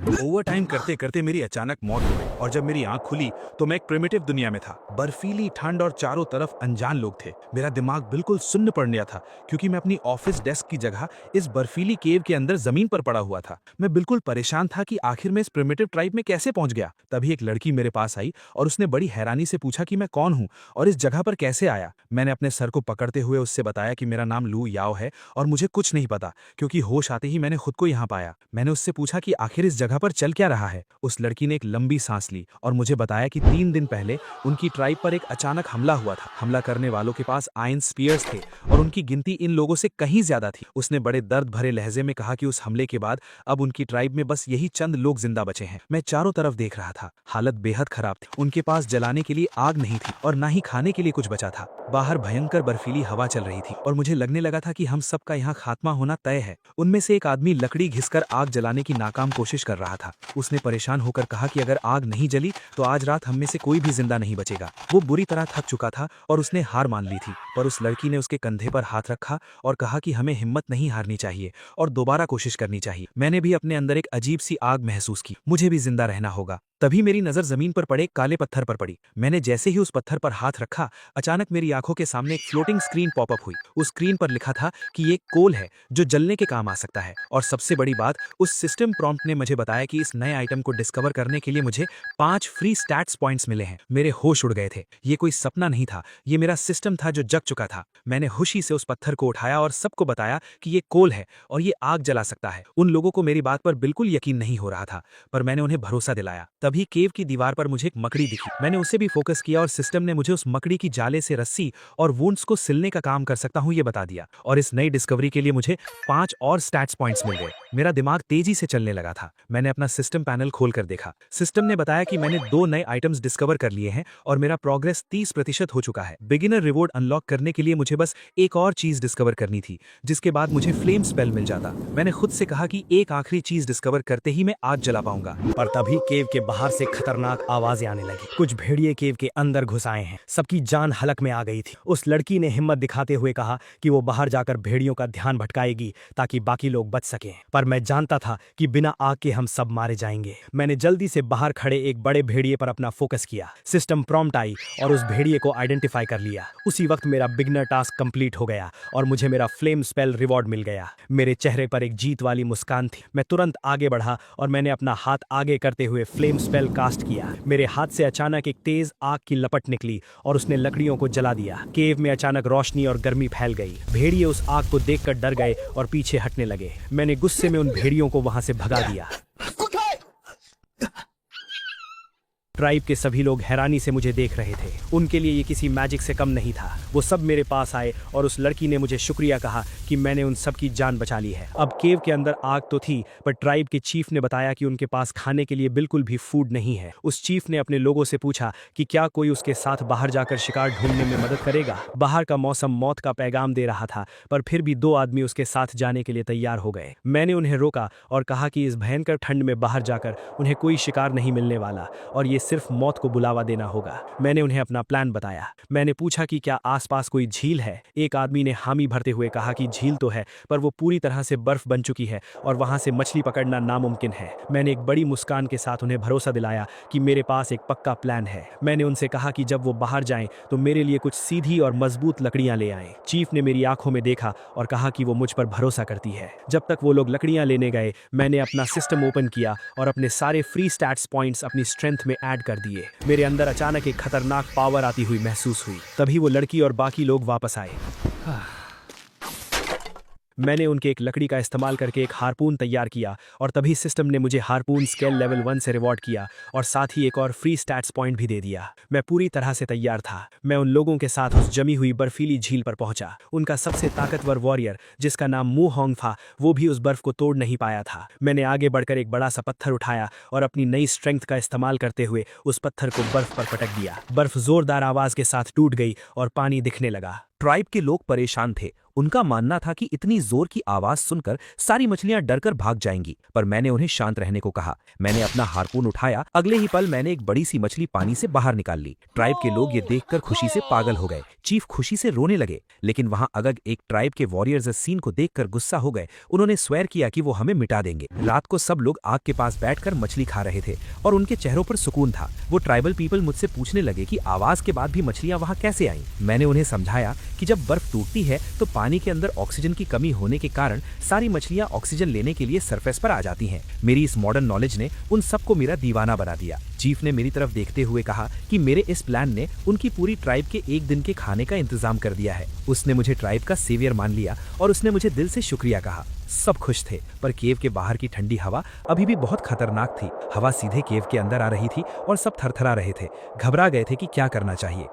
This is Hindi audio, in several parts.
ओवर टाइम करते करते मेरी अचानक मौत हो गई और जब मेरी आंख खुली तो मैं एक प्रिमिटिव दुनिया में था। बर्फीली ठंड और चारों तरफ अनजान लोग थे। मेरा दिमाग बिल्कुल सुन्न पड़ गया था क्योंकि मैं अपनी ऑफिस डेस्क की जगह इस बर्फीली केव के अंदर जमीन पर पड़ा हुआ था। मैं बिल्कुल परेशान था कि आखिर मैं इस प्रिमिटिव ट्राइब में कैसे पहुंच गया। तभी एक लड़की मेरे पास आई और उसने बड़ी हैरानी से पूछा कि मैं कौन हूँ और इस जगह पर कैसे आया। मैंने अपने सर को पकड़ते हुए उससे बताया कि मेरा नाम लू याओ है और मुझे कुछ नहीं पता, क्योंकि होश आते ही मैंने खुद को यहाँ पाया। मैंने उससे पूछा कि आखिर इस जगह पर चल क्या रहा है। उस लड़की ने एक लंबी सांस ली और मुझे बताया कि 3 दिन पहले उनकी ट्राइब पर एक अचानक हमला हुआ था। हमला करने वालों के पास आयरन स्पीयर्स थे और उनकी गिनती इन लोगों से कहीं ज्यादा थी। उसने बड़े दर्द भरे लहजे में कहा कि उस हमले के बाद अब उनकी ट्राइब में बस यही चंद लोग जिंदा बचे हैं। मैं चारों तरफ देख रहा था। हालत बेहद खराब थी। उनके पास जलाने के लिए आग नहीं थी और ना ही खाने के लिए कुछ बचा था। बाहर भयंकर बर्फीली हवा चल रही थी और मुझे लगने लगा था कि हम सबका यहाँ खात्मा होना तय है। उनमें से एक आदमी लकड़ी घिसकर आग जलाने की नाकाम कोशिश कर रहा था। उसने परेशान होकर कहा कि अगर आग नहीं जली तो आज रात हम में से कोई भी जिंदा नहीं बचेगा। वो बुरी तरह थक चुका था और उसने हार मान ली थी, पर उस लड़की ने उसके कंधे पर हाथ रखा और कहा कि हमें हिम्मत नहीं हारनी चाहिए और दोबारा कोशिश करनी चाहिए। मैंने भी अपने अंदर एक अजीब सी आग महसूस की। मुझे भी जिंदा रहना होगा। तभी मेरी नजर जमीन पर पड़े काले पत्थर पर पड़ी। मैंने जैसे ही उस पत्थर पर हाथ रखा, अचानक मेरी आंखों के सामने एक फ्लोटिंग स्क्रीन पॉपअप हुई। उस स्क्रीन पर लिखा था कि ये एक कोल है जो जलने के काम आ सकता है। और सबसे बड़ी बात, उस सिस्टम प्रॉम्प्ट ने मुझे बताया कि इस नए आइटम को डिस्कवर करने के लिए मुझे 5 फ्री स्टैट्स पॉइंट्स मिले हैं। मेरे होश उड़ गए थे। ये कोई सपना नहीं था, ये मेरा सिस्टम था जो जग चुका था। मैंने खुशी से उस पत्थर को उठाया और सबको बताया कि ये कोल है और ये आग जला सकता है। उन लोगों को मेरी बात पर बिल्कुल यकीन नहीं हो रहा था, पर मैंने उन्हें भरोसा दिलाया। तभी केव की दीवार पर मुझे एक मकड़ी दिखी। मैंने उसे भी फोकस किया और सिस्टम ने मुझे उस मकड़ी की जाले से रस्सी और वुंड्स को सिलने का काम कर सकता हूं ये बता दिया। और इस नई डिस्कवरी के लिए मुझे 5 और स्टैट्स पॉइंट्स मिल गए। मेरा दिमाग तेजी से चलने लगा था। मैंने अपना सिस्टम पैनल खोलकर देखा। सिस्टम ने बताया कि मैंने 2 नए आइटम्स डिस्कवर कर लिए हैं और मेरा प्रोग्रेस 30% हो चुका है। बिगिनर रिवॉर्ड अनलॉक करने के लिए मुझे बस एक और चीज डिस्कवर करनी थी, जिसके बाद मुझे फ्लेम स्पेल मिल जाता। मैंने खुद से कहा कि एक आखिरी चीज डिस्कवर करते ही मैं आग जला पाऊंगा। पर तभी केव के बाहर से खतरनाक आवाजें आने लगी। कुछ भेड़िए केव के अंदर घुस आए हैं। सबकी जान हलक में आ गई थी। उस लड़की ने हिम्मत दिखाते हुए कहा कि वो बाहर जाकर भेड़ियों का ध्यान भटकाएगी ताकि बाकी लोग बच सकें। पर मैं जानता था कि बिना आग के हम सब मारे जाएंगे। मैंने जल्दी से बाहर खड़े एक बड़े भेड़िए पर अपना फोकस किया। सिस्टम प्रॉम्प्ट आई और उस भेड़िए को आइडेंटिफाई कर लिया। उसी वक्त मेरा बिगनर टास्क कंप्लीट हो गया और मुझे मेरा फ्लेम स्पेल रिवॉर्ड मिल गया। मेरे चेहरे पर एक जीत वाली मुस्कान थी। मैं तुरंत आगे बढ़ा और मैंने अपना हाथ आगे करते हुए फ्लेम स्पेल कास्ट किया। मेरे हाथ से अचानक एक तेज आग की लपट निकली और उसने लकड़ियों को जला दिया। केव में अचानक रोशनी और गर्मी फैल गई। भेड़िए उस आग को देखकर डर गए और पीछे हटने लगे। मैंने गुस्से में उन भेड़ियों को वहां से भगा दिया। ट्राइब के सभी लोग हैरानी से मुझे देख रहे थे। उनके लिए ये किसी मैजिक से कम नहीं था। वो सब मेरे पास आए और उस लड़की ने मुझे शुक्रिया कहा कि मैंने उन सब की जान बचा ली है। अब केव के अंदर आग तो थी, पर ट्राइब के चीफ ने बताया कि उनके पास खाने के लिए बिल्कुल भी फूड नहीं है। उस चीफ ने अपने लोगों से पूछा कि क्या कोई उसके साथ बाहर जाकर शिकार ढूंढने में मदद करेगा। बाहर का मौसम मौत का पैगाम दे रहा था, पर फिर भी 2 आदमी उसके साथ जाने के लिए तैयार हो गए। मैंने उन्हें रोका और कहा कि इस भयंकर ठंड में बाहर जाकर उन्हें कोई शिकार नहीं मिलने वाला और ये सिर्फ मौत को बुलावा देना होगा। मैंने उन्हें अपना प्लान बताया। मैंने पूछा कि क्या आसपास कोई झील है। एक आदमी ने हामी भरते हुए कहा कि झील तो है, पर वो पूरी तरह से बर्फ बन चुकी है और वहां से मछली पकड़ना नामुमकिन है। मैंने एक बड़ी मुस्कान के साथ उन्हें भरोसा दिलाया कि मेरे पास एक पक्का प्लान है। मैंने उनसे कहा कि जब वो बाहर जाएं तो मेरे लिए कुछ सीधी और मजबूत लकड़ियां ले आएं। चीफ ने मेरी आंखों में देखा और कहा कि वो मुझ पर भरोसा करती है। जब तक वो लोग लकड़ियां लेने गए, मैंने अपना सिस्टम ओपन किया और अपने सारे फ्री स्टैट्स पॉइंट्स अपनी स्ट्रेंथ में ऐड कर दिए। मेरे अंदर अचानक एक खतरनाक पावर आती हुई महसूस हुई। तभी वो लड़की और बाकी लोग वापस आए। मैंने उनके एक लकड़ी का इस्तेमाल करके एक हारपून तैयार किया और तभी सिस्टम ने मुझे हारपून स्केल लेवल 1 से रिवॉर्ड किया और साथ ही एक और फ्री स्टैट्स पॉइंट भी दे दिया। मैं पूरी तरह से तैयार था। मैं उन लोगों के साथ उस जमी हुई बर्फीली झील पर पहुंचा। उनका सबसे ताकतवर वॉरियर, जिसका नाम मू होंग था, वो भी उस बर्फ को तोड़ नहीं पाया था। मैंने आगे बढ़कर एक बड़ा सा पत्थर उठाया और अपनी नई स्ट्रेंथ का इस्तेमाल करते हुए उस पत्थर को बर्फ पर पटक दिया। बर्फ जोरदार आवाज के साथ टूट गई और पानी दिखने लगा। ट्राइब के लोग परेशान थे। उनका मानना था कि इतनी जोर की आवाज सुनकर सारी मछलियां डरकर भाग जाएंगी, पर मैंने उन्हें शांत रहने को कहा। मैंने अपना हार्पून उठाया। अगले ही पल मैंने एक बड़ी सी मछली पानी से बाहर निकाल ली। ट्राइब के लोग ये देखकर खुशी से पागल हो गए। चीफ खुशी से रोने लगे, लेकिन वहां अगग एक ट्राइब के वॉरियर्स इस सीन को देखकर गुस्सा हो गए। उन्होंने स्वेर किया कि वो हमें मिटा देंगे। रात को सब लोग आग के पास बैठकर मछली खा रहे थे और उनके चेहरों पर सुकून था। वो ट्राइबल पीपल मुझसे पूछने लगे कि आवाज के बाद भी मछलियां वहां कैसे आईं। मैंने उन्हें समझाया कि जब बर्फ टूटती है तो पानी के अंदर ऑक्सीजन की कमी होने के कारण सारी मछलियां ऑक्सीजन लेने के लिए सरफेस पर आ जाती हैं। मेरी इस मॉडर्न नॉलेज ने उन सबको मेरा दीवाना बना दिया। चीफ ने मेरी तरफ देखते हुए कहा कि मेरे इस प्लान ने उनकी पूरी ट्राइब के एक दिन के खाने का इंतजाम कर दिया है। उसने मुझे ट्राइब का सेवियर मान लिया और उसने मुझे दिल से शुक्रिया कहा। सब खुश थे, पर केव के बाहर की ठंडी हवा अभी भी बहुत खतरनाक थी। हवा सीधे केव के अंदर आ रही थी और सब थरथरा रहे थे, घबरा गए थे कि क्या करना चाहिए।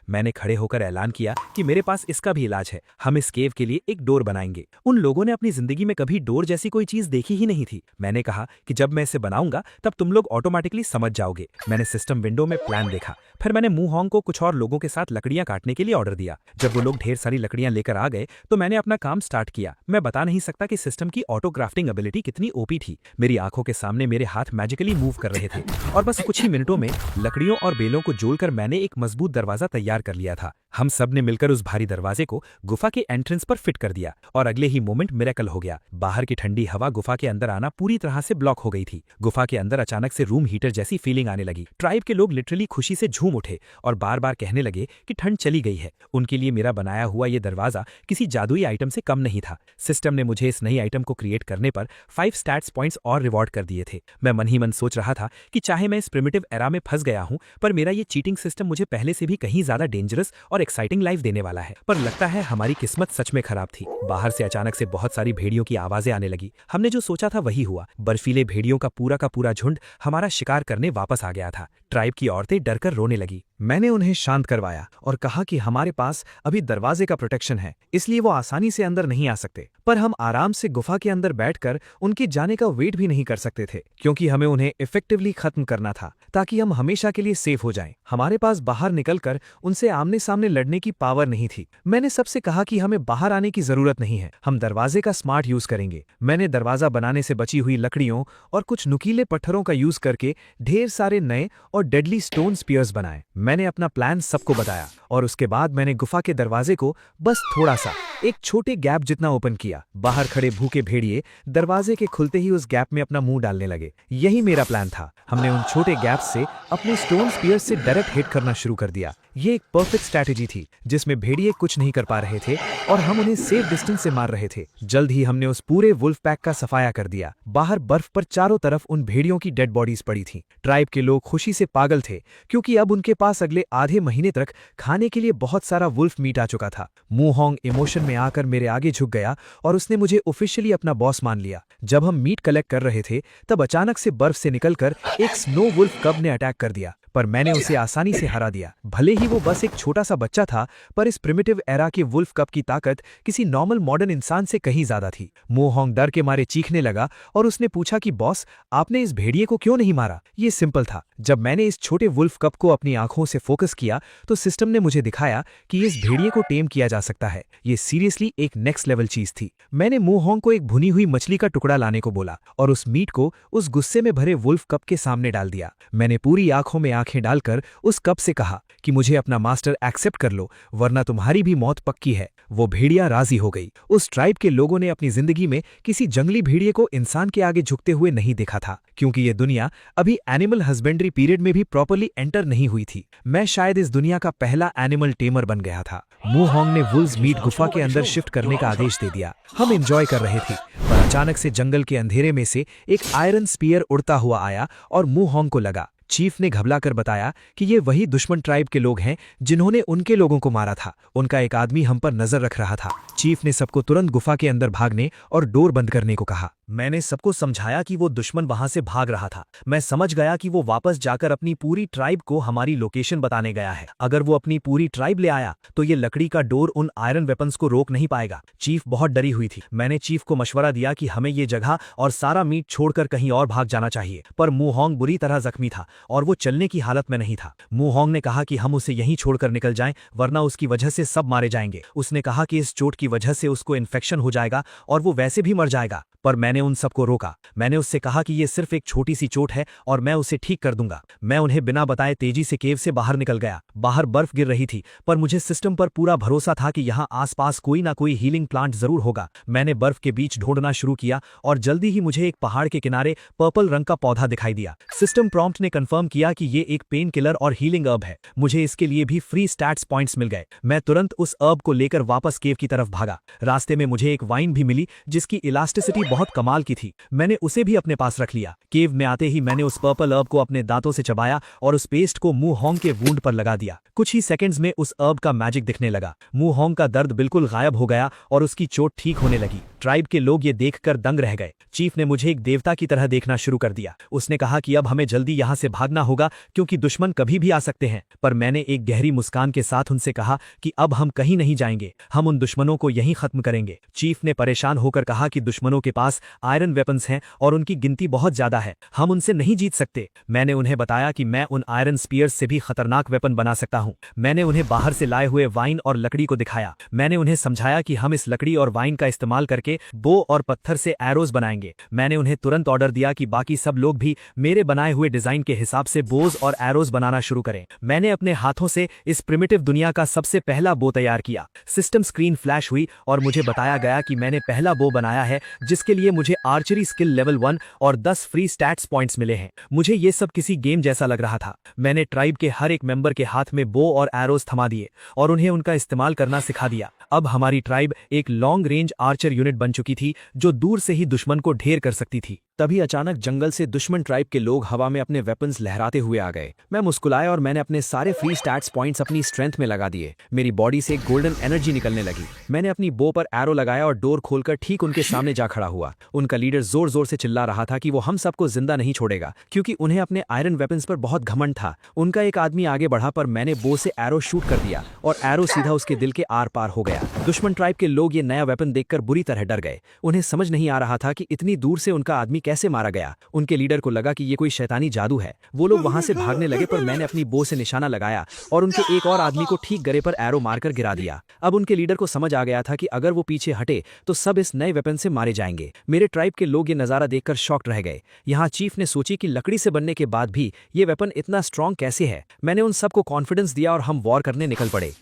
मैंने खड़े होकर ऐलान किया कि मेरे पास इसका भी इलाज है। हम इस केव के लिए एक डोर बनाएंगे। उन लोगों ने अपनी जिंदगी में कभी डोर जैसी कोई चीज देखी ही नहीं थी। मैंने कहा कि जब मैं इसे बनाऊंगा तब तुम लोग ऑटोमेटिकली समझ जाओगे। मैंने सिस्टम विंडो में प्लान देखा। फिर मैंने मुंहोंग को कुछ और लोगों के साथ लकड़ियां काटने के लिए ऑर्डर दिया। जब वो लोग ढेर सारी लकड़ियां लेकर आ गए तो मैंने अपना काम स्टार्ट किया। मैं बता नहीं सकता कि सिस्टम की ऑटो क्राफ्टिंग एबिलिटी कितनी ओपी थी। मेरी आंखों के सामने मेरे हाथ मैजिकली मूव कर रहे थे और बस कुछ ही मिनटों में लकड़ियों और बेलों को जोड़कर मैंने एक मजबूत दरवाजा तैयार कर लिया था। हम सब ने मिलकर उस भारी दरवाजे को गुफा के एंट्रेंस पर फिट कर दिया और अगले ही मोमेंट मिरेकल हो गया। बाहर की ठंडी हवा गुफा के अंदर आना पूरी तरह से ब्लॉक हो गई थी। गुफा के अंदर अचानक से रूम हीटर जैसी फीलिंग आने लगी। ट्राइब के लोग लिटरली खुशी से झूम उठे और बार बार कहने लगे कि ठंड चली गई है। उनके लिए मेरा बनाया हुआ ये दरवाजा किसी जादुई आइटम से कम नहीं था। सिस्टम ने मुझे इस नई आइटम को क्रिएट करने पर 5 स्टैट्स पॉइंट्स और रिवॉर्ड कर दिए थे। मैं मन ही मन सोच रहा था कि चाहे मैं इस प्रिमिटिव एरा में फंस गया हूं, पर मेरा ये चीटिंग सिस्टम मुझे पहले से भी कहीं ज्यादा डेंजरस और एक्साइटिंग लाइफ देने वाला है। पर लगता है हमारी किस्मत सच में खराब थी। बाहर से अचानक से बहुत सारी भेड़ियों की आवाजें आने लगी। हमने जो सोचा था वही हुआ। बर्फीले भेड़ियों का पूरा झुंड हमारा शिकार करने वापस आ गया था। ट्राइब की औरतें डरकर रोने लगी। मैंने उन्हें शांत करवाया और कहा कि हमारे पास अभी दरवाजे का प्रोटेक्शन है, इसलिए वो आसानी से अंदर नहीं आ सकते। पर हम आराम से गुफा के अंदर बैठकर उनके जाने का वेट भी नहीं कर सकते थे, क्योंकि हमें उन्हें इफेक्टिवली खत्म करना था ताकि हम हमेशा के लिए सेफ हो जाएं। हमारे पास बाहर निकलकर उनसे आमने सामने लड़ने की पावर नहीं थी। मैंने सबसे कहा कि हमें बाहर आने की जरूरत नहीं है, हम दरवाजे का स्मार्ट यूज करेंगे। मैंने दरवाजा बनाने से बची हुई लकड़ियों और कुछ नुकीले पत्थरों का यूज करके ढेर सारे नए और डेडली स्टोन स्पीयर्स बनाए। मैंने अपना प्लान सबको बताया और उसके बाद मैंने गुफा के दरवाजे को बस थोड़ा सा एक छोटे गैप जितना ओपन किया। बाहर खड़े भूखे भेड़िए दरवाजे के खुलते ही उस गैप में अपना मुंह डालने लगे। यही मेरा प्लान था। हमने उन छोटे गैप से अपने स्टोन स्पीयर्स से डायरेक्ट हिट करना शुरू कर दिया। ये एक परफेक्ट स्ट्रैटेजी थी जिसमें भेड़िए कुछ नहीं कर पा रहे थे और हम उन्हें सेफ डिस्टेंस से मार रहे थे। जल्द ही हमने उस पूरे वुल्फ पैक का सफाया कर दिया। बाहर बर्फ पर चारों तरफ उन भेड़ियों की डेड बॉडीज पड़ी थीं। ट्राइब के लोग खुशी से पागल थे, क्योंकि अब उनके पास अगले आधे महीने तक खाने के लिए बहुत सारा वुल्फ मीट आ चुका था। मुंहोंग इमोशन में आकर मेरे आगे झुक गया और उसने मुझे ऑफिशियली अपना बॉस मान लिया। जब हम मीट कलेक्ट कर रहे थे तब अचानक से बर्फ से निकलकर एक स्नो वुल्फ कब ने अटैक कर दिया, पर मैंने उसे आसानी से हरा दिया। भले ही वो बस एक छोटा सा बच्चा था, पर इस प्रिमिटिव एरा के वुल्फ कप की ताकत किसी नॉर्मल मॉडर्न इंसान से कहीं ज्यादा थी। मुंहोंग डर के मारे चीखने लगा और उसने पूछा कि बॉस, आपने इस भेड़िए को क्यों नहीं मारा? ये सिंपल था। जब मैंने इस छोटे वुल्फ कप को अपनी आंखों से फोकस किया तो सिस्टम ने मुझे दिखाया कि इस भेड़िए को टेम किया जा सकता है। ये सीरियसली एक नेक्स्ट लेवल चीज थी। मैंने मुंहोंग को एक भुनी हुई मछली का टुकड़ा लाने को बोला और उस मीट को उस गुस्से में भरे वुल्फ कप के सामने डाल दिया। मैंने पूरी आंखों में आंखें डालकर उस कप से कहा कि मुझे अपना मास्टर एक्सेप्ट कर लो, वरना तुम्हारी भी मौत पक्की है। वो भेड़िया राजी हो गई। उस ट्राइब के लोगों ने अपनी जिंदगी में किसी जंगली भेड़िए को इंसान के आगे झुकते हुए नहीं देखा था, क्योंकि ये दुनिया अभी एनिमल हस्बेंड्री पीरियड में भी प्रॉपर्ली एंटर नहीं हुई थी। मैं शायद इस दुनिया का पहला एनिमल टेमर बन गया था। मुंहोंग ने वुल्स मीट गुफा के अंदर शिफ्ट करने का आदेश दे दिया। हम एंजॉय कर रहे थे, पर अचानक से जंगल के अंधेरे में से एक आयरन स्पीयर उड़ता हुआ आया और मुंहोंग को लगा। चीफ ने घबराकर बताया कि ये वही दुश्मन ट्राइब के लोग हैं जिन्होंने उनके लोगों को मारा था। उनका एक आदमी हम पर नजर रख रहा था। चीफ ने सबको तुरंत गुफा के अंदर भागने और डोर बंद करने को कहा। मैंने सबको समझाया कि वो दुश्मन वहां से भाग रहा था। मैं समझ गया कि वो वापस जाकर अपनी पूरी ट्राइब को हमारी लोकेशन बताने गया है। अगर वो अपनी पूरी ट्राइब ले आया तो ये लकड़ी का डोर उन आयरन वेपन्स को रोक नहीं पाएगा। चीफ बहुत डरी हुई थी। मैंने चीफ को मशवरा दिया कि हमें ये जगह और सारा मीट छोड़कर कहीं और भाग जाना चाहिए, पर मुहोंग बुरी तरह जख्मी था और वो चलने की हालत में नहीं था। मुहोंग ने कहा कि हम उसे यहीं छोड़कर निकल जाएं, वरना उसकी वजह से सब मारे जाएंगे। उसने कहा कि इस चोट की वजह से उसको इन्फेक्शन हो जाएगा और वो वैसे भी मर जाएगा, पर मैंने उन सबको रोका। मैंने उससे कहा कि ये सिर्फ एक छोटी सी चोट है और मैं उसे ठीक कर दूंगा। मैं उन्हें बिना बताए तेजी से केव से बाहर निकल गया। बाहर बर्फ गिर रही थी, पर मुझे सिस्टम पर पूरा भरोसा था कि यहाँ आसपास कोई ना कोई हीलिंग प्लांट जरूर होगा। मैंने बर्फ के बीच ढूंढना शुरू किया और जल्दी ही मुझे एक पहाड़ के किनारे पर्पल रंग का पौधा दिखाई दिया। सिस्टम प्रॉम्प्ट ने कंफर्म किया कि ये एक पेन किलर और हीलिंग अर्ब है। मुझे इसके लिए भी फ्री स्टैट्स पॉइंट्स मिल गए। मैं तुरंत उस अर्ब को लेकर वापस केव की तरफ भागा। रास्ते में मुझे एक वाइन भी मिली जिसकी इलास्टिसिटी बहुत कमाल की थी। मैंने उसे भी अपने पास रख लिया। केव में आते ही मैंने उस पर्पल अर्ब को अपने दांतों से चबाया और उस पेस्ट को मुहोंग के वुंड पर लगा दिया। कुछ ही सेकंड्स में उस अर्ब का मैजिक दिखने लगा। मुहोंग का दर्द बिल्कुल गायब हो गया और उसकी चोट ठीक होने लगी। ट्राइब के लोग ये देखकर दंग रह गए। चीफ ने मुझे एक देवता की तरह देखना शुरू कर दिया। उसने कहा कि अब हमें जल्दी यहाँ से भागना होगा क्योंकि दुश्मन कभी भी आ सकते हैं। पर मैंने एक गहरी मुस्कान के साथ उनसे कहा कि अब हम कहीं नहीं जाएंगे, हम उन दुश्मनों को यहीं खत्म करेंगे। चीफ ने परेशान होकर कहा कि दुश्मनों के पास आयरन वेपन्स हैं और उनकी गिनती बहुत ज्यादा है, हम उनसे नहीं जीत सकते। मैंने उन्हें बताया कि मैं उन आयरन स्पीयर्स से भी खतरनाक वेपन बना सकता हूं। मैंने उन्हें बाहर से लाए हुए वाइन और लकड़ी को दिखाया। मैंने उन्हें समझाया कि हम इस लकड़ी और वाइन का इस्तेमाल करके बो और पत्थर से एरोज बनाएंगे। मैंने उन्हें तुरंत ऑर्डर दिया कि बाकी सब लोग भी मेरे बनाए हुए डिजाइन के हिसाब से बोज और एरोज बनाना शुरू करें। मैंने अपने हाथों से इस प्रिमिटिव दुनिया का सबसे पहला बो तैयार किया। सिस्टम स्क्रीन फ्लैश हुई और मुझे बताया गया कि मैंने पहला बो बनाया है जिसके लिए मुझे आर्चरी स्किल लेवल 1 और 10 फ्री स्टैट्स पॉइंट्स मिले हैं। मुझे ये सब किसी गेम जैसा लग रहा था। मैंने ट्राइब के हर एक मेंबर के हाथ में बो और एरोज थमा दिए और उन्हें उनका इस्तेमाल करना सिखा दिया। अब हमारी ट्राइब एक लॉन्ग रेंज आर्चर यूनिट बन चुकी थी जो दूर से ही दुश्मन को ढेर कर सकती थी। तभी अचानक जंगल से दुश्मन ट्राइब के लोग हवा में अपने वेपन्स लहराते हुए आ गए। मैं मुस्कुराया और मैंने अपने सारे फ्री स्टैट्स पॉइंट्स अपनी स्ट्रेंथ में लगा दिए। मेरी बॉडी से एक गोल्डन एनर्जी निकलने लगी। मैंने अपनी बो पर एरो लगाया और डोर खोलकर ठीक उनके सामने जा खड़ा हुआ। उनका लीडर जोर जोर से चिल्ला रहा था कि वो हम सबको जिंदा नहीं छोड़ेगा क्योंकि उन्हें अपने आयरन वेपन्स पर बहुत घमंड था। उनका एक आदमी आगे बढ़ा पर मैंने बो से एरो शूट कर दिया और एरो सीधा उसके दिल के आर पार हो गया। दुश्मन ट्राइब के लोग ये नया वेपन देखकर बुरी तरह डर गए। उन्हें समझ नहीं आ रहा था कि इतनी दूर से उनका आदमी कैसे मारा गया। उनके लीडर को लगा कि ये कोई शैतानी जादू है। वो लोग वहां से भागने लगे पर मैंने अपनी बो से निशाना लगाया और उनके एक और आदमी को ठीक गले पर एरो मारकर गिरा दिया। अब उनके लीडर को समझ आ गया था कि अगर वो पीछे हटे तो सब इस नए वेपन से मारे जाएंगे। मेरे ट्राइब के लोग ये नजारा देखकर शॉक्ड रह गए। यहाँ चीफ ने सोची कि लकड़ी से बनने के बाद भी ये वेपन इतना स्ट्रांग कैसे है। मैंने उन सबको कॉन्फिडेंस दिया और हम वॉर करने निकल पड़े।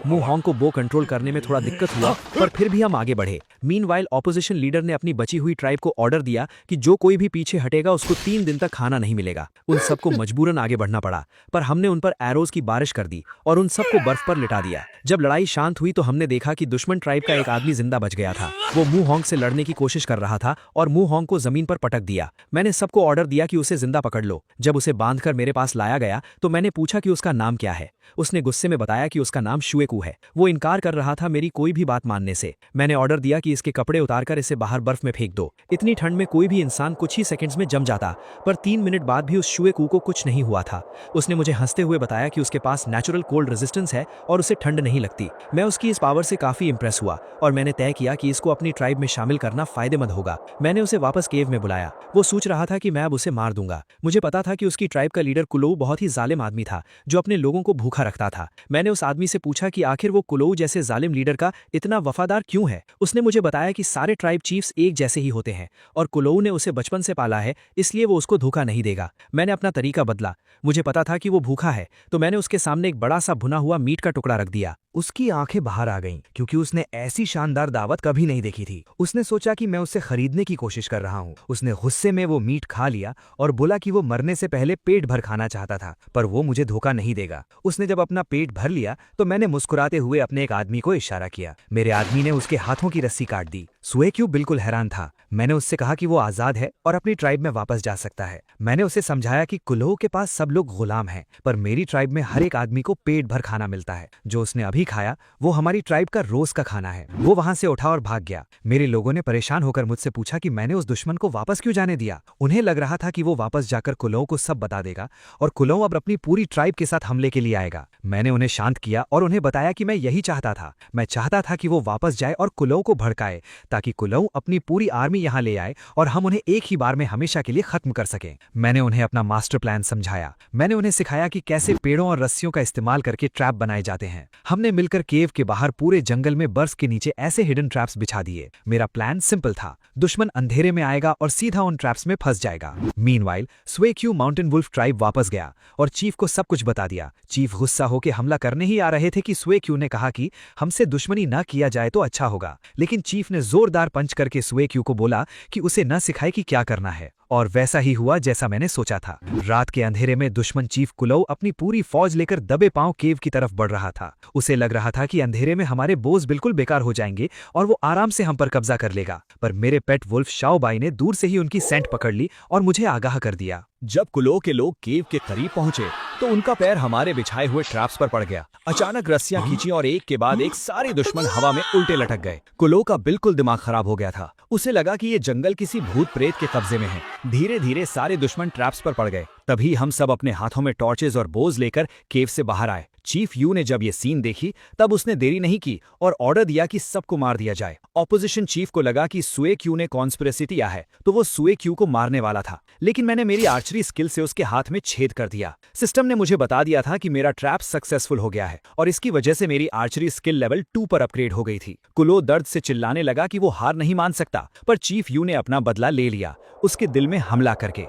मुहोंग को बो कंट्रोल करने में थोड़ा दिक्कत हुआ पर फिर भी हम आगे बढ़े। मीनवाइल ऑपोजिशन लीडर ने अपनी बची हुई ट्राइब को ऑर्डर दिया कि जो कोई भी पीछे हटेगा उसको 3 दिन तक खाना नहीं मिलेगा। उन सबको मजबूरन आगे बढ़ना पड़ा पर हमने उन पर एरोज की बारिश कर दी और उन सबको बर्फ पर लिटा दिया। जब लड़ाई शांत हुई तो हमने देखा कि दुश्मन ट्राइब का एक आदमी जिंदा बच गया था। वो मुहोंग से लड़ने की कोशिश कर रहा था और मुहोंग को जमीन पर पटक दिया। मैंने सबको ऑर्डर दिया कि उसे जिंदा पकड़ लो। जब उसे बांधकर मेरे पास लाया गया तो मैंने पूछा कि उसका नाम क्या है। उसने गुस्से में बताया कि उसका नाम शुएकू है। वो इनकार कर रहा था मेरी कोई भी बात मानने से। मैंने ऑर्डर दिया कि इसके कपड़े उतारकर इसे बाहर बर्फ में फेंक दो। इतनी ठंड में कोई भी इंसान कुछ ही सेकंड्स में जम जाता, पर 3 मिनट बाद भी उस शुएकू को कुछ नहीं हुआ था। उसने मुझे हंसते हुए बताया कि उसके पास नेचुरल कोल्ड रेजिस्टेंस है और उसे ठंड नहीं लगती। मैं उसकी इस पावर से काफी इंप्रेस हुआ और मैंने तय किया कि इसको अपनी ट्राइब में शामिल करना फायदेमंद होगा। मैंने उसे वापस केव में बुलाया। वो सोच रहा था कि मैं अब उसे मार दूंगा। मुझे पता था कि उसकी ट्राइब का लीडर कुलोऊ बहुत ही जालिम आदमी था जो अपने लोगों को भूखा रखता था। मैंने उस आदमी से पूछा कि आखिर वो कुलोऊ जैसे जालिम लीडर का इतना वफादार क्यों है। उसने मुझे बताया कि सारे ट्राइब चीफ्स एक जैसे ही होते हैं और कुलोऊ ने उसे बचपन से पाला है, इसलिए वो उसको धोखा नहीं देगा। मैंने अपना तरीका बदला। मुझे पता था कि वो भूखा है तो मैंने उसके सामने एक बड़ा सा भुना हुआ मीट का टुकड़ा रख दिया। उसकी आंखें बाहर आ गईं क्योंकि उसने ऐसी शानदार दावत कभी नहीं देखी थी। उसने सोचा कि मैं उससे खरीदने की कोशिश कर रहा हूँ। उसने गुस्से में वो मीट खा लिया और बोला कि वो मरने से पहले पेट भर खाना चाहता था, पर वो मुझे धोखा नहीं देगा। उसने जब अपना पेट भर लिया तो मैंने मुस्कुराते हुए अपने एक आदमी को इशारा किया। मेरे आदमी ने उसके हाथों की रस्सी काट दी। सुएक्यू बिल्कुल हैरान था। मैंने उससे कहा कि वो आज़ाद है और अपनी ट्राइब में वापस जा सकता है। मैंने उसे समझाया कि कुलोह के पास सब लोग गुलाम हैं, पर मेरी ट्राइब में हर एक आदमी को पेट भर खाना मिलता है। जो उसने अभी खाया वो हमारी ट्राइब का रोज का खाना है। वो वहां से उठा और भाग गया। मेरे लोगों ने परेशान होकर मुझसे पूछा कि मैंने उस दुश्मन को वापस क्यों जाने दिया। उन्हें लग रहा था कि वो वापस जाकर कुलोह को सब बता देगा और कुलोह अब अपनी पूरी ट्राइब के साथ हमले के लिए आएगा। मैंने उन्हें शांत किया और उन्हें बताया कि मैं यही चाहता था। मैं चाहता था कि वो वापस जाए और कुलोह को भड़काए, ताकि कुलोह अपनी पूरी आर्मी यहाँ ले आए और हम उन्हें एक ही बार में हमेशा के लिए खत्म कर सकें। मैंने उन्हें अपना मास्टर प्लान समझाया। मैंने उन्हें सिखाया कि कैसे पेड़ों और रस्सियों का इस्तेमाल करके ट्रैप बनाए जाते हैं। हमने मिलकर केव के बाहर पूरे जंगल में बर्फ के नीचे ऐसे हिडन ट्रैप्स बिछा दिए। मेरा प्लान सिंपल था, दुश्मन अंधेरे में आएगा और सीधा उन ट्रैप्स में फंस जाएगा। मीनवाइल सुएक्यू माउंटेन वुल्फ ट्राइब वापस गया और चीफ को सब कुछ बता दिया। चीफ गुस्सा होकर हमला करने ही आ रहे थे कि सुएक्यू ने कहा कि हमसे दुश्मनी न किया जाए तो अच्छा होगा, लेकिन चीफ ने जोरदार पंच करके सुएक्यू को बोला कि उसे न सिखाए कि क्या करना है। और वैसा ही हुआ जैसा मैंने सोचा था। रात के अंधेरे में दुश्मन चीफ कुलोह अपनी पूरी फौज लेकर दबे पांव केव की तरफ बढ़ रहा था। उसे लग रहा था कि अंधेरे में हमारे बोझ बिल्कुल बेकार हो जाएंगे और वो आराम से हम पर कब्जा कर लेगा। पर मेरे पेट वुल्फ शाओबाई ने दूर से ही उनकी सेंट पकड़ ली और मुझे आगाह कर दिया। जब कुलोह के लोग केव के करीब पहुंचे तो उनका पैर हमारे बिछाए हुए ट्रैप्स पर पड़ गया। अचानक रस्सियां खींची और एक के बाद एक सारे दुश्मन हवा में उल्टे लटक गए। कुलोह का बिल्कुल दिमाग खराब हो गया था। उसे लगा कि ये जंगल किसी भूत प्रेत के कब्जे में है। धीरे धीरे सारे दुश्मन ट्रैप्स पर पड़ गए। तभी हम सब अपने हाथों में टॉर्चेज और बोझ लेकर केव से बाहर आए। चीफ यू ने जब ये सीन देखी तब उसने देरी नहीं की और ऑर्डर दिया कि सबको मार दिया जाए। ऑपोजिशन चीफ को लगा कि सुएक्यू ने कॉन्स्पिरेसी किया है तो वो सुएक्यू को मारने वाला था, लेकिन मैंने मेरी आर्चरी स्किल से उसके हाथ में छेद कर दिया। सिस्टम ने मुझे बता दिया था कि मेरा ट्रैप सक्सेसफुल हो गया है और इसकी वजह से मेरी आर्चरी स्किल लेवल 2 पर अपग्रेड हो गई थी। कुलोह दर्द से चिल्लाने लगा कि वो हार नहीं मान सकता, पर चीफ यू ने अपना बदला ले लिया, उसके दिल में हमला करके।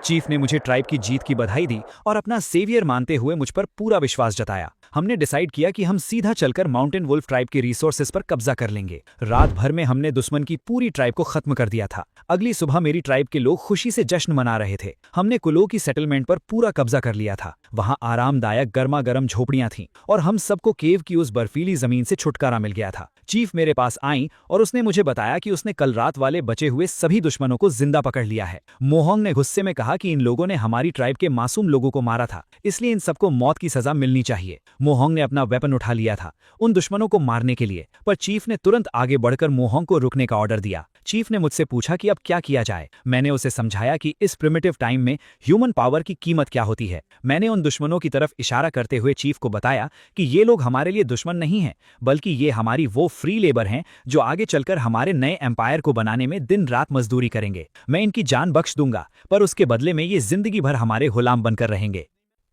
चीफ ने मुझे ट्राइब की जीत की बधाई दी और अपना सेवियर मानते हुए मुझ पर पूरा विश्वास जताया। हमने डिसाइड किया कि हम सीधा चलकर माउंटेन वुल्फ ट्राइब के रिसोर्सेज पर कब्जा कर लेंगे। रात भर में हमने दुश्मन की पूरी ट्राइब को खत्म कर दिया था। अगली सुबह मेरी ट्राइब के लोग खुशी से जश्न मना रहे थे। हमने कुलोह की सेटलमेंट पर पूरा कब्जा कर लिया था। वहां आरामदायक गर्मा गर्म झोपड़ियां थीं और हम सबको केव की उस बर्फीली जमीन से छुटकारा मिल गया था। चीफ मेरे पास आई और उसने मुझे बताया कि उसने कल रात वाले बचे हुए सभी दुश्मनों को जिंदा पकड़ लिया है। मोहोंग ने गुस्से में कहा कि इन लोगों ने हमारी ट्राइब के मासूम लोगों को मारा था, इसलिए इन सबको मौत की सजा मिलनी चाहिए। मोहोंग ने अपना वेपन उठा लिया था उन दुश्मनों को मारने के लिए, पर चीफ ने तुरंत आगे बढ़कर मोहोंग को रुकने का ऑर्डर दिया। चीफ ने मुझसे पूछा कि अब क्या किया जाए। मैंने उसे समझाया कि इस प्रिमिटिव टाइम में ह्यूमन पावर की कीमत क्या होती है। मैंने उन दुश्मनों की तरफ इशारा करते हुए चीफ को बताया कि ये लोग हमारे लिए दुश्मन नहीं हैं, बल्कि ये हमारी वो फ्री लेबर हैं जो आगे चलकर हमारे नए एम्पायर को बनाने में दिन रात मजदूरी करेंगे। मैं इनकी जान बख्श दूंगा, पर उसके बदले में ये जिंदगी भर हमारे गुलाम बनकर रहेंगे।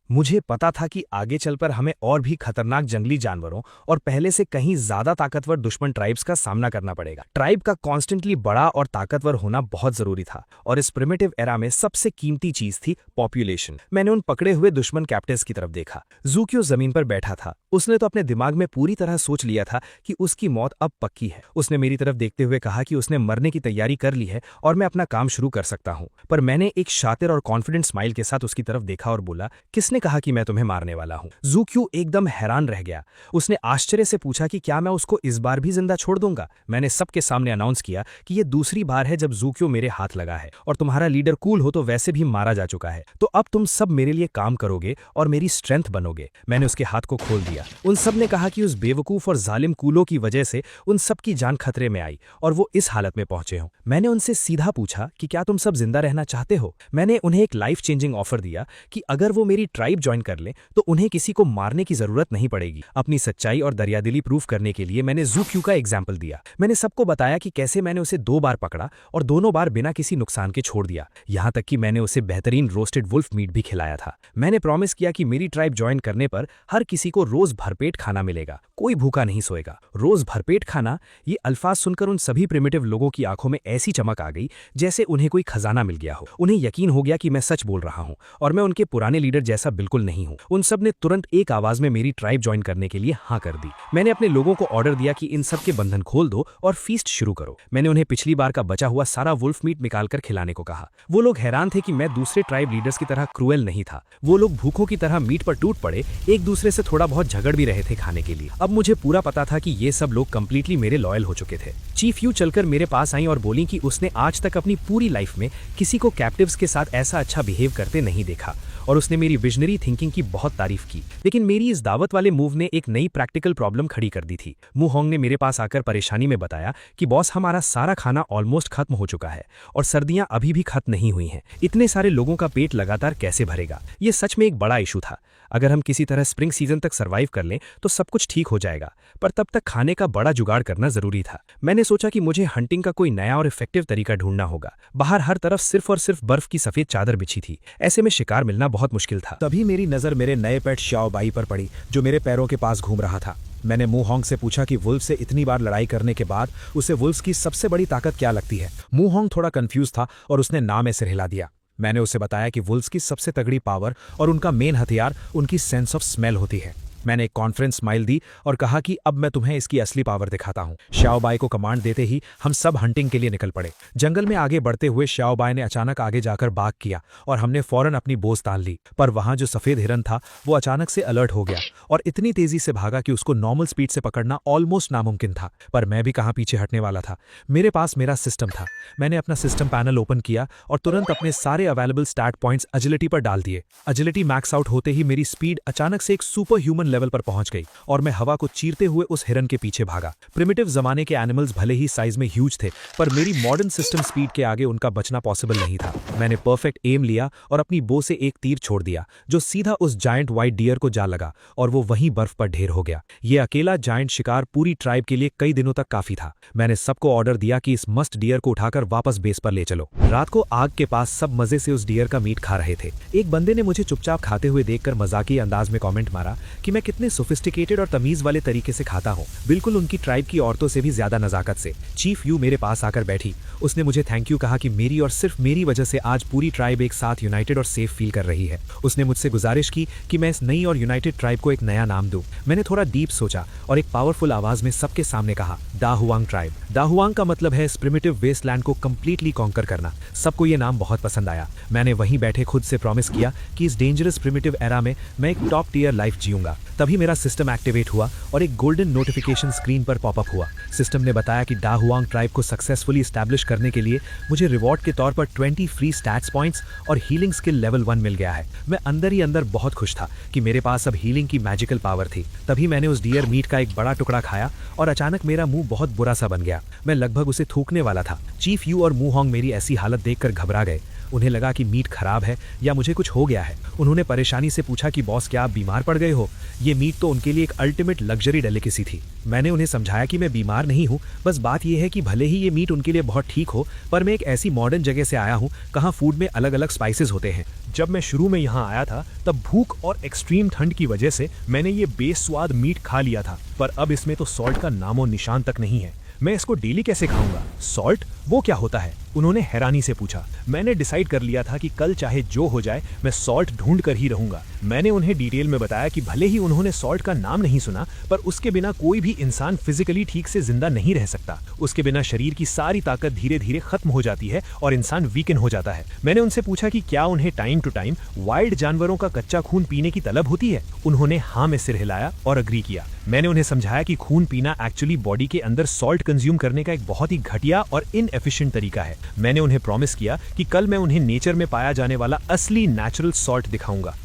मुझे पता था कि आगे चलकर हमें और भी खतरनाक जंगली जानवरों और पहले से कहीं ज्यादा ताकतवर दुश्मन ट्राइब्स का सामना करना पड़ेगा। ट्राइब का कॉन्स्टेंटली बड़ा और ताकतवर होना बहुत जरूरी था और इस प्रिमिटिव एरा में सबसे कीमती चीज थी पॉपुलेशन। मैंने उन पकड़े हुए दुश्मन कैप्टिव्स की तरफ देखा। ज़ूक्यू जमीन पर बैठा था। उसने तो अपने दिमाग में पूरी तरह सोच लिया था कि उसकी मौत अब पक्की है। उसने मेरी तरफ देखते हुए कहा कि उसने मरने की तैयारी कर ली है और मैं अपना काम शुरू कर सकता हूं। पर मैंने एक शातिर और कॉन्फिडेंट स्माइल के साथ उसकी तरफ देखा और बोला, किसने कहा कि मैं तुम्हें मारने वाला हूं? ज़ूक्यू एकदम हैरान रह गया। उसने आश्चर्य से पूछा कि क्या मैं उसको इस बार भी जिंदा छोड़ दूंगा? मैंने सबके सामने अनाउंस किया कि यह दूसरी बार है जब ज़ूक्यू मेरे हाथ लगा है और तुम्हारा लीडर कूल हो तो वैसे भी मारा जा चुका है, तो अब तुम सब मेरे लिए काम करोगे और मेरी स्ट्रेंथ बनोगे। मैंने उसके हाथ को खोल दिया। उन सब ने कहा कि उस बेवकूफ और जालिम कूलो की वजह से उन सब की जान खतरे में आई और वो इस हालत में पहुंचे हों। मैंने उनसे सीधा पूछा कि क्या तुम सब जिंदा रहना चाहते हो? मैंने उन्हें एक लाइफ चेंजिंग ऑफर दिया कि अगर वो मेरी ट्राइब ज्वाइन कर लें तो उन्हें किसी को मारने की जरूरत नहीं पड़ेगी। अपनी सच्चाई और दरियादिली प्रूफ करने के लिए मैंने ज़ूक्यू का एग्जाम्पल दिया। मैंने सबको बताया कि कैसे मैंने उसे 2 बार पकड़ा और दोनों बार बिना किसी नुकसान के छोड़ दिया। यहां तक कि मैंने उसे बेहतरीन रोस्टेड वुल्फ मीट भी खिलाया था। मैंने प्रॉमिस किया कि मेरी ट्राइब ज्वाइन करने पर हर किसी को रोज भरपेट खाना मिलेगा, कोई भूखा नहीं सोएगा। रोज भरपेट खाना, ये अल्फाज सुनकर उन सभी प्रिमिटिव लोगों की आंखों में ऐसी चमक आ गई जैसे उन्हें कोई खजाना मिल गया हो। उन्हें यकीन हो गया कि मैं सच बोल रहा हूं और मैं उनके पुराने लीडर जैसा बिल्कुल नहीं हूँ। उन सब ने तुरंत एक आवाज में मेरी ट्राइब ज्वाइन करने के लिए हाँ कर दी। मैंने अपने लोगों को ऑर्डर दिया कि इन सब के बंधन खोल दो और फीस्ट शुरू करो। मैंने उन्हें पिछली बार का बचा हुआ सारा वुल्फ मीट निकालकर खिलाने को कहा। वो लोग हैरान थे कि मैं दूसरे ट्राइब लीडर्स की तरह क्रूएल नहीं था। वो लोग भूखों की तरह मीट पर टूट पड़े, एक दूसरे से थोड़ा बहुत झगड़ भी रहे थे खाने के लिए। अब मुझे पूरा पता था कि ये सब लोग कंप्लीटली मेरे लॉयल हो चुके थे। चीफ यू चलकर मेरे पास आई और बोली कि उसने आज तक अपनी पूरी लाइफ में किसी को कैप्टिव्स के साथ ऐसा अच्छा बिहेव करते नहीं देखा और उसने मेरी विजनरी थिंकिंग की बहुत तारीफ की। लेकिन मेरी इस दावत वाले मूव ने एक नई प्रैक्टिकल प्रॉब्लम खड़ी कर दी थी। मू होंग ने मेरे पास आकर परेशानी में बताया कि बॉस, हमारा सारा खाना ऑलमोस्ट खत्म हो चुका है और सर्दियां अभी भी खत्म नहीं हुई हैं। इतने सारे लोगों का पेट लगातार कैसे भरेगा? ये सच में एक बड़ा इशू था। अगर हम किसी तरह स्प्रिंग सीजन तक सर्वाइव कर लें तो सब कुछ ठीक हो जाएगा, पर तब तक खाने का बड़ा जुगाड़ करना जरूरी था। मैंने सोचा कि मुझे हंटिंग का कोई नया और इफेक्टिव तरीका ढूंढना होगा। बाहर हर तरफ सिर्फ और सिर्फ बर्फ की सफेद चादर बिछी थी। ऐसे में शिकार मिलना बहुत मुश्किल था। तभी मेरी नजर मेरे नए पेट श्याओ बाई पर पड़ी, जो मेरे पैरों के पास घूम रहा था। मैंने मू होंग से पूछा कि वुल्फ से इतनी बार लड़ाई करने के बाद उसे वुल्फ की सबसे बड़ी ताकत क्या लगती है। मू होंग थोड़ा कंफ्यूज था और उसने ना में सिर हिला दिया। मैंने उसे बताया कि वुल्फ्स की सबसे तगड़ी पावर और उनका मेन हथियार उनकी सेंस ऑफ स्मेल होती है। मैंने एक कॉन्फ्रेंस स्माइल दी और कहा कि अब मैं तुम्हें इसकी असली पावर दिखाता हूं। श्याओबाई को कमांड देते ही हम सब हंटिंग के लिए निकल पड़े। जंगल में आगे बढ़ते हुए श्याओबाई ने अचानक आगे जाकर बाग किया और हमने फौरन अपनी बोझ तान ली। पर वहां जो सफेद हिरन था वो अचानक से अलर्ट हो गया और इतनी तेजी से भागा कि उसको नॉर्मल स्पीड से पकड़ना ऑलमोस्ट नामुमकिन था। पर मैं भी कहां पीछे हटने वाला था। मेरे पास मेरा सिस्टम था। मैंने अपना सिस्टम पैनल ओपन किया और तुरंत अपने सारे अवेलेबल स्टैट पॉइंट्स एजिलिटी पर डाल दिए। एजिलिटी मैक्स आउट होते ही मेरी स्पीड अचानक से एक सुपर ह्यूमन लेवल पर पहुंच गई और मैं हवा को चीरते हुए उस हिरन के पीछे भागा। प्रिमिटिव जमाने के एनिमल्स भले ही साइज में ह्यूज थे, पर मेरी मॉडर्न सिस्टम स्पीड के आगे उनका बचना पॉसिबल नहीं था। मैंने परफेक्ट एम लिया और अपनी बो से एक तीर छोड़ दिया जो सीधा उस जायंट व्हाइट डियर को जा लगा और वो वहीं बर्फ पर ढेर हो गया। ये अकेला जायंट शिकार पूरी ट्राइब के लिए कई दिनों तक काफी था। मैंने सबको ऑर्डर दिया कि इस मस्ट डियर को उठाकर वापस बेस पर ले चलो। रात को आग के पास सब मजे से उस डियर का मीट खा रहे थे। एक बंदे ने मुझे चुपचाप खाते हुए देखकर मजाकी अंदाज में कमेंट मारा कि मैं कितने सोफिस्टिकेटेड और तमीज वाले तरीके से खाता हूँ, बिल्कुल उनकी ट्राइब की औरतों से भी ज्यादा नजाकत से। चीफ यू मेरे पास आकर बैठी। उसने मुझे थैंक यू कहा कि मेरी और सिर्फ मेरी वजह से आज पूरी ट्राइब एक साथ यूनाइटेड और सेफ फील कर रही है। उसने मुझसे गुजारिश की कि मैं इस नई और यूनाइटेड ट्राइब को एक नया नाम दूं। मैंने थोड़ा डीप सोचा और एक पावरफुल आवाज में सबके सामने कहा, दा हुआंग ट्राइब। दा हुआंग का मतलब है इस प्रिमिटिव वेस्टलैंड को कंप्लीटली कॉन्कर करना। सबको ये नाम बहुत पसंद आया। मैंने वहीं बैठे खुद से प्रॉमिस किया कि इस डेंजरस प्रिमिटिव एरा में मैं एक टॉप टियर लाइफ जीऊंगा। तभी मेरा सिस्टम एक्टिवेट हुआ और एक गोल्डन नोटिफिकेशन स्क्रीन पर पॉपअप हुआ। सिस्टम ने बताया कि दा हुआंग ट्राइब को सक्सेसफुली एस्टैब्लिश करने के लिए मुझे रिवॉर्ड के तौर पर 20 फ्री स्टैट्स पॉइंट्स और हीलिंग स्किल लेवल 1 मिल गया है। मैं अंदर ही अंदर बहुत खुश था कि मेरे पास अब हीलिंग की मैजिकल पावर थी। तभी मैंने उस डियर मीट का एक बड़ा टुकड़ा खाया और अचानक मेरा मुंह बहुत बुरा सा बन गया। मैं लगभग उसे थूकने वाला था। चीफ यू और मू होंग मेरी ऐसी हालत देखकर घबरा गए। उन्हें लगा कि मीट खराब है या मुझे कुछ हो गया है। उन्होंने परेशानी से पूछा कि बॉस, क्या आप बीमार पड़ गए हो? ये मीट तो उनके लिए एक अल्टीमेट लग्जरी डेलिकेसी थी। मैंने उन्हें समझाया कि मैं बीमार नहीं हूँ, बस बात यह है कि भले ही ये मीट उनके लिए बहुत ठीक हो, पर मैं एक ऐसी मॉडर्न जगह से आया हूँ कहाँ फूड में अलग अलग स्पाइसेस होते हैं। जब मैं शुरू में यहाँ आया था तब भूख और एक्सट्रीम ठंड की वजह से मैंने ये बेस्वाद मीट खा लिया था, पर अब इसमें तो सॉल्ट का नामो निशान तक नहीं है। मैं इसको डेली कैसे खाऊंगा? सॉल्ट वो क्या होता है? उन्होंने हैरानी से पूछा। मैंने डिसाइड कर लिया था कि कल चाहे जो हो जाए मैं सॉल्ट ढूंढ कर ही रहूंगा। मैंने उन्हें डिटेल में बताया कि भले ही उन्होंने सॉल्ट का नाम नहीं सुना, पर उसके बिना कोई भी इंसान फिजिकली ठीक से जिंदा नहीं रह सकता। उसके बिना शरीर की सारी ताकत धीरे धीरे खत्म हो जाती है और इंसान वीकन हो जाता है। मैंने उनसे पूछा कि क्या उन्हें टाइम टू टाइम वाइल्ड जानवरों का कच्चा खून पीने की तलब होती है? उन्होंने हाँ में सिर हिलाया और अग्री किया। मैंने उन्हें समझाया कि खून पीना एक्चुअली बॉडी के अंदर सॉल्ट कंज्यूम करने का एक बहुत ही घटिया और इनएफिशिएंट तरीका है। मैंने उन्हें प्रॉमिस किया कि कल मैं उन्हें नेचर में पाया जाने वाला असली नेचुरल सॉल्ट दिखाऊंगा।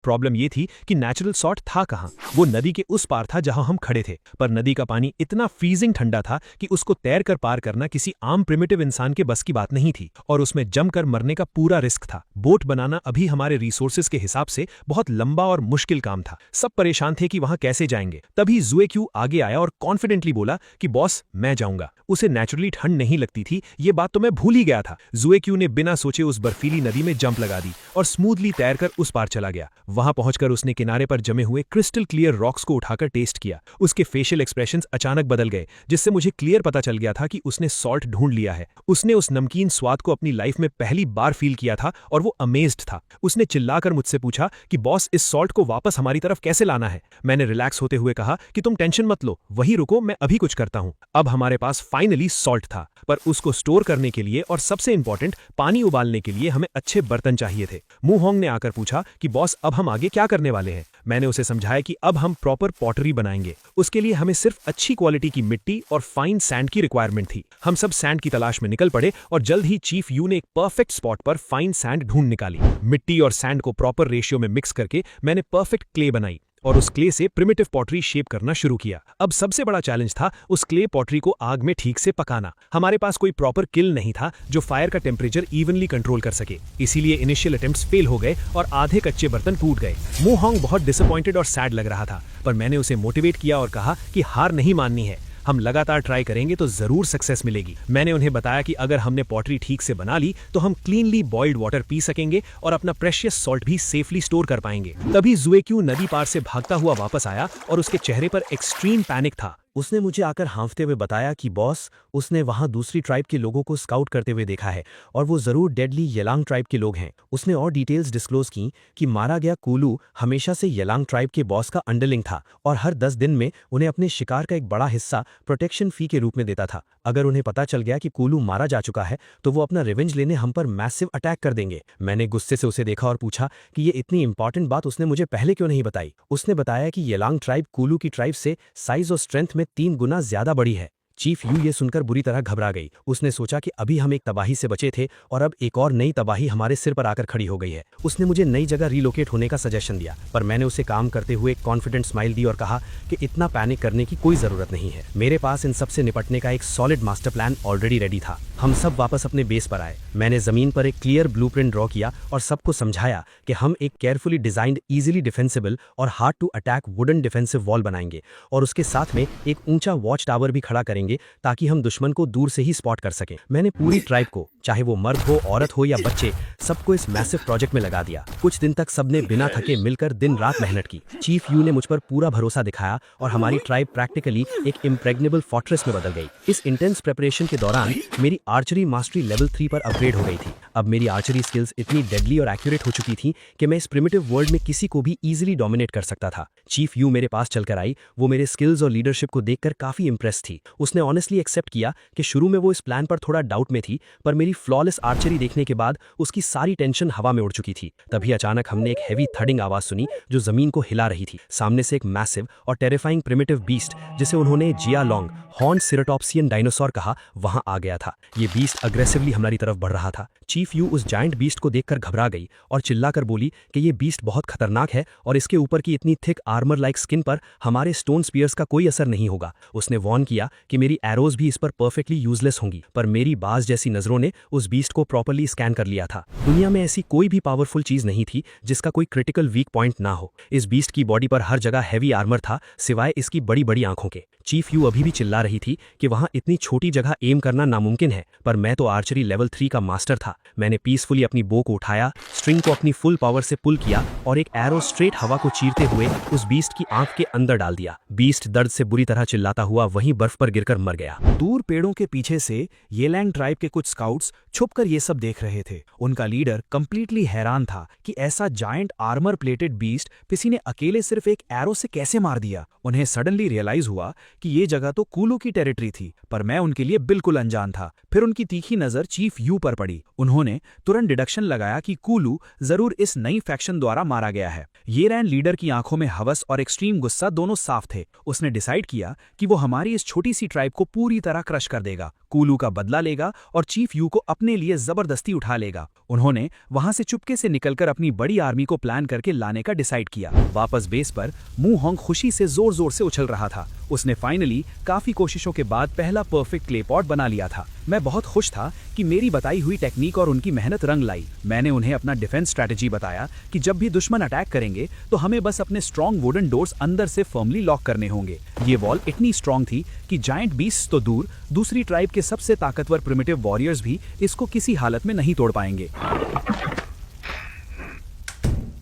प्रॉब्लम ये थी कि नेचुरल सॉल्ट था कहां? वो नदी के उस पार था जहां हम खड़े थे, पर नदी का पानी इतना फ्रीजिंग ठंडा था कि उसको तैरकर पार करना किसी आम प्रिमिटिव इंसान के बस की बात नहीं थी और उसमें जमकर मरने का पूरा रिस्क था। बोट बनाना अभी हमारे रिसोर्सेज के हिसाब से बहुत लंबा और मुश्किल काम था। सब परेशान थे कि वहां कैसे जाएंगे। तभी ज़ुएक्यू आगे आया और कॉन्फिडेंटली बोला कि बॉस, मैं जाऊंगा। उसे नेचुरली ठंड नहीं लगती थी, ये बात तो मैं भूल ही गया था। ज़ुएक्यू ने बिना सोचे उस बर्फीली नदी में जंप लगा दी और स्मूथली तैरकर उस पार चला गया। वहां पहुंचकर उसने किनारे पर जमे हुए क्रिस्टल क्लियर रॉक्स को उठाकर टेस्ट किया। उसके फेशियल एक्सप्रेशंस अचानक बदल गए, जिससे मुझे क्लियर पता चल गया था कि उसने सॉल्ट ढूंढ लिया है। उसने उस नमकीन स्वाद को अपनी लाइफ में पहली बार फील किया था और वो अमेज्ड था। उसने चिल्लाकर मुझसे पूछा कि बॉस, इस सॉल्ट को वापस हमारी तरफ कैसे लाना है। मैंने रिलैक्स होते हुए कहा कि तुम टेंशन मत लो, वहीं रुको, मैं अभी कुछ करता हूं। अब हमारे पास फाइनली सॉल्ट था, पर उसको स्टोर करने के लिए और सबसे इंपॉर्टेंट पानी उबालने के लिए हमें अच्छे बर्तन चाहिए थे। मू होंग ने आकर पूछा कि बॉस, अब हम आगे क्या करने वाले हैं। मैंने उसे समझाया कि अब हम प्रॉपर पॉटरी बनाएंगे। उसके लिए हमें सिर्फ अच्छी क्वालिटी की मिट्टी और फाइन सैंड की रिक्वायरमेंट थी। हम सब सैंड की तलाश में निकल पड़े और जल्द ही चीफ यू ने एक परफेक्ट स्पॉट पर फाइन सैंड ढूंढ निकाली। मिट्टी और सैंड को प्रॉपर रेशियो में मिक्स करके मैंने परफेक्ट क्ले बनाई और उस क्ले से प्रिमिटिव पॉटरी शेप करना शुरू किया। अब सबसे बड़ा चैलेंज था उस क्ले पॉटरी को आग में ठीक से पकाना। हमारे पास कोई प्रॉपर किल नहीं था जो फायर का टेम्परेचर इवनली कंट्रोल कर सके, इसीलिए इनिशियल अटेम्प्ट्स फेल हो गए और आधे कच्चे बर्तन टूट गए। मू होंग बहुत डिसअपॉइंटेड और सैड लग रहा था, पर मैंने उसे मोटिवेट किया और कहा कि हार नहीं माननी है, हम लगातार ट्राई करेंगे तो जरूर सक्सेस मिलेगी। मैंने उन्हें बताया कि अगर हमने पॉटरी ठीक से बना ली तो हम क्लीनली बॉइल्ड वाटर पी सकेंगे और अपना प्रेशियस सॉल्ट भी सेफली स्टोर कर पाएंगे। तभी जुएक्यू नदी पार से भागता हुआ वापस आया और उसके चेहरे पर एक्सट्रीम पैनिक था। उसने मुझे आकर हाँफते हुए बताया कि बॉस, उसने वहां दूसरी ट्राइब के लोगों को स्काउट करते हुए देखा है और वो जरूर डेडली येलांग ट्राइब के लोग हैं। उसने और डिटेल्स डिस्क्लोज की कि मारा गया कूलू हमेशा से येलांग ट्राइब के बॉस का अंडरलिंग था और हर 10 दिन में उन्हें अपने शिकार का एक बड़ा हिस्सा प्रोटेक्शन फी के रूप में देता था। अगर उन्हें पता चल गया कि कूलू मारा जा चुका है तो वो अपना रिवेंज लेने हम पर मैसिव अटैक कर देंगे। मैंने गुस्से से उसे देखा और पूछा कि ये इतनी इंपॉर्टेंट बात उसने मुझे पहले क्यों नहीं बताई। उसने बताया कि येलांग ट्राइब कूलू की ट्राइब से साइज और स्ट्रेंथ में 3 गुना ज्यादा बड़ी है। चीफ यू ये सुनकर बुरी तरह घबरा गई। उसने सोचा कि अभी हम एक तबाही से बचे थे और अब एक और नई तबाही हमारे सिर पर आकर खड़ी हो गई है। उसने मुझे नई जगह रिलोकेट होने का सजेशन दिया, पर मैंने उसे काम करते हुए एक कॉन्फिडेंट स्माइल दी और कहा कि इतना पैनिक करने की कोई जरूरत नहीं है। मेरे पास इन सब से निपटने का एक solid master plan already ready था। हम सब वापस अपने बेस पर आए। मैंने जमीन पर एक क्लियर ब्लूप्रिंट ड्रॉ किया और सबको समझाया कि हम एक केयरफुली डिजाइंड इजीली डिफेंसिबल और hard to attack wooden defensive wall बनाएंगे और उसके साथ में एक ऊंचा वॉच टावर भी खड़ा करेंगे ताकि हम दुश्मन को दूर से ही स्पॉट कर सकें। मैंने पूरी ट्राइब को, चाहे वो मर्द हो, औरत हो या बच्चे, सबको इस मैसिव प्रोजेक्ट में लगा दिया। कुछ दिन तक सबने बिना थके मिलकर दिन रात मेहनत की। चीफ यू ने मुझ पर पूरा भरोसा दिखाया और हमारी ट्राइब प्रैक्टिकली एक इम्प्रेग्नेबल फोर्ट्रेस में बदल गई। इस इंटेंस प्रिपरेशन के दौरान मेरी आर्चरी मास्टरी लेवल 3 पर अपग्रेड हो गई थी। अब मेरी आर्चरी स्किल्स इतनी डेडली और एक्यूरेट हो चुकी थी कि मैं इस प्रिमिटिव वर्ल्ड में किसी को भी इजीली डोमिनेट कर सकता था। चीफ यू मेरे पास चलकर आई। वो मेरे स्किल्स और लीडरशिप को देखकर काफी इंप्रेस थी। उसने ऑनेस्टली एक्सेप्ट किया कि शुरू में वो इस प्लान पर थोड़ा डाउट में थी, पर मेरी फ्लॉलेस आर्चरी देखने के बाद उसकी सारी टेंशन हवा में उड़ चुकी थी। तभी अचानक हमने एक हैवी थडिंग आवाज सुनी जो जमीन को हिला रही थी। सामने से एक मैसिव और टेरिफाइंग प्रिमिटिव बीस्ट, जिसे उन्होंने जिया लॉन्ग हॉर्न सिरोटॉप्सियन डायनासोर कहा, वहां आ गया था। ये बीस्ट अग्रेसिवली हमारी तरफ बढ़ रहा था। चीफ यू उस जायंट बीस्ट को देखकर घबरा गई और चिल्लाकर बोली कि ये बीस्ट बहुत खतरनाक है और इसके ऊपर की इतनी थिक आर्मर लाइक स्किन पर हमारे स्टोन स्पीयर्स का कोई असर नहीं होगा। उसने वॉर्न किया कि मेरी एरोज भी इस पर परफेक्टली यूजलेस होंगी, पर मेरी बाज जैसी नजरों ने उस बीस्ट को प्रॉपर्ली स्कैन कर लिया था। दुनिया में ऐसी कोई भी पावरफुल चीज नहीं थी जिसका कोई क्रिटिकल वीक पॉइंट ना हो। इस बीस्ट की बॉडी पर हर जगह हैवी आर्मर था, सिवाय इसकी बड़ी बड़ी आंखों के। चीफ यू अभी भी चिल्ला रही थी कि वहां इतनी छोटी जगह एम करना नामुमकिन है, पर मैं तो आर्चरी लेवल 3 का मास्टर था। मैंने पीसफुली अपनी बो को उठाया, स्ट्रिंग को अपनी फुल पावर से पुल किया और एक एरो स्ट्रेट हवा को चीरते हुए उस बीस्ट की आंख के अंदर डाल दिया। बीस्ट दर्द से बुरी तरह चिल्लाता हुआ वहीं बर्फ पर गिरकर मर गया। दूर पेड़ों के पीछे से येलैंग ट्राइब के कुछ स्काउट्स छुपकर ये सब देख रहे थे। उनका लीडर कंप्लीटली हैरान था कि ऐसा जायंट आर्मर प्लेटेड बीस्ट किसी ने अकेले सिर्फ एक एरो से कैसे मार दिया। उन्हें सडनली रियलाइज हुआ कि ये जगह तो कूलू की टेरिटरी थी, पर मैं उनके लिए बिल्कुल अनजान था। फिर उनकी तीखी नजर चीफ यू पर पड़ी। उन्होंने तुरंत डिडक्शन लगाया कि कूलू जरूर इस नई फैक्शन द्वारा मारा गया है। ये रैन लीडर की आंखों में हवस और एक्सट्रीम गुस्सा दोनों साफ थे। उसने डिसाइड किया कि वो हमारी इस छोटी सी ट्राइब को पूरी तरह क्रश कर देगा, कूलू का बदला लेगा और चीफ यू को अपने लिए जबरदस्ती उठा लेगा। उन्होंने वहां से चुपके से निकलकर अपनी बड़ी आर्मी को प्लान करके लाने का डिसाइड किया। वापस बेस पर मू होंग खुशी से जोर जोर से उछल रहा था। उसने फाइनली काफी कोशिशों के बाद पहला परफेक्ट क्ले पॉट बना लिया था। मैं बहुत खुश था कि मेरी बताई हुई टेक्निक और उनकी मेहनत रंग लाई। मैंने उन्हें अपना डिफेंस स्ट्रेटेजी बताया कि जब भी दुश्मन अटैक करेंगे तो हमें बस अपने स्ट्रॉन्ग वुडन डोर्स अंदर से फर्मली लॉक करने होंगे। ये वॉल इतनी स्ट्रॉन्ग थी कि जायंट बीस्ट तो दूर, दूसरी ट्राइब के सबसे ताकतवर प्रिमिटिव वॉरियर्स भी इसको किसी हालत में नहीं तोड़ पाएंगे।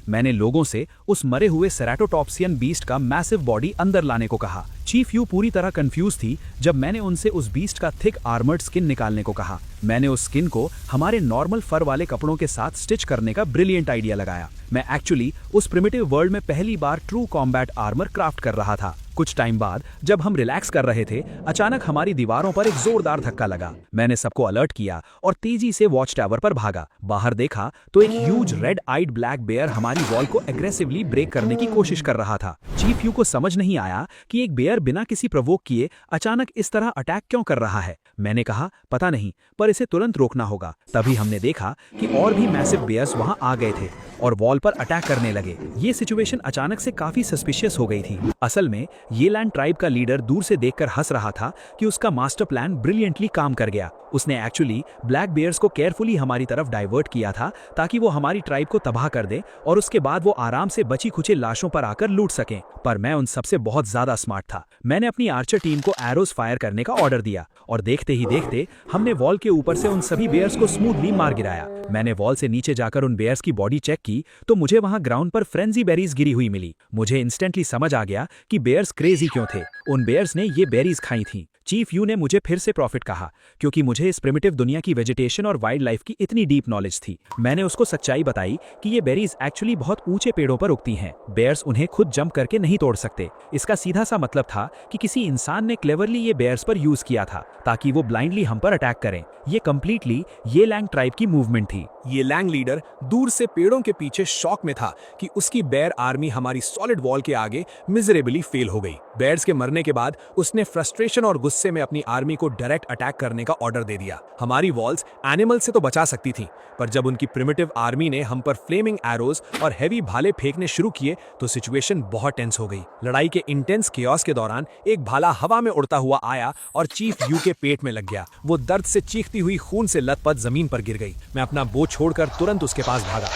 मैंने लोगों से उस मरे हुए सेराटोटॉप्सियन बीस्ट का मैसिव बॉडी अंदर लाने को कहा। चीफ यू पूरी तरह कंफ्यूज थी जब मैंने उनसे उस बीस्ट का थिक आर्मर्ड स्किन निकालने को कहा। मैंने उस स्किन को हमारे नॉर्मल फर वाले कपड़ों के साथ स्टिच करने का ब्रिलियंट आइडिया लगाया। मैं एक्चुअली उस प्रिमिटिव वर्ल्ड में पहली बार ट्रू कॉम्बैट आर्मर क्राफ्ट कर रहा था। कुछ टाइम बाद जब हम रिलैक्स कर रहे थे, अचानक हमारी दीवारों पर एक जोरदार धक्का लगा। मैंने सबको अलर्ट किया और तेजी से वॉच टावर पर भागा। बाहर देखा तो एक huge red eyed black bear हमारी वॉल को एग्रेसिवली ब्रेक करने की कोशिश कर रहा था। चीफ यू को समझ नहीं आया कि एक बेयर बिना किसी प्रवोक किए अचानक इस तरह अटैक क्यों कर रहा है। मैंने कहा पता नहीं, पर इसे तुरंत रोकना होगा। तभी हमने देखा कि और भी मैसिव बेयर्स वहां आ गए थे और वॉल पर अटैक करने लगे। ये सिचुएशन अचानक से काफी सस्पिशियस हो गई थी। असल में ये लैंड ट्राइब का लीडर दूर से देखकर हंस रहा था कि उसका मास्टर प्लान ब्रिलियंटली काम कर गया। उसने एक्चुअली ब्लैक बेयर्स को केयरफुली हमारी तरफ डाइवर्ट किया था ताकि वो हमारी ट्राइब को तबाह कर दे और उसके बाद वो आराम से बची खुची लाशों पर आकर लूट सकें। पर मैं उन सबसे बहुत ज्यादा स्मार्ट था। मैंने अपनी आर्चर टीम को एरोज फायर करने का ऑर्डर दिया और देखते ही देखते हमने वॉल के ऊपर से उन सभी बेयर्स को स्मूथली मार गिराया। मैंने वॉल से नीचे जाकर उन बेयर्स की बॉडी चेक की तो मुझे वहां ग्राउंड पर फ्रेंजी बेरीज गिरी हुई मिली। मुझे इंस्टेंटली समझ आ गया कि बेयर्स क्रेजी क्यों थे। उन बेयर्स ने ये बेरीज खाई थी। चीफ यू ने मुझे फिर से प्रॉफिट कहा क्योंकि मुझे इस प्रिमिटिव दुनिया की वेजिटेशन और वाइल्ड लाइफ की इतनी डीप नॉलेज थी। मैंने उसको सच्चाई बताई कि ये बेरीज एक्चुअली बहुत ऊंचे पेड़ों पर उगती हैं। बेयर्स उन्हें खुद जंप करके नहीं तोड़ सकते। इसका सीधा सा मतलब था कि किसी इंसान ने क्लेवरली ये बेयर्स पर यूज किया था ताकि वो ब्लाइंडली हम पर अटैक करें। ये कंप्लीटली ये लैंग ट्राइब की मूवमेंट थी। ये लैंग लीडर दूर से पेड़ों के पीछे शॉक में था कि उसकी बेयर आर्मी हमारी सॉलिड वॉल के आगे मिजरेबली फेल हो गई। बेयर्स के मरने के बाद उसने फ्रस्ट्रेशन और गुस्से में अपनी आर्मी को डायरेक्ट अटैक करने का ऑर्डर दे दिया। हमारी वॉल्स एनिमल से तो बचा सकती थी, पर जब उनकी प्रिमिटिव आर्मी ने हम पर फ्लेमिंग एरोज और हैवी भाले फेंकने शुरू किए तो सिचुएशन बहुत टेंस हो गई। लड़ाई के इंटेंस केओस के दौरान एक भाला हवा में उड़ता हुआ आया और चीफ यू के पेट में लग गया। वो दर्द से चीखती हुई खून से लथपथ जमीन पर गिर गई। मैं अपना बो छोड़कर तुरंत उसके पास भागा।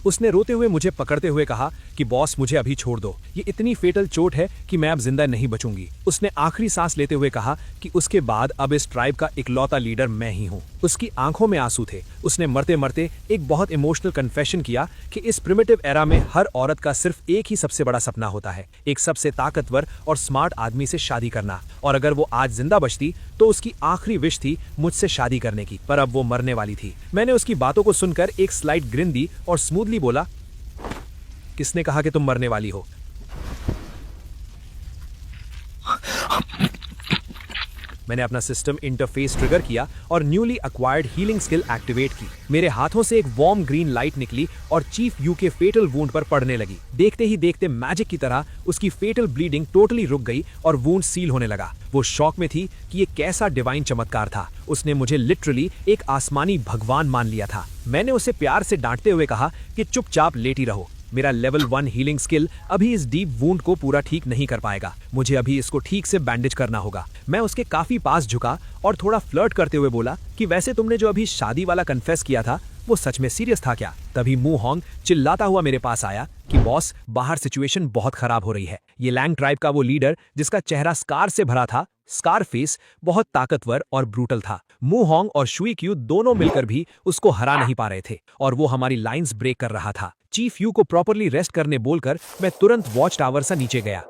उसने रोते हुए मुझे पकड़ते हुए कहा कि बॉस मुझे अभी छोड़ दो, ये इतनी फेटल चोट है कि मैं अब जिंदा नहीं बचूंगी। उसने आखिरी सांस लेते हुए कहा कि उसके बाद अब इस ट्राइब का इकलौता लीडर मैं ही हूँ। उसकी आंखों में आंसू थे। उसने मरते मरते एक बहुत इमोशनल कन्फेशन किया कि इस प्रिमिटिव एरा में हर औरत का सिर्फ एक ही सबसे बड़ा सपना होता है, एक सबसे ताकतवर और स्मार्ट आदमी से शादी करना। और अगर वो आज जिंदा बचती तो उसकी आखिरी विश थी मुझसे शादी करने की, पर अब वो मरने वाली थी। मैंने उसकी बातों को सुनकर एक स्लाइट ग्रिन दी और स्मूथली बोला, किसने कहा कि तुम मरने वाली हो? मैंने अपना सिस्टम इंटरफेस ट्रिगर किया और newly acquired healing skill activate की। मेरे हाथों से एक वार्म ग्रीन लाइट निकली और चीफ यू के फेटल वुंड पर पड़ने लगी। देखते ही देखते मैजिक की तरह उसकी फेटल ब्लीडिंग टोटली रुक गई और वुंड सील होने लगा। वो शॉक में थी कि ये कैसा डिवाइन चमत्कार था। उसने मुझे लिटरली एक आसमानी भगवान मान लिया था। मैंने उसे प्यार से डांटते हुए कहा कि चुपचाप लेटी रहो। मेरा लेवल 1 हीलिंग स्किल अभी इस डीप वुंड को पूरा ठीक नहीं कर पाएगा। मुझे अभी इसको ठीक से बैंडेज करना होगा। मैं उसके काफी पास झुका और थोड़ा फ्लर्ट करते हुए बोला कि वैसे तुमने जो अभी शादी वाला कन्फेस किया था वो सच में सीरियस था क्या? तभी मूहोंग चिल्लाता हुआ मेरे पास आया कि बॉस, बाहर सिचुएशन बहुत खराब हो रही है। ये लैंग ट्राइब का वो लीडर जिसका चेहरा स्कार से भरा था, स्कारफेस, बहुत ताकतवर और ब्रूटल था। मूहोंग और शुइक्यू दोनों मिलकर भी उसको हरा नहीं पा रहे थे और वो हमारी लाइंस ब्रेक कर रहा था। चीफ यू को प्रॉपरली रेस्ट करने बोलकर मैं तुरंत वॉच टावर से नीचे गया।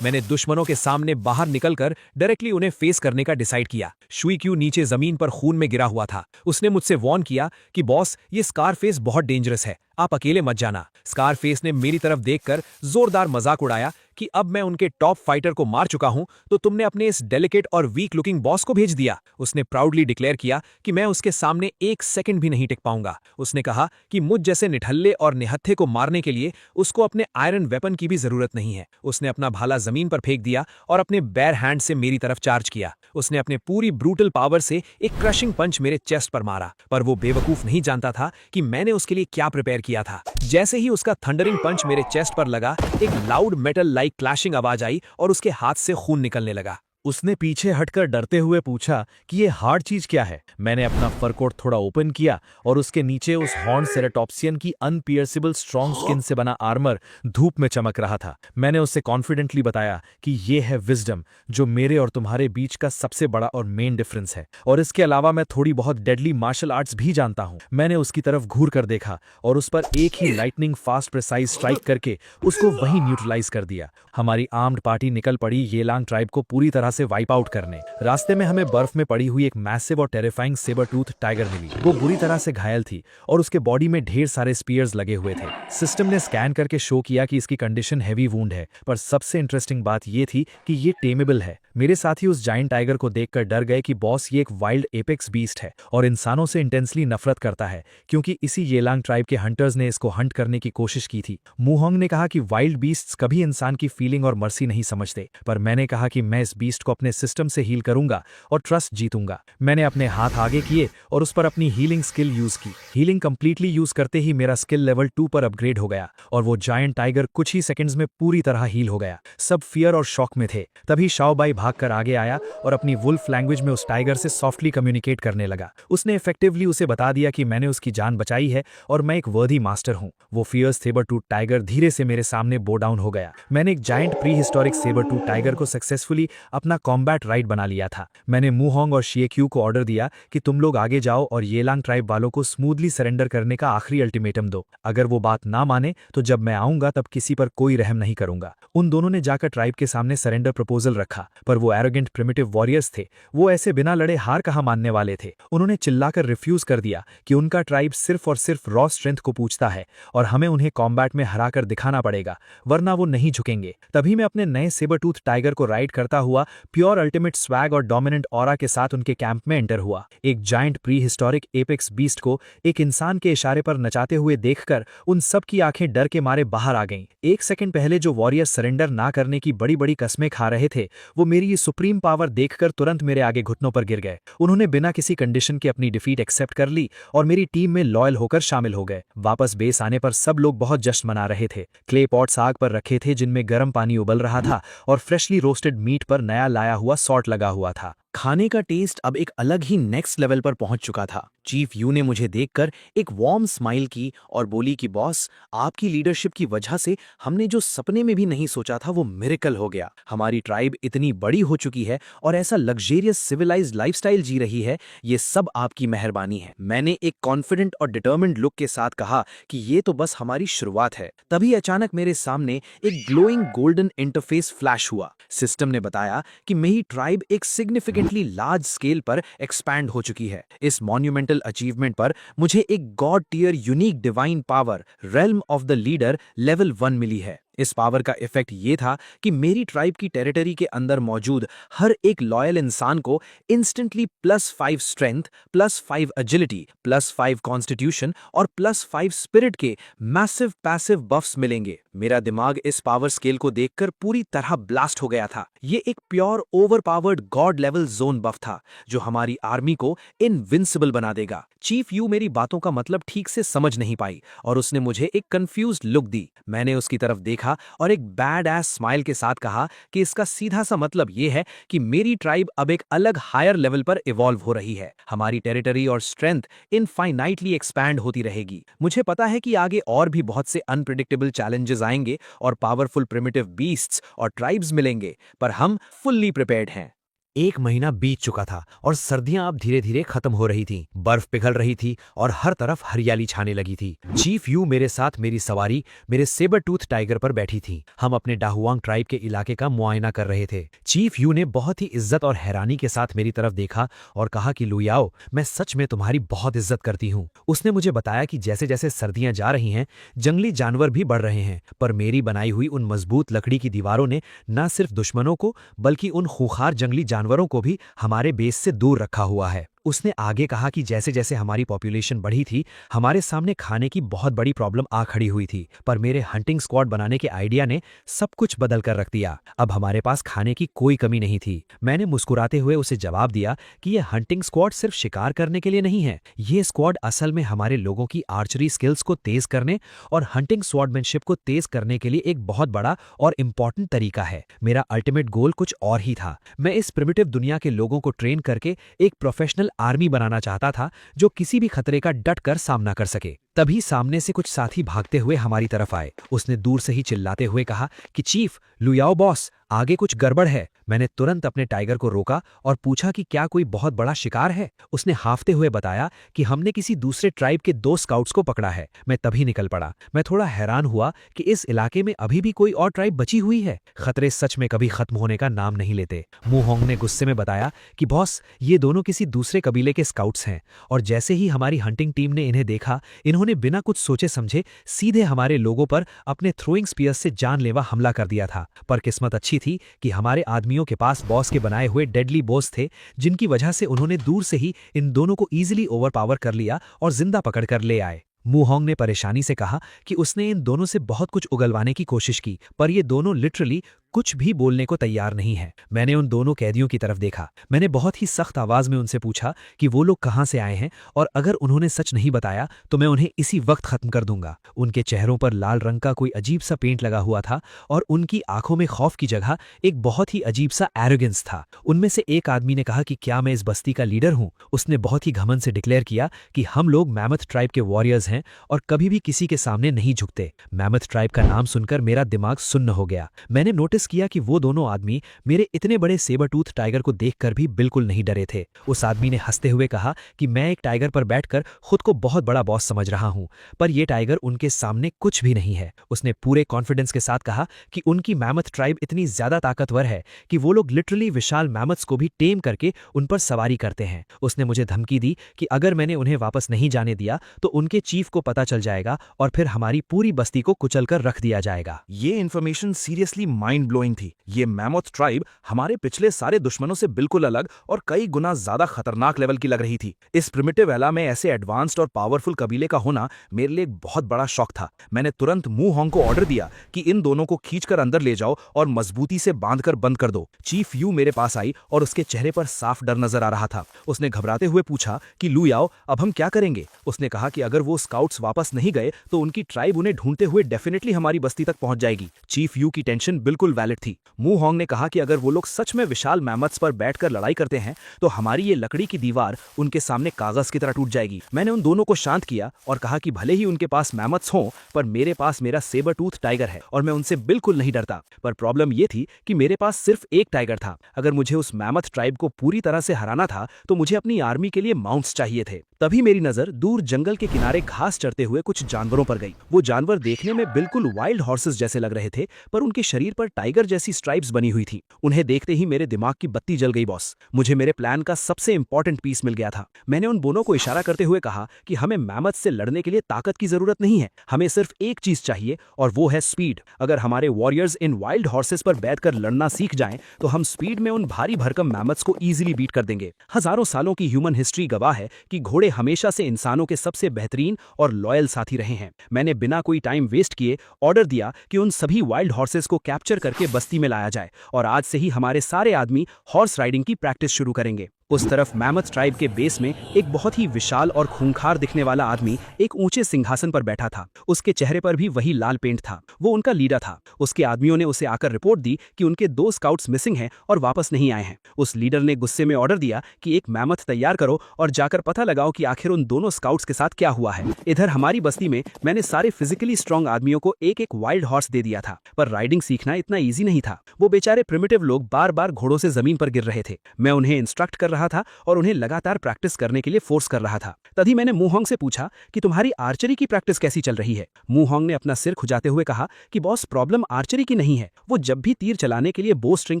मैंने दुश्मनों के सामने बाहर निकलकर डायरेक्टली उन्हें फेस करने का डिसाइड किया। शुइक्यू नीचे जमीन पर खून में गिरा हुआ था। उसने मुझसे वॉर्न किया कि बॉस, ये स्कारफेस बहुत डेंजरस है, आप अकेले मत जाना। स्कारफेस ने मेरी तरफ देखकर जोरदार मजाक उड़ाया कि अब मैं उनके टॉप फाइटर को मार चुका हूं तो तुमने अपने इस डेलिकेट और वीक लुकिंग बॉस को भेज दिया। उसने प्राउडली डिक्लेयर किया कि मैं उसके सामने एक सेकंड भी नहीं टिक पाऊंगा। उसने कहा कि मुझ जैसे निठल्ले और निहत्थे को मारने के लिए उसको अपने आयरन वेपन की भी जरूरत नहीं है। उसने अपना भाला जमीन पर फेंक दिया और अपने बैर हैंड से मेरी तरफ चार्ज किया। उसने अपने पूरी ब्रूटल पावर से एक क्रशिंग पंच मेरे चेस्ट पर मारा, पर वो बेवकूफ नहीं जानता था कि मैंने उसके लिए क्या प्रिपेयर किया था। जैसे ही उसका थंडरिंग पंच मेरे चेस्ट पर लगा, एक लाउड मेटल लाइक क्लैशिंग आवाज आई और उसके हाथ से खून निकलने लगा। उसने पीछे हटकर डरते हुए पूछा कि ये हार्ड चीज क्या है। मैंने अपना फर कोट थोड़ा ओपन किया और उसके नीचे उस हॉर्न सेरेटॉप्सियन की अनपियर्सिबल स्ट्रॉन्ग स्किन से बना आर्मर धूप में चमक रहा था। मैंने उससे कॉन्फिडेंटली बताया कि ये है विजडम, जो मेरे और तुम्हारे बीच का सबसे बड़ा और मेन डिफरेंस है, और इसके अलावा मैं थोड़ी बहुत डेडली मार्शल आर्ट्स भी जानता हूं। मैंने उसकी तरफ घूर कर देखा और उस पर एक ही लाइटनिंग फास्ट प्रिसाइज स्ट्राइक करके उसको वहीं न्यूट्रलाइज कर दिया। हमारी आर्म्ड पार्टी निकल पड़ी येलांग ट्राइब को पूरी तरह से वाइप आउट करने। रास्ते में हमें बर्फ में पड़ी हुई एक मैसिव और टेरिफाइंग सेबर टूथ टाइगर मिली। वो बुरी तरह से घायल थी और उसके बॉडी में ढेर सारे स्पीयर्स लगे हुए थे। सिस्टम ने स्कैन करके शो किया कि इसकी कंडीशन हैवी वुंड है, पर सबसे इंटरेस्टिंग बात ये थी कि ये टेमेबल है। मेरे साथी उस जायंट टाइगर को देखकर डर गए कि बॉस ये एक वाइल्ड एपेक्स बीस्ट है और इंसानों से इंटेंसली नफरत करता है, क्योंकि इसी येलांग ट्राइब के हंटर्स ने इसको हंट करने की कोशिश की थी। मुहोंग ने कहा कि वाइल्ड बीस्ट्स कभी इंसान की फीलिंग और मर्सी नहीं समझते, पर मैंने कहा कि मैं इस बीस्ट को अपने सिस्टम से हील करूंगा और ट्रस्ट जीतूंगा। मैंने अपने हाथ आगे किए और उस पर अपनी हीलिंग स्किल यूज की। हीलिंग कंप्लीटली यूज करते ही मेरा स्किल लेवल 2 पर अपग्रेड हो गया और वो जायंट टाइगर कुछ ही सेकंड्स में पूरी तरह हील हो गया। सब फियर और शॉक में थे। तभी शाओबाई भागकर आगे आया और अपनी वुल्फ लैंग्वेज में उस टाइगर से सॉफ्टली कम्युनिकेट करने लगा। उसने इफेक्टिवली उसे बता दिया कि मैंने उसकी जान बचाई है और मैं एक वर्दी मास्टर हूं। वो फियर्स सेबर टूथ टाइगर धीरे से मेरे सामने बो डाउन हो गया। मैंने एक giant prehistoric sabre tooth tiger को सक्सेसफुली अपना कॉम्बैट राइड बना लिया था। मैंने मुहोंग और शिएक्यू को ऑर्डर दिया कि तुम लोग आगे जाओ और येलांग ट्राइब वालों को स्मूथली सरेंडर करने का आखिरी अल्टीमेटम दो। अगर वो बात ना माने तो जब मैं आऊंगा तब किसी पर कोई रहम नहीं करूंगा। उन दोनों ने जाकर ट्राइब के सामने सरेंडर प्रपोजल रखा, पर वो एरोगेंट प्रिमिटिव वॉरियर्स थे। वो ऐसे बिना लड़े हार कहाँ मानने वाले थे। उन्होंने चिल्लाकर रिफ्यूज कर दिया कि उनका ट्राइब सिर्फ और सिर्फ रॉ स्ट्रेंथ को पूछता है और हमें उन्हें कॉम्बैट में हराकर दिखाना पड़ेगा, वरना वो नहीं झुकेंगे। तभी मैं अपने नए सेबर टूथ टाइगर को राइड करता हुआ प्योर अल्टीमेट स्वैग और डोमिनेंट ऑरा के साथ उनके कैंप में एंटर हुआ। एक giant pre historic apex beast को एक इंसान के इशारे पर नचाते हुए देखकर उन सब की आंखें डर के मारे बाहर आ गईं। एक सेकंड पहले जो वॉरियर सरेंडर ना करने की बड़ी बड़ी कस्में खा रहे थे, वो मेरी ये सुप्रीम पावर देखकर तुरंत मेरे आगे घुटनों पर गिर गए। उन्होंने बिना किसी कंडीशन के अपनी डिफीट एक्सेप्ट कर ली और मेरी टीम में लॉयल होकर शामिल हो गए। वापस बेस आने पर सब लोग बहुत जश्न मना रहे थे। क्ले पॉट्स आग पर रखे थे जिनमें गर्म पानी उबल रहा था और फ्रेशली रोस्टेड मीट पर नया लाया हुआ सॉल्ट लगा हुआ था। खाने का टेस्ट अब एक अलग ही नेक्स्ट लेवल पर पहुंच चुका था। चीफ यू ने मुझे देखकर एक वार्म स्माइल की और बोली कि बॉस, आपकी लीडरशिप की वजह से हमने जो सपने में भी नहीं सोचा था वो मिरेकल हो गया। हमारी ट्राइब इतनी बड़ी हो चुकी है और ऐसा लग्जेरियस सिविलाइज्ड लाइफस्टाइल जी रही है, ये सब आपकी मेहरबानी है। मैंने एक कॉन्फिडेंट और डिटर्मिन्ड लुक के साथ कहा कि ये तो बस हमारी शुरुआत है। तभी अचानक मेरे सामने एक ग्लोइंग गोल्डन इंटरफेस फ्लैश हुआ। सिस्टम ने बताया कि मेरी ट्राइब एक सिग्निफिकेंटली लार्ज स्केल पर एक्सपैंड हो चुकी है। इस मॉन्यूमेंटल अचीवमेंट पर मुझे एक god tier unique divine power realm of the leader level 1 मिली है। इस पावर का इफेक्ट ये था कि मेरी ट्राइब की टेरिटरी के अंदर मौजूद हर एक लॉयल इंसान को इंस्टेंटली +5 स्ट्रेंथ, +5 एजिलिटी, +5 कॉन्स्टिट्यूशन और +5 स्पिरिट के मैसिव पैसिव बफ्स मिलेंगे। मेरा दिमाग इस पावर स्केल को देखकर पूरी तरह ब्लास्ट हो गया था। ये एक pure overpowered god level zone buff था जो हमारी आर्मी को इनविंसिबल बना देगा। चीफ यू मेरी बातों का मतलब ठीक से समझ नहीं पाई और उसने मुझे एक कंफ्यूज्ड लुक दी। मैंने उसकी तरफ देखा और एक बैड एस स्माइल के साथ कहा कि इसका सीधा सा मतलब यह है कि मेरी ट्राइब अब एक अलग हायर लेवल पर इवॉल्व हो रही है। हमारी टेरिटरी और स्ट्रेंथ इनफाइनाइटली एक्सपैंड होती रहेगी। मुझे पता है कि आगे और भी बहुत से अनप्रिडिक्टेबल चैलेंजेस आएंगे और पावरफुल प्रिमिटिव बीस्ट्स और ट्राइब्स मिलेंगे, पर हम फुल्ली प्रिपेयर्ड हैं। 1 महीना बीत चुका था और सर्दियां अब धीरे धीरे खत्म हो रही थीं। बर्फ पिघल रही थी और हर तरफ हरियाली छाने लगी थी। चीफ यू मेरे साथ मेरी सवारी मेरे सेबर टूथ टाइगर पर बैठी थी। हम अपने डाहुआंग ट्राइब के इलाके का मुआयना कर रहे थे। चीफ यू ने बहुत ही इज्जत और हैरानी के साथ मेरी तरफ देखा और कहा कि लुयाओ, मैं सच में तुम्हारी बहुत इज्जत करती हूँ। उसने मुझे बताया कि जैसे जैसे सर्दियां जा रही हैं, जंगली जानवर भी बढ़ रहे हैं, पर मेरी बनाई हुई उन मजबूत लकड़ी की दीवारों ने न सिर्फ दुश्मनों को बल्कि उन खूंखार जंगली जानवरों को भी हमारे बेस से दूर रखा हुआ है। उसने आगे कहा कि जैसे जैसे हमारी पॉपुलेशन बढ़ी थी, हमारे सामने खाने की बहुत बड़ी प्रॉब्लम आ खड़ी हुई थी, पर मेरे हंटिंग स्क्वाड बनाने के आइडिया ने सब कुछ बदल कर रख दिया। अब हमारे पास खाने की कोई कमी नहीं थी। मैंने मुस्कुराते हुए उसे जवाब दिया कि यह हंटिंग स्क्वाड सिर्फ शिकार करने के लिए नहीं है। ये स्क्वाड असल में हमारे लोगों की आर्चरी स्किल्स को तेज करने और हंटिंग स्वॉर्डमैनशिप को तेज करने के लिए एक बहुत बड़ा और इम्पॉर्टेंट तरीका है। मेरा अल्टीमेट गोल कुछ और ही था। मैं इस प्रिमिटिव दुनिया के लोगों को ट्रेन करके एक प्रोफेशनल आर्मी बनाना चाहता था जो किसी भी खतरे का डट कर सामना कर सके। तभी सामने से कुछ साथी भागते हुए हमारी तरफ आए। उसने दूर से ही चिल्लाते हुए कहा कि चीफ, लुयाओ बॉस, आगे कुछ गड़बड़ है। मैंने तुरंत अपने टाइगर को रोका और पूछा कि क्या कोई बहुत बड़ा शिकार है। उसने हाफते हुए बताया कि हमने किसी दूसरे ट्राइब के 2 स्काउट्स को पकड़ा है। मैं तभी निकल पड़ा। मैं थोड़ा हैरान हुआ कि इस इलाके में अभी भी कोई और ट्राइब बची हुई है। खतरे सच में कभी खत्म होने का नाम नहीं लेते। मुहोंग ने गुस्से में बताया कि बॉस, ये दोनों किसी दूसरे कबीले के स्काउट्स हैं और जैसे ही हमारी हंटिंग टीम ने इन्हें देखा, इन्होंने बिना कुछ सोचे समझे सीधे हमारे लोगों पर अपने थ्रोइंग स्पीयर्स से जानलेवा हमला कर दिया था। पर किस्मत अच्छी थी कि हमारे आदमियों के पास बॉस के बनाए हुए डेडली बोस थे, जिनकी वजह से उन्होंने दूर से ही इन दोनों को इजीली ओवरपावर कर लिया और जिंदा पकड़कर ले आए। मुहोंग ने परेशानी से कहा कि उसने इन दोनों से बहुत कुछ उगलवाने की कोशिश की, पर ये दोनों लिटरली कुछ भी बोलने को तैयार नहीं है। मैंने उन दोनों कैदियों की तरफ देखा। मैंने बहुत ही सख्त आवाज में उनसे पूछा कि वो लोग कहां से आए हैं और अगर उन्होंने सच नहीं बताया तो मैं उन्हें इसी वक्त खत्म कर दूंगा। उनके चेहरों पर लाल रंग का कोई अजीब सा पेंट लगा हुआ था और उनकी आंखों में खौफ की जगह एक बहुत ही अजीब सा एरोगेंस था। उनमें से एक आदमी ने कहा कि क्या मैं इस बस्ती का लीडर हूं। उसने बहुत ही घमंड से डिक्लेयर किया कि हम लोग मैमथ ट्राइब के वॉरियर्स हैं और कभी भी किसी के सामने नहीं झुकते। मैमथ ट्राइब का नाम सुनकर मेरा दिमाग सुन्न हो गया। मैंने नोटिस किया कि वो दोनों आदमी मेरे इतने बड़े सेबर टूथ टाइगर को देखकर भी बिल्कुल नहीं डरे थे। उस आदमी ने हंसते हुए कहा कि मैं एक टाइगर पर बैठकर खुद को बहुत बड़ा बॉस समझ रहा हूं, पर यह टाइगर उनके सामने कुछ भी नहीं है। उसने पूरे कॉन्फिडेंस के साथ कहा कि उनकी मैमथ ट्राइब इतनी ज्यादा ताकतवर है कि वो लोग लिटरली विशाल मैमथ्स को भी टेम करके उन पर सवारी करते हैं। उसने मुझे धमकी दी कि अगर मैंने उन्हें वापस नहीं जाने दिया तो उनके चीफ को पता चल जाएगा और फिर हमारी पूरी बस्ती को कुचलकर रख दिया जाएगा। ये इन्फॉर्मेशन सीरियसली माइंड ब्लोइंग थी। ये मैमथ ट्राइब हमारे पिछले सारे दुश्मनों से बिल्कुल अलग और कई गुना ज्यादा खतरनाक लेवल की लग रही थी। इस प्रिमिटिव एला में ऐसे एडवांस्ड और पावरफुल कबीले का होना मेरे लिए एक बहुत बड़ा शौक था। मैंने तुरंत मुहोंग को ऑर्डर दिया कि इन दोनों को खींचकर अंदर ले जाओ और मजबूती से बांधकर बंद कर दो। चीफ यू मेरे पास आई और उसके चेहरे पर साफ डर नजर आ रहा था। उसने घबराते हुए पूछा कि लुयाओ, अब हम क्या करेंगे। उसने कहा कि अगर वो स्काउट्स वापस नहीं गए तो उनकी ट्राइब उन्हें ढूंढते हुए डेफिनेटली हमारी बस्ती तक पहुंच जाएगी। चीफ यू की टेंशन बिल्कुल वैलिड थी। मुहोंग ने कहा कि अगर वो लोग सच में विशाल मैमथ्स पर बैठकर लड़ाई करते हैं तो हमारी ये लकड़ी की दीवार उनके सामने कागज की तरह टूट जाएगी। मैंने उन दोनों को शांत किया और कहा कि भले ही उनके पास मैमथ्स हों, पर मेरे पास मेरा सेबर टूथ टाइगर है और मैं उनसे बिल्कुल नहीं डरता। पर प्रॉब्लम ये थी कि मेरे पास सिर्फ एक टाइगर था। अगर मुझे उस मैमथ ट्राइब को पूरी तरह से हराना था तो मुझे अपनी आर्मी के लिए माउंट्स चाहिए थे। तभी मेरी नजर दूर जंगल के किनारे घास चरते हुए कुछ जानवरों पर गई। वो जानवर देखने में बिल्कुल वाइल्ड हॉर्सेस जैसे लग रहे थे, पर उनके शरीर पर टाइगर जैसी स्ट्राइप्स बनी हुई थी। उन्हें देखते ही मेरे दिमाग की बत्ती जल गई बॉस। मुझे मेरे प्लान का सबसे इंपॉर्टेंट पीस मिल गया था। मैंने उन दोनों को इशारा करते हुए कहा कि हमें मैमथ से लड़ने के लिए ताकत की जरूरत नहीं है, हमें सिर्फ एक चीज चाहिए और वो है स्पीड। अगर हमारे वॉरियर्स इन वाइल्ड हॉर्सेस पर बैठकर लड़ना सीख जाएं तो हम स्पीड में उन भारी भरकम मैमथ्स को इजीली बीट कर देंगे। हजारों सालों की ह्यूमन हिस्ट्री गवाह है कि घोड़े हमेशा से इंसानों के सबसे बेहतरीन और लॉयल साथी रहे हैं। मैंने बिना कोई टाइम वेस्ट किए ऑर्डर दिया कि उन सभी वाइल्ड हॉर्सेस को कैप्चर करके बस्ती में लाया जाए और आज से ही हमारे सारे आदमी हॉर्स राइडिंग की प्रैक्टिस शुरू करेंगे। उस तरफ मैमथ ट्राइब के बेस में एक बहुत ही विशाल और खूंखार दिखने वाला आदमी एक ऊंचे सिंहासन पर बैठा था। उसके चेहरे पर भी वही लाल पेंट था। वो उनका लीडर था। उसके आदमियों ने उसे आकर रिपोर्ट दी कि उनके 2 स्काउट्स मिसिंग हैं और वापस नहीं आए हैं। उस लीडर ने गुस्से में ऑर्डर दिया कि एक मैमथ तैयार करो और जाकर पता लगाओ कि आखिर उन दोनों स्काउट्स के साथ क्या हुआ है। इधर हमारी बस्ती में मैंने सारे फिजिकली स्ट्रांग आदमियों को एक एक वाइल्ड हॉर्स दे दिया था, पर राइडिंग सीखना इतना ईजी नहीं था। वो बेचारे प्रिमिटिव लोग बार बार घोड़ों से जमीन पर गिर रहे थे। मैं उन्हें इंस्ट्रक्ट कर रहा था और उन्हें लगातार प्रैक्टिस करने के लिए फोर्स कर रहा था। तभी मैंने मूहोंग से पूछा कि तुम्हारी आर्चरी की प्रैक्टिस कैसी चल रही है। मूहोंग ने अपना सिर खुजाते हुए कहा कि बॉस, प्रॉब्लम आर्चरी की नहीं है। वो जब भी तीर चलाने के लिए बो स्ट्रिंग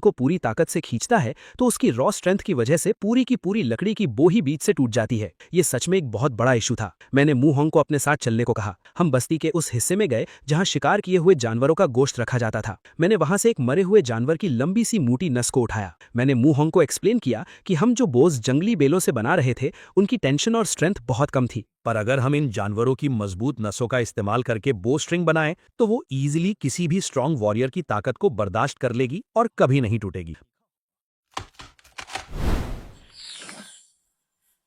को पूरी ताकत से खींचता है तो उसकी रॉ स्ट्रेंथ की वजह से पूरी की पूरी लकड़ी की बो ही बीच से टूट जाती है। ये सच में एक बहुत बड़ा इशू था। मैंने मूहोंग को अपने साथ चलने को कहा। हम बस्ती के उस हिस्से में गए जहां शिकार किए हुए जानवरों का गोश्त रखा जाता था। मैंने वहां से एक मरे हुए जानवर की लंबी सी मोटी नस को उठाया। मैंने मूहोंग को एक्सप्लेन किया कि हम जो बोझ जंगली बेलों से बना रहे थे उनकी टेंशन और स्ट्रेंथ बहुत कम थी, पर अगर हम इन जानवरों की मजबूत नसों का इस्तेमाल करके बो स्ट्रिंग बनाएं तो वो इजीली किसी भी स्ट्रांग वॉरियर की ताकत को बर्दाश्त कर लेगी और कभी नहीं टूटेगी।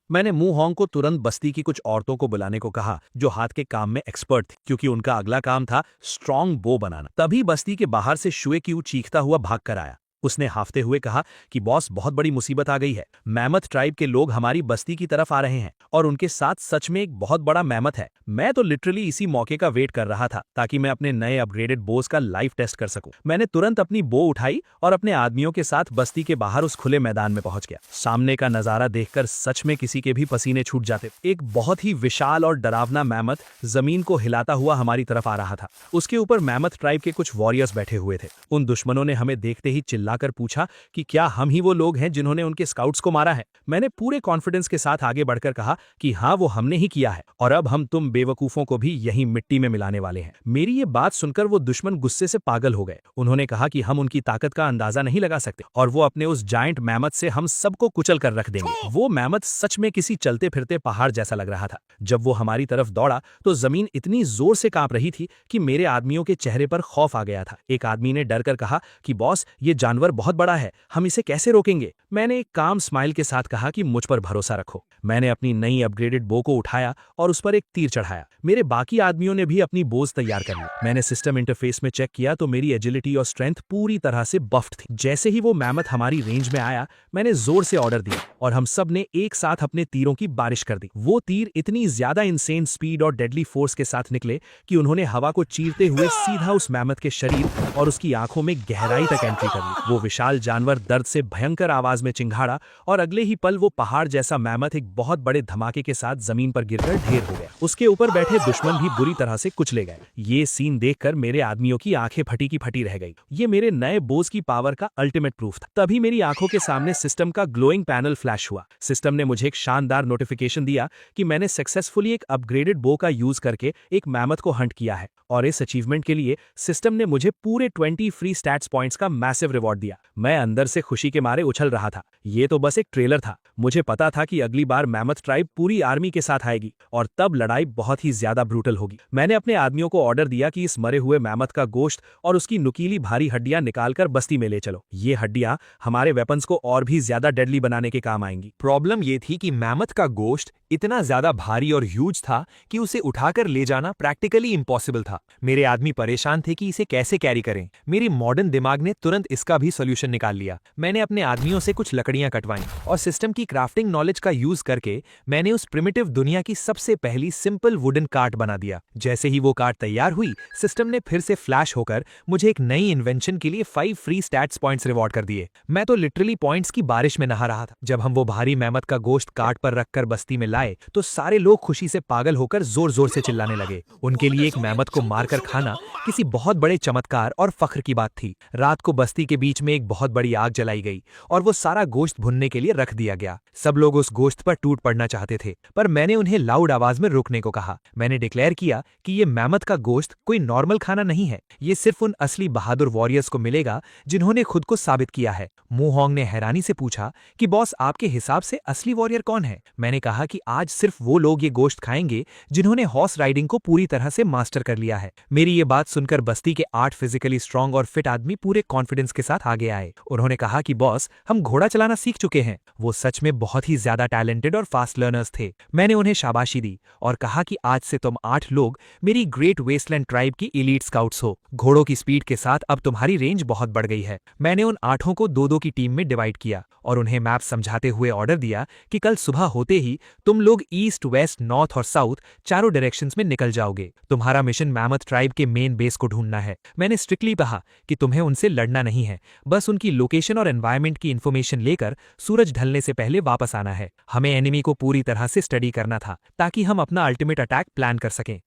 मैंने मूहोंग को तुरंत बस्ती की कुछ औरतों को बुलाने को कहा जो हाथ के काम में एक्सपर्ट थी, क्योंकि उनका अगला काम था स्ट्रांग बो बनाना। तभी बस्ती के बाहर से शुए क्यू चीखता हुआ भाग कर आया। उसने हाफते हुए कहा कि बॉस, बहुत बड़ी मुसीबत आ गई है। मैमथ ट्राइब के लोग हमारी बस्ती की तरफ आ रहे हैं और उनके साथ सच में एक बहुत बड़ा मैमथ है। मैं तो लिटरली इसी मौके का वेट कर रहा था ताकि मैं अपने नए अपग्रेडेड बोस का लाइव टेस्ट कर सकूं। मैंने तुरंत अपनी बो उठाई और अपने आदमियों के साथ बस्ती के बाहर उस खुले मैदान में पहुंच गया। सामने का नजारा देखकर सच में किसी के भी पसीने छूट जाते। एक बहुत ही विशाल और डरावना मैमथ जमीन को हिलाता हुआ हमारी तरफ आ रहा था। उसके ऊपर मैमथ ट्राइब के कुछ वॉरियर्स बैठे हुए थे। उन दुश्मनों ने हमें देखते ही चिल्लाकर पूछा कि क्या हम ही वो लोग हैं जिन्होंने उनके स्काउट्स को मारा है। मैंने पूरे कॉन्फिडेंस के साथ आगे बढ़कर कहा कि हाँ, वो हमने ही किया है और अब हम तुम बेवकूफों को भी यहीं मिट्टी में मिलाने वाले हैं। मेरी ये बात सुनकर वो दुश्मन गुस्से से पागल हो गए। उन्होंने कहा कि हम उनकी ताकत का अंदाजा नहीं लगा सकते और वो अपने उस जायंट मैमथ से हम सबको कुचल कर रख देंगे। वो मैमथ सच में किसी चलते फिरते पहाड़ जैसा लग रहा था। जब वो हमारी तरफ दौड़ा तो जमीन इतनी जोर से कांप रही थी कि मेरे आदमियों के चेहरे पर खौफ आ गया था। एक आदमी ने डर कर कहा कि बॉस, ये जानवर बहुत बड़ा है, हम इसे कैसे रोकेंगे। मैंने एक काम स्माइल के साथ कहा कि मुझ पर भरोसा रखो। मैंने अपनी नई अपग्रेडेड बो को उठाया और उस पर एक तीर चढ़ाया। मेरे बाकी आदमियों ने भी अपनी बोझ तैयार कर ली। मैंने सिस्टम इंटरफेस में चेक किया तो मेरी एजिलिटी और स्ट्रेंथ पूरी तरह से बफ्ड थी। जैसे ही वो मैमथ हमारी रेंज में आया, मैंने जोर से ऑर्डर दिया और हम सब ने एक साथ अपने तीरों की बारिश कर दी। वो तीर इतनी ज्यादा इंसेन स्पीड और डेडली फोर्स के साथ निकले कि उन्होंने हवा को चीरते हुए सीधा उस मैमथ के शरीर और उसकी आंखों में गहराई तक एंट्री कर ली। वो विशाल जानवर दर्द से भयंकर आवाज में चिंघाड़ा और अगले ही पल वो पहाड़ जैसा मैमथ एक बहुत बड़े धमाके के साथ जमीन पर गिरकर ढेर हो गया। उसके ऊपर बैठे दुश्मन भी बुरी तरह से कुचले गए। ये सीन देखकर मेरे आदमियों की आंखें फटी की फटी रह गई। ये मेरे नए बोझ की पावर का अल्टीमेट प्रूफ था। तभी मेरी आंखों के सामने सिस्टम का ग्लोइंग पैनल फ्लैश हुआ। सिस्टम ने मुझे एक शानदार नोटिफिकेशन दिया कि मैंने सक्सेसफुली एक अपग्रेडेड बो का यूज करके एक मैमथ को हंट किया है और इस अचीवमेंट के लिए सिस्टम ने मुझे पूरे 20 फ्री स्टैट्स पॉइंट्स का मैसिव रिवॉर्ड दिया। मैं अंदर से खुशी के मारे उछल रहा था। ये तो बस एक ट्रेलर था। मुझे पता था कि अगली बार मैमथ ट्राइब पूरी आर्मी के साथ आएगी और तब लड़ाई बहुत ही ज्यादा ब्रूटल होगी। मैंने अपने आदमियों को ऑर्डर दिया कि इस मरे हुए मैमथ का गोश्त और उसकी नुकीली भारी हड्डियां निकालकर बस्ती में ले चलो। ये हड्डियां हमारे वेपन्स को और भी ज्यादा डेडली बनाने के काम आएंगी। प्रॉब्लम ये थी कि मैमथ का गोश्त इतना ज्यादा भारी और ह्यूज था कि उसे उठाकर ले जाना प्रैक्टिकली इम्पॉसिबल था। मेरे आदमी परेशान थे कि इसे कैसे कैरी करें। मेरी मॉडर्न दिमाग ने तुरंत इसका भी सॉल्यूशन निकाल लिया। मैंने अपने आदमियों से कुछ लकड़ियां कटवाईं और सिस्टम की क्राफ्टिंग नॉलेज का यूज करके मैंने उस प्रिमिटिव दुनिया की सबसे पहली सिंपल वुडन कार्ट बना दिया। जैसे ही वो कार्ट तैयार हुई, सिस्टम ने फिर से फ्लैश होकर मुझे एक नई इन्वेंशन के लिए 5 फ्री स्टैट्स पॉइंट्स रिवॉर्ड कर दिए। मैं तो लिटरली पॉइंट्स की बारिश में नहा रहा था। जब हम वो भारी मैमथ का गोश्त कार्ट पर रखकर बस्ती में लाए तो सारे लोग खुशी से पागल होकर जोर जोर से चिल्लाने लगे। उनके लिए एक मैमथ को मारकर खाना किसी बहुत बड़े चमत्कार और फख्र की बात थी। रात को बस्ती के बीच में एक बहुत बड़ी आग जलाई गई और वो सारा गोश्त भुनने के लिए रख दिया गया। सब लोग उस गोश्त पर टूट पड़ना चाहते थे, पर मैंने उन्हें लाउड आवाज में रुकने को कहा। मैंने डिक्लेयर किया कि ये मैमथ का गोश्त कोई नॉर्मल खाना नहीं है। ये सिर्फ उन असली बहादुर वॉरियर्स को मिलेगा जिन्होंने खुद को साबित किया है। मूहोंग ने हैरानी से पूछा कि बॉस, आपके हिसाब से असली वॉरियर कौन है? मैंने कहा कि आज सिर्फ वो लोग ये गोश्त खाएंगे जिन्होंने हॉर्स राइडिंग को पूरी तरह से मास्टर कर लिया है। मेरी ये बात सुनकर बस्ती के 8 फिजिकली स्ट्रांग और फिट आदमी पूरे कॉन्फिडेंस के साथ आगे आए। उन्होंने कहा कि बॉस, हम घोड़ा चलाना सीख चुके हैं। वो सच में बहुत ही ज्यादा टैलेंटेड और फास्ट लर्नर्स थे। मैंने उन्हें शाबाशी दी और कहा कि आज से तुम 8 लोग मेरी ग्रेट वेस्टलैंड ट्राइब की एलीट स्काउट्स हो। घोड़ों की स्पीड के साथ अब तुम्हारी रेंज बहुत बढ़ गई है। मैंने उन 8 को 2-2 की टीम में डिवाइड किया और उन्हें मैप समझाते हुए ऑर्डर दिया कि कल सुबह होते ही तुम लोग ईस्ट, वेस्ट, नॉर्थ और साउथ चारों डायरेक्शंस में निकल जाओगे। तुम्हारा मिशन मैमथ ट्राइब के मेन बेस को ढूंढना है। मैंने स्ट्रिक्टली कहा कि तुम्हें उनसे लड़ना नहीं है, बस उनकी लोकेशन और एनवायरनमेंट की इन्फॉर्मेशन लेकर सूरज ढलने से पहले वापस आना है। हमें एनिमी को पूरी तरह से स्टडी करना था ताकि हम अपना अल्टीमेट अटैक प्लान कर सकें।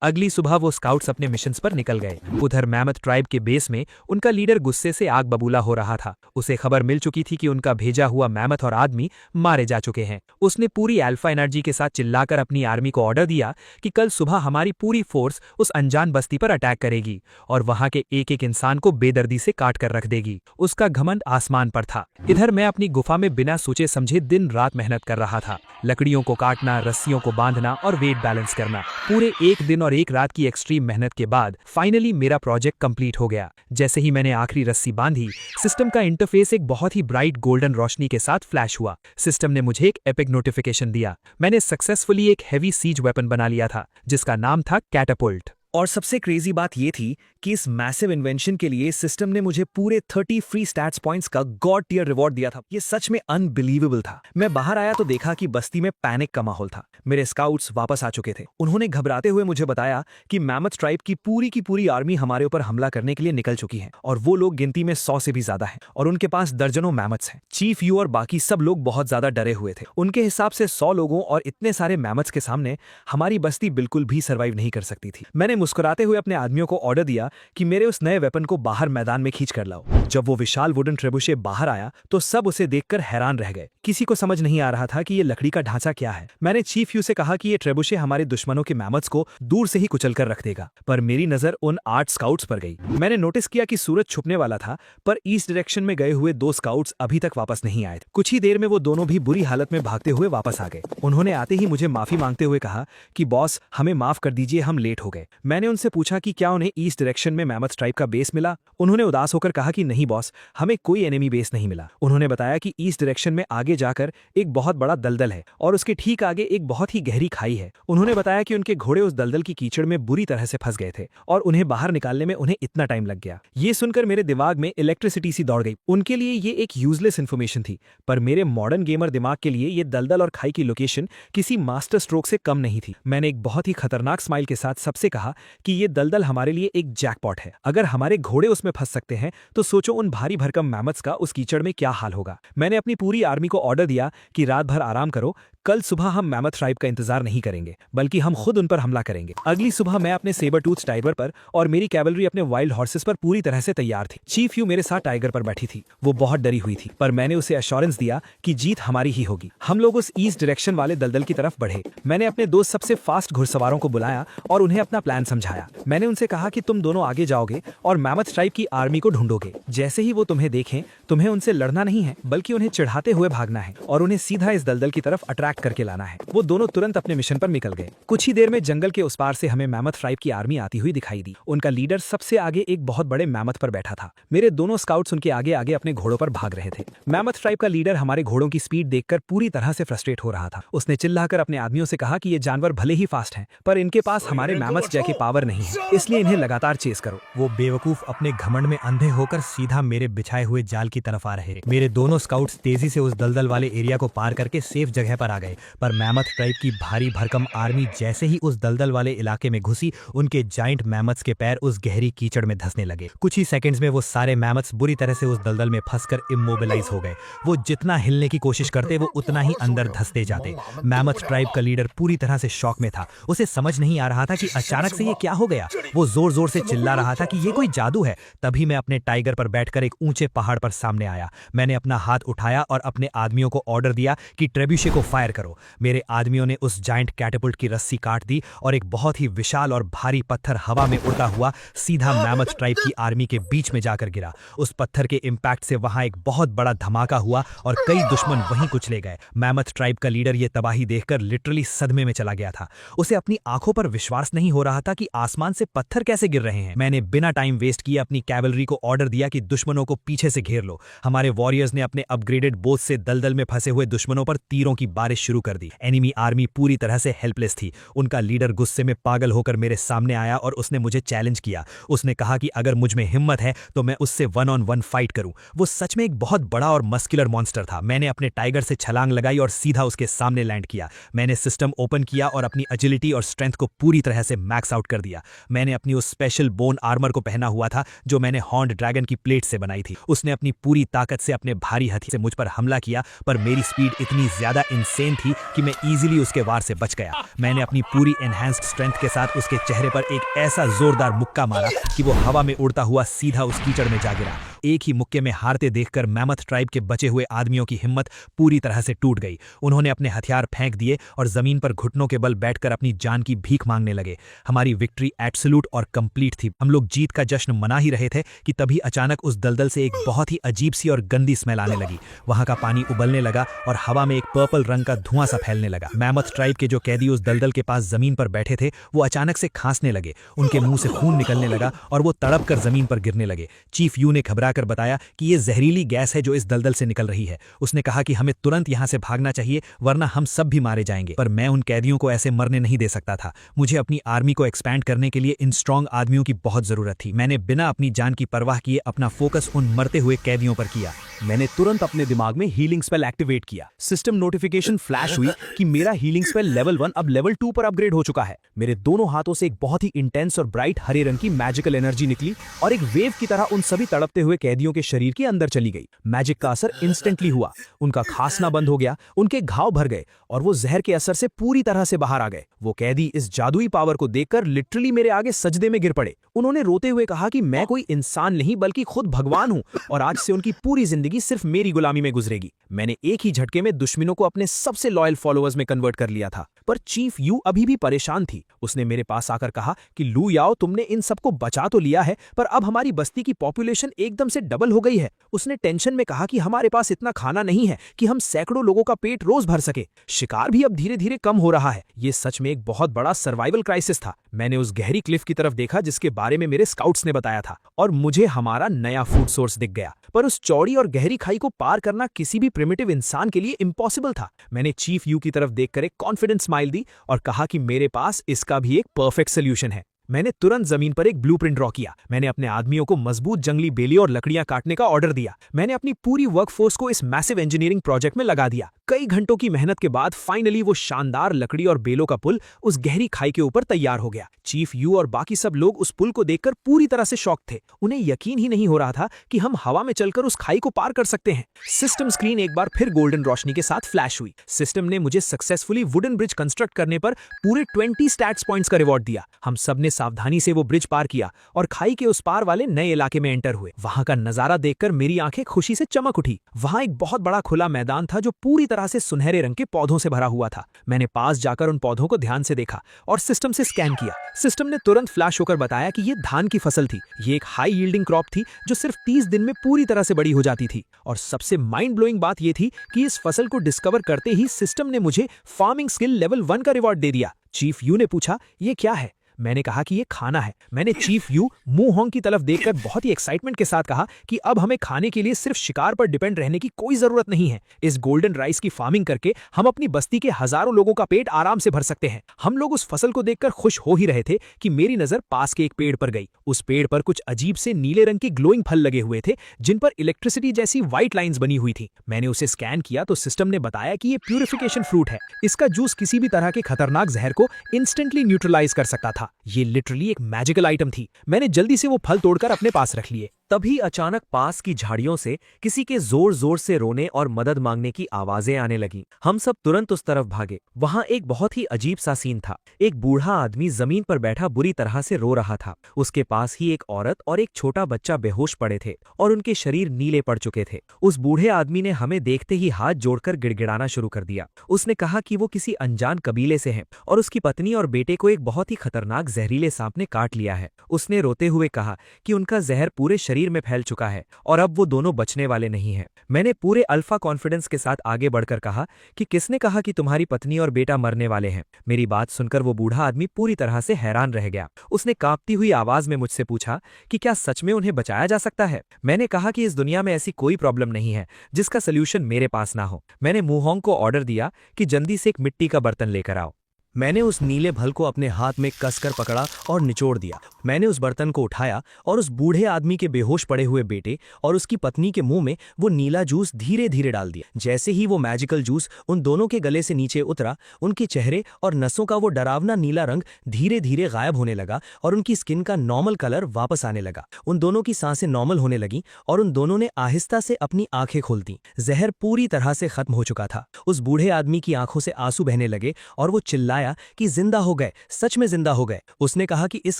अगली सुबह वो स्काउट्स अपने मिशंस पर निकल गए। उधर मैमथ ट्राइब के बेस में उनका लीडर गुस्से से आग बबूला हो रहा था। उसे खबर मिल चुकी थी कि उनका भेजा हुआ मैमथ और आदमी मारे जा चुके हैं। उसने पूरी अल्फा एनर्जी के साथ चिल्लाकर अपनी आर्मी को ऑर्डर दिया कि कल सुबह हमारी पूरी फोर्स उस अनजान बस्ती पर अटैक करेगी और वहां के एक एक इंसान को बेदर्दी से काट कर रख देगी। उसका घमंड आसमान पर था। इधर मैं अपनी गुफा में बिना सोचे समझे दिन रात मेहनत कर रहा था। लकड़ियों को काटना, रस्सियों को बांधना और वेट बैलेंस करना। पूरे एक दिन और एक रात की एक्सट्रीम मेहनत के बाद फाइनली मेरा प्रोजेक्ट कंप्लीट हो गया। जैसे ही मैंने आखिरी रस्सी बांधी, सिस्टम का इंटरफेस एक बहुत ही ब्राइट गोल्डन रोशनी के साथ फ्लैश हुआ। सिस्टम ने मुझे एक एपिक नोटिफिकेशन दिया। मैंने सक्सेसफुली एक हेवी सीज वेपन बना लिया था जिसका नाम था कैटापुल्ट। और सबसे क्रेजी बात ये थी कि इस मैसिव इन्वेंशन के लिए सिस्टम ने मुझे पूरे 30 फ्री स्टैट्स पॉइंट्स का गॉड टियर रिवॉर्ड दिया था। ये सच में अनबिलीवेबल था। मैं बाहर आया तो देखा कि बस्ती में पैनिक का माहौल था। मेरे स्काउट्स वापस आ चुके थे। उन्होंने घबराते हुए मुझे बताया कि मैमथ ट्राइब की पूरी आर्मी हमारे ऊपर हमला करने के लिए निकल चुकी है और वो लोग गिनती में 100 से भी ज्यादा हैं और उनके पास दर्जनों मैमथ्स हैं। चीफ यू और बाकी सब लोग बहुत ज्यादा डरे हुए थे। उनके हिसाब से 100 लोगों और इतने सारे मैमथ्स के सामने हमारी बस्ती बिल्कुल भी सर्वाइव नहीं कर सकती थी। मैंने मुस्कुराते हुए अपने आदमियों को ऑर्डर दिया कि मेरे उस नए वेपन को बाहर मैदान में खींच कर लाओ। जब वो विशाल वुडन ट्रेबुशे बाहर आया तो सब उसे देखकर हैरान रह गए। किसी को समझ नहीं आ रहा था कि ये लकड़ी का ढांचा क्या है। मैंने चीफ यू से कहा कि ये ट्रेबुशे हमारे दुश्मनों के मैमथ्स को दूर से ही कुचलकर रख देगा, पर मेरी नजर उन 8 स्काउट्स पर गई। मैंने नोटिस किया कि सूरज छुपने वाला था, पर ईस्ट डायरेक्शन में गए हुए 2 स्काउट्स अभी तक वापस नहीं आए थे। कुछ ही देर में वो दोनों भी बुरी हालत में भागते हुए वापस आ गए। उन्होंने आते ही मुझे माफी मांगते हुए कहा कि बॉस, हमें माफ कर दीजिए, हम लेट हो गए। मैंने उनसे पूछा कि क्या उन्हें ईस्ट डायरेक्शन में मैमथ ट्राइब का बेस मिला। उन्होंने उदास होकर कहा कि नहीं बॉस, हमें कोई एनिमी बेस नहीं मिला। उन्होंने बताया कि ईस्ट डायरेक्शन में आगे जाकर एक बहुत बड़ा दलदल है और उसके ठीक आगे एक बहुत ही गहरी खाई है। उन्होंने बताया कि उनके घोड़े उस दलदल की कीचड़ में बुरी तरह से फंस गए थे और उन्हें बाहर निकालने में उन्हें इतना टाइम लग गया। ये सुनकर मेरे दिमाग में इलेक्ट्रिसिटी सी दौड़ गई। उनके लिए ये एक यूजलेस इन्फॉर्मेशन थी, पर मेरे मॉडर्न गेमर दिमाग के लिए ये दलदल और खाई की लोकेशन किसी मास्टर स्ट्रोक से कम नहीं थी। मैंने एक बहुत ही खतरनाक स्माइल के साथ सबसे कहा कि ये दलदल हमारे लिए एक जैकपॉट है। अगर हमारे घोड़े उसमें फंस सकते हैं तो सोचो उन भारी भरकम मैमथ्स का उस कीचड़ में क्या हाल होगा। मैंने अपनी पूरी आर्मी को ऑर्डर दिया कि रात भर आराम करो, कल सुबह हम मैमथ ट्राइब का इंतजार नहीं करेंगे, बल्कि हम खुद उन पर हमला करेंगे। अगली सुबह मैं अपने सेबर टूथ टाइगर पर और मेरी कैवलरी अपने वाइल्ड हॉर्सेस पर पूरी तरह से तैयार थी। चीफ यू मेरे साथ टाइगर पर बैठी थी। वो बहुत डरी हुई थी, पर मैंने उसे एश्योरेंस दिया कि जीत हमारी ही होगी। हम लोग उस ईस्ट डायरेक्शन वाले दलदल की तरफ बढ़े। मैंने अपने 2 सबसे फास्ट घुड़सवारों को बुलाया और उन्हें अपना प्लान समझाया। मैंने उनसे कहा कि तुम दोनों आगे जाओगे और मैमथ ट्राइब की आर्मी को ढूंढोगे। जैसे ही वो तुम्हें देखें, तुम्हें उनसे लड़ना नहीं है, बल्कि उन्हें चिढ़ाते हुए भागना है और उन्हें सीधा इस दलदल की तरफ अट्रैक्ट करके लाना है। वो दोनों तुरंत अपने मिशन पर निकल गए। कुछ ही देर में जंगल के उस पार से हमें मैमथ ट्राइब की आर्मी आती हुई दिखाई दी। उनका लीडर सबसे आगे एक बहुत बड़े मैमथ पर बैठा था। मेरे दोनों स्काउट्स उनके आगे आगे अपने घोड़ों पर भाग रहे थे। मैमथ ट्राइब का लीडर हमारे घोड़ों की स्पीड देखकर पूरी तरह से फ्रस्ट्रेट हो रहा था। उसने चिल्लाकर अपने आदमियों से कहा कि ये जानवर भले ही फास्ट हैं, पर इनके पास हमारे मैमथ जैसे पावर नहीं है, इसलिए इन्हें लगातार चेस करो। वो बेवकूफ अपने घमंड में अंधे होकर सीधा मेरे बिछाए हुए जाल की तरफ आ रहे। मेरे दोनों स्काउट्स तेजी से उस दलदल वाले एरिया को पार करके सेफ जगह पर आ गए, पर मैमथ ट्राइब की भारी भरकम आर्मी जैसे ही उस दलदल वाले इलाके में घुसी, उनके जाइंट मैमथ्स के पैर उस गहरी कीचड़ में धंसने लगे। कुछ ही सेकंड्स में वो सारे मैमथ्स बुरी तरह से उस दलदल में फंसकर इमोबिलाइज हो गए। वो जितना हिलने की कोशिश करते, वो उतना ही अंदर धंसते जाते। मैमथ ट्राइब का लीडर पूरी तरह से शॉक में था। उसे समझ नहीं आ रहा था कि अचानक से ये क्या हो गया। वो जोर जोर से चिल्ला रहा था कि ये कोई जादू है। तभी मैं अपने टाइगर पर बैठकर एक ऊंचे पहाड़ पर सामने आया। मैंने अपना हाथ उठाया और अपने आदमियों को ऑर्डर दिया कि ट्रेब्यूशे को फायर करो। मेरे आदमियों ने उस जायंट कैटेपुल्ट की रस्सी काट दी और एक बहुत ही विशाल और भारी पत्थर हवा में उड़ता हुआ सीधा मैमथ ट्राइब की आर्मी के बीच में जाकर गिरा। उस पत्थर के इम्पैक्ट से वहां एक बहुत बड़ा धमाका हुआ और कई दुश्मन वहीं कुचले गए। मैमथ ट्राइब का लीडर ये तबाही देखकर लिटरली सदमे में चला गया था। उसे अपनी आंखों पर विश्वास नहीं हो रहा था कि आसमान से पत्थर कैसे गिर रहे हैं। मैंने बिना टाइम वेस्ट किए अपनी कैवलरी को ऑर्डर दिया कि दुश्मनों को पीछे से घेर लो। हमारे वॉरियर्स ने अपने अपग्रेडेड बोथ से दलदल में फंसे हुए दुश्मनों पर तीरों की बारिश शुरू कर दी। एनिमी आर्मी पूरी तरह से हेल्पलेस थी। उनका लीडर गुस्से में पागल होकर मेरे सामने आया और उसने मुझे चैलेंज किया। उसने कहा कि अगर मुझ में हिम्मत है तो मैं उससे 1-on-1 फाइट करूं। वो सच में एक बहुत बड़ा और मस्कुलर मॉन्स्टर था। मैंने अपने टाइगर से छलांग लगाई और सीधा उसके सामने लैंड किया। मैंने सिस्टम ओपन किया और अपनी एजिलिटी और स्ट्रेंथ को पूरी तरह से मैक्स आउट कर दिया। मैंने अपनी उस स्पेशल बोन आर्मर को पहना हुआ था जो मैंने हॉर्न्ड ड्रैगन की प्लेट से बनाई थी। उसने अपनी पूरी ताकत से अपने भारी हथियार से मुझ पर हमला किया, पर मेरी स्पीड इतनी ज्यादा इंसेन थी कि मैं इजीली उसके वार से बच गया। मैंने अपनी पूरी एनहांस्ड स्ट्रेंथ के साथ उसके चेहरे पर एक ऐसा जोरदार मुक्का मारा कि वो हवा में उड़ता हुआ सीधा उस कीचड़ में जा गिरा। एक ही मुक्के में हारते देखकर मैमथ ट्राइब के बचे हुए आदमियों की हिम्मत पूरी तरह से टूट गई। उन्होंने अपने हथियार फेंक दिए और जमीन पर घुटनों के बल बैठकर अपनी जान की भीख मांगने लगे। हमारी विक्ट्री एब्सोल्यूट और कंप्लीट थी। हम लोग जीत का जश्न मना ही रहे थे कि तभी अचानक उस दलदल से एक बहुत ही अजीब सी और गंदी स्मेल आने लगी। वहां का पानी उबलने लगा और हवा में एक पर्पल रंग का धुआं सा फैलने लगा। मैमथ ट्राइब के जो कैदी उस दलदल के पास जमीन पर बैठे थे वो अचानक से खांसने लगे। उनके मुंह से खून निकलने लगा और वो तड़प कर जमीन पर गिरने लगे। चीफ यू ने घबराकर बताया कि ये जहरीली गैस है जो इस दलदल से निकल रही है। उसने कहा कि हमें तुरंत यहां से भागना चाहिए वरना हम सब भी मारे जाएंगे। पर मैं उन कैदियों को ऐसे मरने नहीं दे सकता था। मुझे अपनी आर्मी को एक्सपैंड करने के लिए इन स्ट्रांग आदमियों की बहुत जरूरत थी। मैंने बिना अपनी जान की परवाह किए अपना फोकस उन मरते हुए कैदियों पर किया। मैंने तुरंत अपने दिमाग में हीलिंग स्पेल एक्टिवेट किया। सिस्टम नोटिफिकेशन फ्लैश हुई कि मेरा हीलिंग स्पेल लेवल 1 अब लेवल 2 पर अपग्रेड हो चुका है। मेरे दोनों हाथों से एक बहुत ही इंटेंस और ब्राइट हरे रंग की मैजिकल एनर्जी निकली और एक वेव की तरह उन सभी तड़पते हुए कैदियों के शरीर के अंदर चली गई। मैजिक का असर इंस्टेंटली हुआ। उनका खांसना बंद हो गया, उनके घाव भर गए और वो जहर के असर से पूरी तरह से बाहर आ गए। वो कैदी इस जादुई पावर को देखकर लिटरली मेरे आगे सजदे में गिर पड़े। उन्होंने रोते हुए कहा कि मैं कोई इंसान नहीं बल्कि खुद भगवान हूं और आज से उनकी पूरी जिंदगी सिर्फ मेरी गुलामी में गुजरेगी। मैंने एक ही झटके में दुश्मनों को अपने सबसे लॉयल फॉलोअर्स में कन्वर्ट कर लिया था। पर चीफ यू अभी भी परेशान थी। उसने मेरे पास आकर कहा कि लू याओ, तुमने इन सबको बचा तो लिया है पर अब हमारी बस्ती की पॉपुलेशन एकदम से डबल हो गई है। उसने टेंशन में कहा कि हमारे पास इतना खाना नहीं है कि हम सैकड़ों लोगों का पेट रोज भर सके। शिकार भी अब धीरे धीरे कम हो रहा है। ये सच में एक बहुत बड़ा सर्वाइवल क्राइसिस था। मैंने उस गहरी क्लिफ की तरफ देखा जिसके बारे में मेरे स्काउट्स ने बताया था और मुझे हमारा नया फूड सोर्स दिख गया। पर उस चौड़ी और गहरी खाई को पार करना किसी भी प्रिमिटिव इंसान के लिए इम्पॉसिबल था। मैंने चीफ यू की तरफ देखकर एक कॉन्फिडेंट स्माइल दी और कहा कि मेरे पास इसका भी एक परफेक्ट सोल्यूशन है। मैंने तुरंत जमीन पर एक ब्लूप्रिंट ड्रॉ किया। मैंने अपने आदमियों को मजबूत जंगली बेली और लकड़ियां काटने का ऑर्डर दिया। मैंने अपनी पूरी वर्कफोर्स को इस मैसिव इंजीनियरिंग प्रोजेक्ट में लगा दिया। कई घंटों की मेहनत के बाद फाइनली वो शानदार लकड़ी और बेलों का पुल उस गहरी खाई के ऊपर तैयार हो गया। चीफ यू और बाकी सब लोग उस पुल को देखकर पूरी तरह से शॉक थे। उन्हें यकीन ही नहीं हो रहा था कि हम हवा में चलकर उस खाई को पार कर सकते हैं। सिस्टम स्क्रीन एक बार फिर गोल्डन रोशनी के साथ फ्लैश हुई। सिस्टम ने मुझे सक्सेसफुली वुडन ब्रिज कंस्ट्रक्ट करने पर पूरे 20 स्टैट्स पॉइंट्स का रिवॉर्ड दिया। हम सब ने सावधानी से वो ब्रिज पार किया और खाई के उस पार वाले नए इलाके में एंटर हुए। वहां का नजारा देखकर मेरी आंखें खुशी से चमक उठी। वहां एक बहुत बड़ा खुला मैदान था जो पूरी तरह से सुनहरे रंग के पौधों से भरा हुआ था। मैंने पास जाकर उन पौधों को ध्यान से देखा और सिस्टम से स्कैन किया। सिस्टम ने तुरंत फ्लैश होकर बताया कि ये धान की फसल थी। ये एक हाई यील्डिंग क्रॉप थी जो सिर्फ 30 दिन में पूरी तरह से बड़ी हो जाती थी। और सबसे माइंड ब्लोइंग बात यह थी कि इस फसल को डिस्कवर करते ही सिस्टम ने मुझे फार्मिंग स्किल लेवल 1 का रिवॉर्ड दे दिया। चीफ यू ने पूछा, ये क्या है? मैंने कहा कि ये खाना है। मैंने चीफ यू मूहोंग की तरफ देखकर बहुत ही एक्साइटमेंट के साथ कहा कि अब हमें खाने के लिए सिर्फ शिकार पर डिपेंड रहने की कोई जरूरत नहीं है। इस गोल्डन राइस की फार्मिंग करके हम अपनी बस्ती के हजारों लोगों का पेट आराम से भर सकते हैं। हम लोग उस फसल को देखकर खुश हो ही रहे थे कि मेरी नजर पास के एक पेड़ पर गई। उस पेड़ पर कुछ अजीब से नीले रंग के ग्लोइंग फल लगे हुए थे जिन पर इलेक्ट्रिसिटी जैसी व्हाइट लाइंस बनी हुई थी। मैंने उसे स्कैन किया तो सिस्टम ने बताया कि ये प्यूरिफिकेशन फ्रूट है। इसका जूस किसी भी तरह के खतरनाक जहर को इंस्टेंटली न्यूट्रलाइज कर सकता था। ये लिटरली एक मैजिकल आइटम थी। मैंने जल्दी से वो फल तोड़कर अपने पास रख लिए। तभी अचानक पास की झाड़ियों से किसी के जोर जोर से रोने और मदद मांगने की आवाजें आने लगीं। हम सब तुरंत उस तरफ भागे। वहां एक बहुत ही अजीब सा सीन था। एक बूढ़ा आदमी जमीन पर बैठा बुरी तरह से रो रहा था। उसके पास ही एक औरत और एक छोटा बच्चा बेहोश पड़े थे और उनके शरीर नीले पड़ चुके थे। उस बूढ़े आदमी ने हमें देखते ही हाथ जोड़कर गिड़गिड़ाना शुरू कर दिया। उसने कहा कि वो किसी अनजान कबीले से हैं और उसकी पत्नी और बेटे को एक बहुत ही खतरनाक जहरीले सांप ने काट लिया है। उसने रोते हुए कहा कि उनका जहर पूरे शरीर में फैल चुका है और अब वो दोनों बचने वाले नहीं हैं। मैंने पूरे अल्फा कॉन्फिडेंस के साथ आगे बढ़कर कहा कि किसने कहा कि तुम्हारी पत्नी और बेटा मरने वाले हैं। मेरी बात सुनकर वो बूढ़ा आदमी पूरी तरह से हैरान रह गया। उसने कांपती हुई आवाज में मुझसे पूछा कि क्या सच में उन्हें बचाया जा सकता है। मैंने कहा कि इस दुनिया में ऐसी कोई प्रॉब्लम नहीं है जिसका सोल्यूशन मेरे पास ना हो। मैंने मुहोंग को ऑर्डर दिया कि जल्दी से एक मिट्टी का बर्तन लेकर आओ। मैंने उस नीले भल को अपने हाथ में कसकर पकड़ा और निचोड़ दिया। मैंने उस बर्तन को उठाया और उस बूढ़े आदमी के बेहोश पड़े हुए बेटे और उसकी पत्नी के मुंह में वो नीला जूस धीरे धीरे डाल दिया। जैसे ही वो मैजिकल जूस उन दोनों के गले से नीचे उतरा, उनके चेहरे और नसों का वो डरावना नीला रंग धीरे धीरे गायब होने लगा और उनकी स्किन का नॉर्मल कलर वापस आने लगा। उन दोनों की सांसें नॉर्मल होने लगीं और उन दोनों ने आहिस्ता से अपनी आंखें खोल दी। जहर पूरी तरह से खत्म हो चुका था। उस बूढ़े आदमी की आंखों से आंसू बहने लगे और वो चिल्लाया कि जिंदा हो गए, सच में जिंदा हो गए। उसने कहा कि इस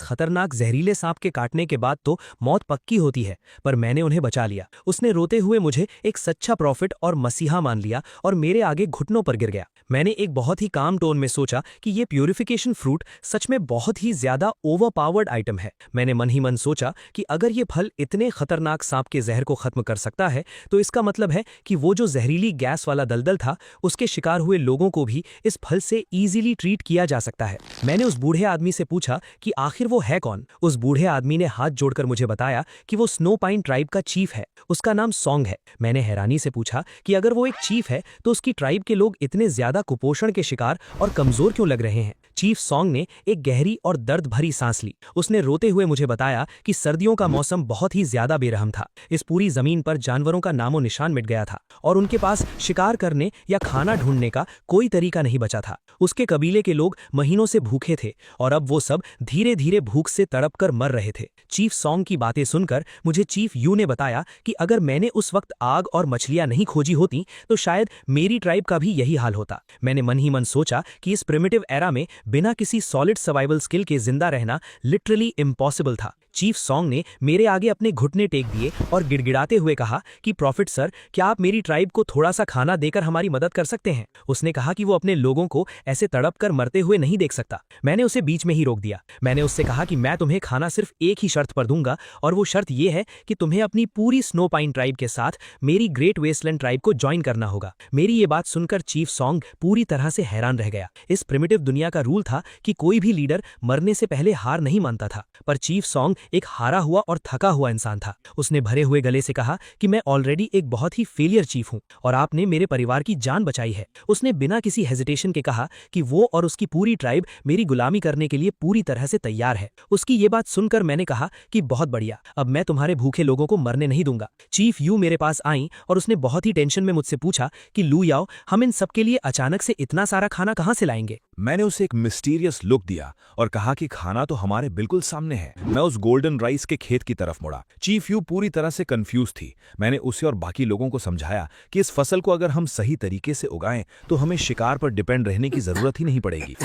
खतरनाक जहरीले सांप के काटने के बाद तो मौत पक्की होती है, पर मैंने उन्हें बचा लिया। उसने रोते हुए मुझे एक सच्चा प्रॉफिट और मसीहा मान लिया और मेरे आगे घुटनों पर गिर गया। मैंने एक बहुत ही काम टोन में सोचा कि ये प्यूरिफिकेशन फ्रूट सच में बहुत ही ज्यादा ओवरपावर्ड आइटम है। मैंने मन ही मन सोचा कि अगर ये फल इतने खतरनाक सांप के जहर को खत्म कर सकता है तो इसका मतलब है कि वो जो जहरीली गैस वाला दलदल था उसके शिकार हुए लोगों को भी इस फल से इजीली ट्रीट किया जा सकता है। मैंने उस बूढ़े आदमी से पूछा कि आखिर वो है कौन। उस बूढ़े आदमी ने हाथ जोड़कर मुझे बताया कि वो स्नो पाइन ट्राइब का चीफ है। उसका नाम सॉन्ग है। मैंने हैरानी से पूछा कि अगर वो एक चीफ है तो उसकी ट्राइब के लोग इतने ज्यादा कुपोषण के शिकार और कमजोर क्यों लग रहे हैं। चीफ सॉन्ग ने एक गहरी और दर्द भरी सांस ली। उसने रोते हुए मुझे बताया कि सर्दियों का मौसम बहुत ही ज्यादा बेरहम था। इस पूरी जमीन पर जानवरों का नामो निशान मिट गया था और उनके पास शिकार करने या खाना ढूंढने का कोई तरीका नहीं बचा था। उसके कबीले के लोग महीनों से भूखे थे और अब वो सब धीरे धीरे भूख से तड़प कर मर रहे थे। चीफ सॉन्ग की बातें सुनकर मुझे चीफ यू ने बताया कि अगर मैंने उस वक्त आग और मछलियां नहीं खोजी होती तो शायद मेरी ट्राइब का भी यही हाल होता। मैंने मन ही मन सोचा कि इस प्रिमिटिव एरा में बिना किसी सॉलिड सर्वाइवल स्किल के जिंदा रहना लिटरली इम्पॉसिबल था। चीफ सॉन्ग ने मेरे आगे अपने घुटने टेक दिए और गिड़गिड़ाते हुए कहा कि प्रॉफिट सर, क्या आप मेरी ट्राइब को थोड़ा सा खाना देकर हमारी मदद कर सकते हैं। उसने कहा कि वो अपने लोगों को ऐसे तड़प कर मरते हुए नहीं देख सकता। मैंने उसे बीच में ही रोक दिया। मैंने उससे कहा कि मैं तुम्हें खाना सिर्फ एक ही शर्त पर दूंगा और वो शर्त यह है कि तुम्हें अपनी पूरी स्नो पाइन ट्राइब के साथ मेरी ग्रेट वेस्टलैंड ट्राइब को ज्वाइन करना होगा। मेरी ये बात सुनकर चीफ सॉन्ग पूरी तरह से हैरान रह गया। इस प्रिमिटिव दुनिया का रूल था कि कोई भी लीडर मरने से पहले हार नहीं मानता था, पर चीफ सॉन्ग एक हारा हुआ और थका हुआ इंसान था। उसने भरे हुए गले से कहा कि मैं ऑलरेडी एक बहुत ही फेलियर चीफ हूं और आपने मेरे परिवार की जान बचाई है। उसने बिना किसी हेजिटेशन के कहा कि वो और उसकी पूरी ट्राइब मेरी गुलामी करने के लिए पूरी तरह से तैयार है। उसकी ये बात सुनकर मैंने कहा कि बहुत बढ़िया, अब मैं तुम्हारे भूखे लोगों को मरने नहीं दूंगा। चीफ यू मेरे पास आई और उसने बहुत ही टेंशन में मुझसे पूछा कि लू याओ, हम इन सबके लिए अचानक से इतना सारा खाना कहां से लाएंगे। मैंने उसे एक मिस्टीरियस लुक दिया और कहा कि खाना तो हमारे बिल्कुल सामने है। मैं उस गोल्डन राइस के खेत की तरफ मुड़ा। चीफ यू पूरी तरह से कंफ्यूज थी। मैंने उसे और बाकी लोगों को समझाया कि इस फसल को अगर हम सही तरीके से उगाएं तो हमें शिकार पर डिपेंड रहने की जरूरत ही नहीं पड़ेगी।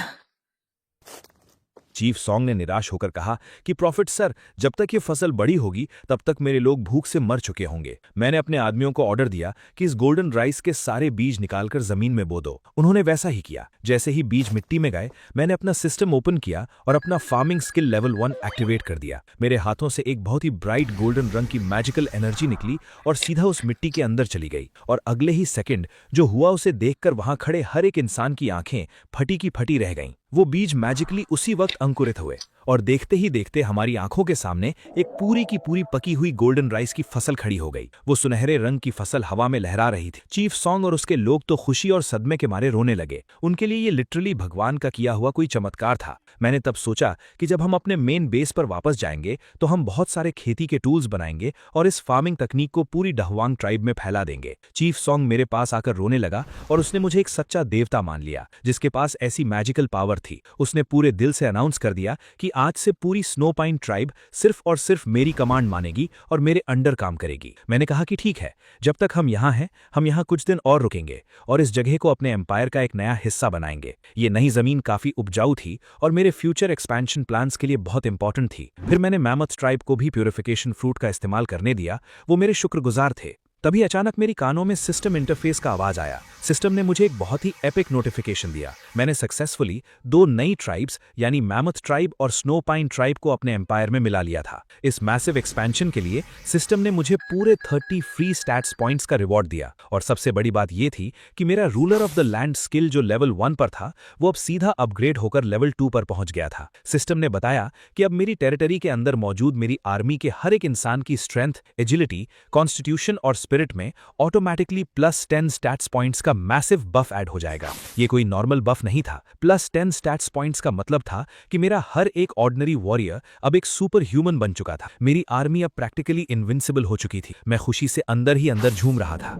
चीफ सॉन्ग ने निराश होकर कहा कि प्रॉफिट सर, जब तक ये फसल बड़ी होगी तब तक मेरे लोग भूख से मर चुके होंगे। मैंने अपने आदमियों को ऑर्डर दिया कि इस गोल्डन राइस के सारे बीज निकालकर जमीन में बो दो। उन्होंने वैसा ही किया। जैसे ही बीज मिट्टी में गए, मैंने अपना सिस्टम ओपन किया और अपना फार्मिंग स्किल लेवल 1 एक्टिवेट कर दिया। मेरे हाथों से एक बहुत ही ब्राइट गोल्डन रंग की मैजिकल एनर्जी निकली और सीधा उस मिट्टी के अंदर चली गई और अगले ही सेकंड जो हुआ उसे देखकर वहां खड़े हर एक इंसान की आंखें फटी की फटी रह गईं। वो बीज मैजिकली उसी वक्त अंकुरित हुए और देखते ही देखते हमारी आंखों के सामने एक पूरी की पूरी पकी हुई गोल्डन राइस की फसल खड़ी हो गई। वो सुनहरे रंग की फसल हवा में लहरा रही थी। चीफ सॉन्ग और उसके लोग तो खुशी और सदमे के मारे रोने लगे। उनके लिए ये लिटरली भगवान का किया हुआ कोई चमत्कार था। मैंने तब सोचा कि जब हम अपने मेन बेस पर वापस जाएंगे तो हम बहुत सारे खेती के टूल्स बनाएंगे और इस फार्मिंग तकनीक को पूरी डहवांग ट्राइब में फैला देंगे। चीफ सॉन्ग मेरे पास आकर रोने लगा और उसने मुझे एक सच्चा देवता मान लिया जिसके पास ऐसी मैजिकल पावर थी। उसने पूरे दिल से अनाउंस कर दिया कि आज से पूरी स्नो पाइन ट्राइब सिर्फ और सिर्फ मेरी कमांड मानेगी और मेरे अंडर काम करेगी। मैंने कहा कि ठीक है, जब तक हम यहाँ हैं हम यहाँ कुछ दिन और रुकेंगे और इस जगह को अपने एम्पायर का एक नया हिस्सा बनाएंगे। ये नई जमीन काफी उपजाऊ थी और मेरे फ्यूचर एक्सपेंशन प्लान्स के लिए बहुत इंपॉर्टेंट थी। फिर मैंने मैमथ ट्राइब को भी प्यूरिफिकेशन फ्रूट का इस्तेमाल करने दिया। वो मेरे शुक्रगुजार थे। तभी अचानक मेरी कानों में सिस्टम इंटरफेस का आवाज आया। सिस्टम ने मुझे एक बहुत ही एपिक नोटिफिकेशन दिया। मैंने सक्सेसफुली 2 नई ट्राइब्स यानी मैमथ ट्राइब और स्नो पाइन ट्राइब को अपने एम्पायर में मिला लिया था। इस मैसिव एक्सपेंशन के लिए सिस्टम ने मुझे पूरे 30 फ्री स्टैट्स पॉइंट्स का रिवॉर्ड दिया और सबसे बड़ी बात यह थी कि मेरा ruler of the land skill जो लेवल 1 पर था वो अब सीधा अपग्रेड होकर लेवल 2 पर पहुंच गया था। सिस्टम ने बताया कि अब मेरी टेरिटरी के अंदर मौजूद मेरी आर्मी के हर एक इंसान की स्ट्रेंथ, एजिलिटी, कॉन्स्टिट्यूशन और स्पिरिट में ऑटोमेटिकली +10 स्टैट्स पॉइंट्स का मैसिव बफ ऐड हो जाएगा। ये कोई नॉर्मल बफ नहीं था। +10 स्टैट्स पॉइंट्स का मतलब था कि मेरा हर एक ऑर्डिनरी वॉरियर अब एक सुपर ह्यूमन बन चुका था। मेरी आर्मी अब प्रैक्टिकली इनविंसिबल हो चुकी थी। मैं खुशी से अंदर ही अंदर झूम रहा था।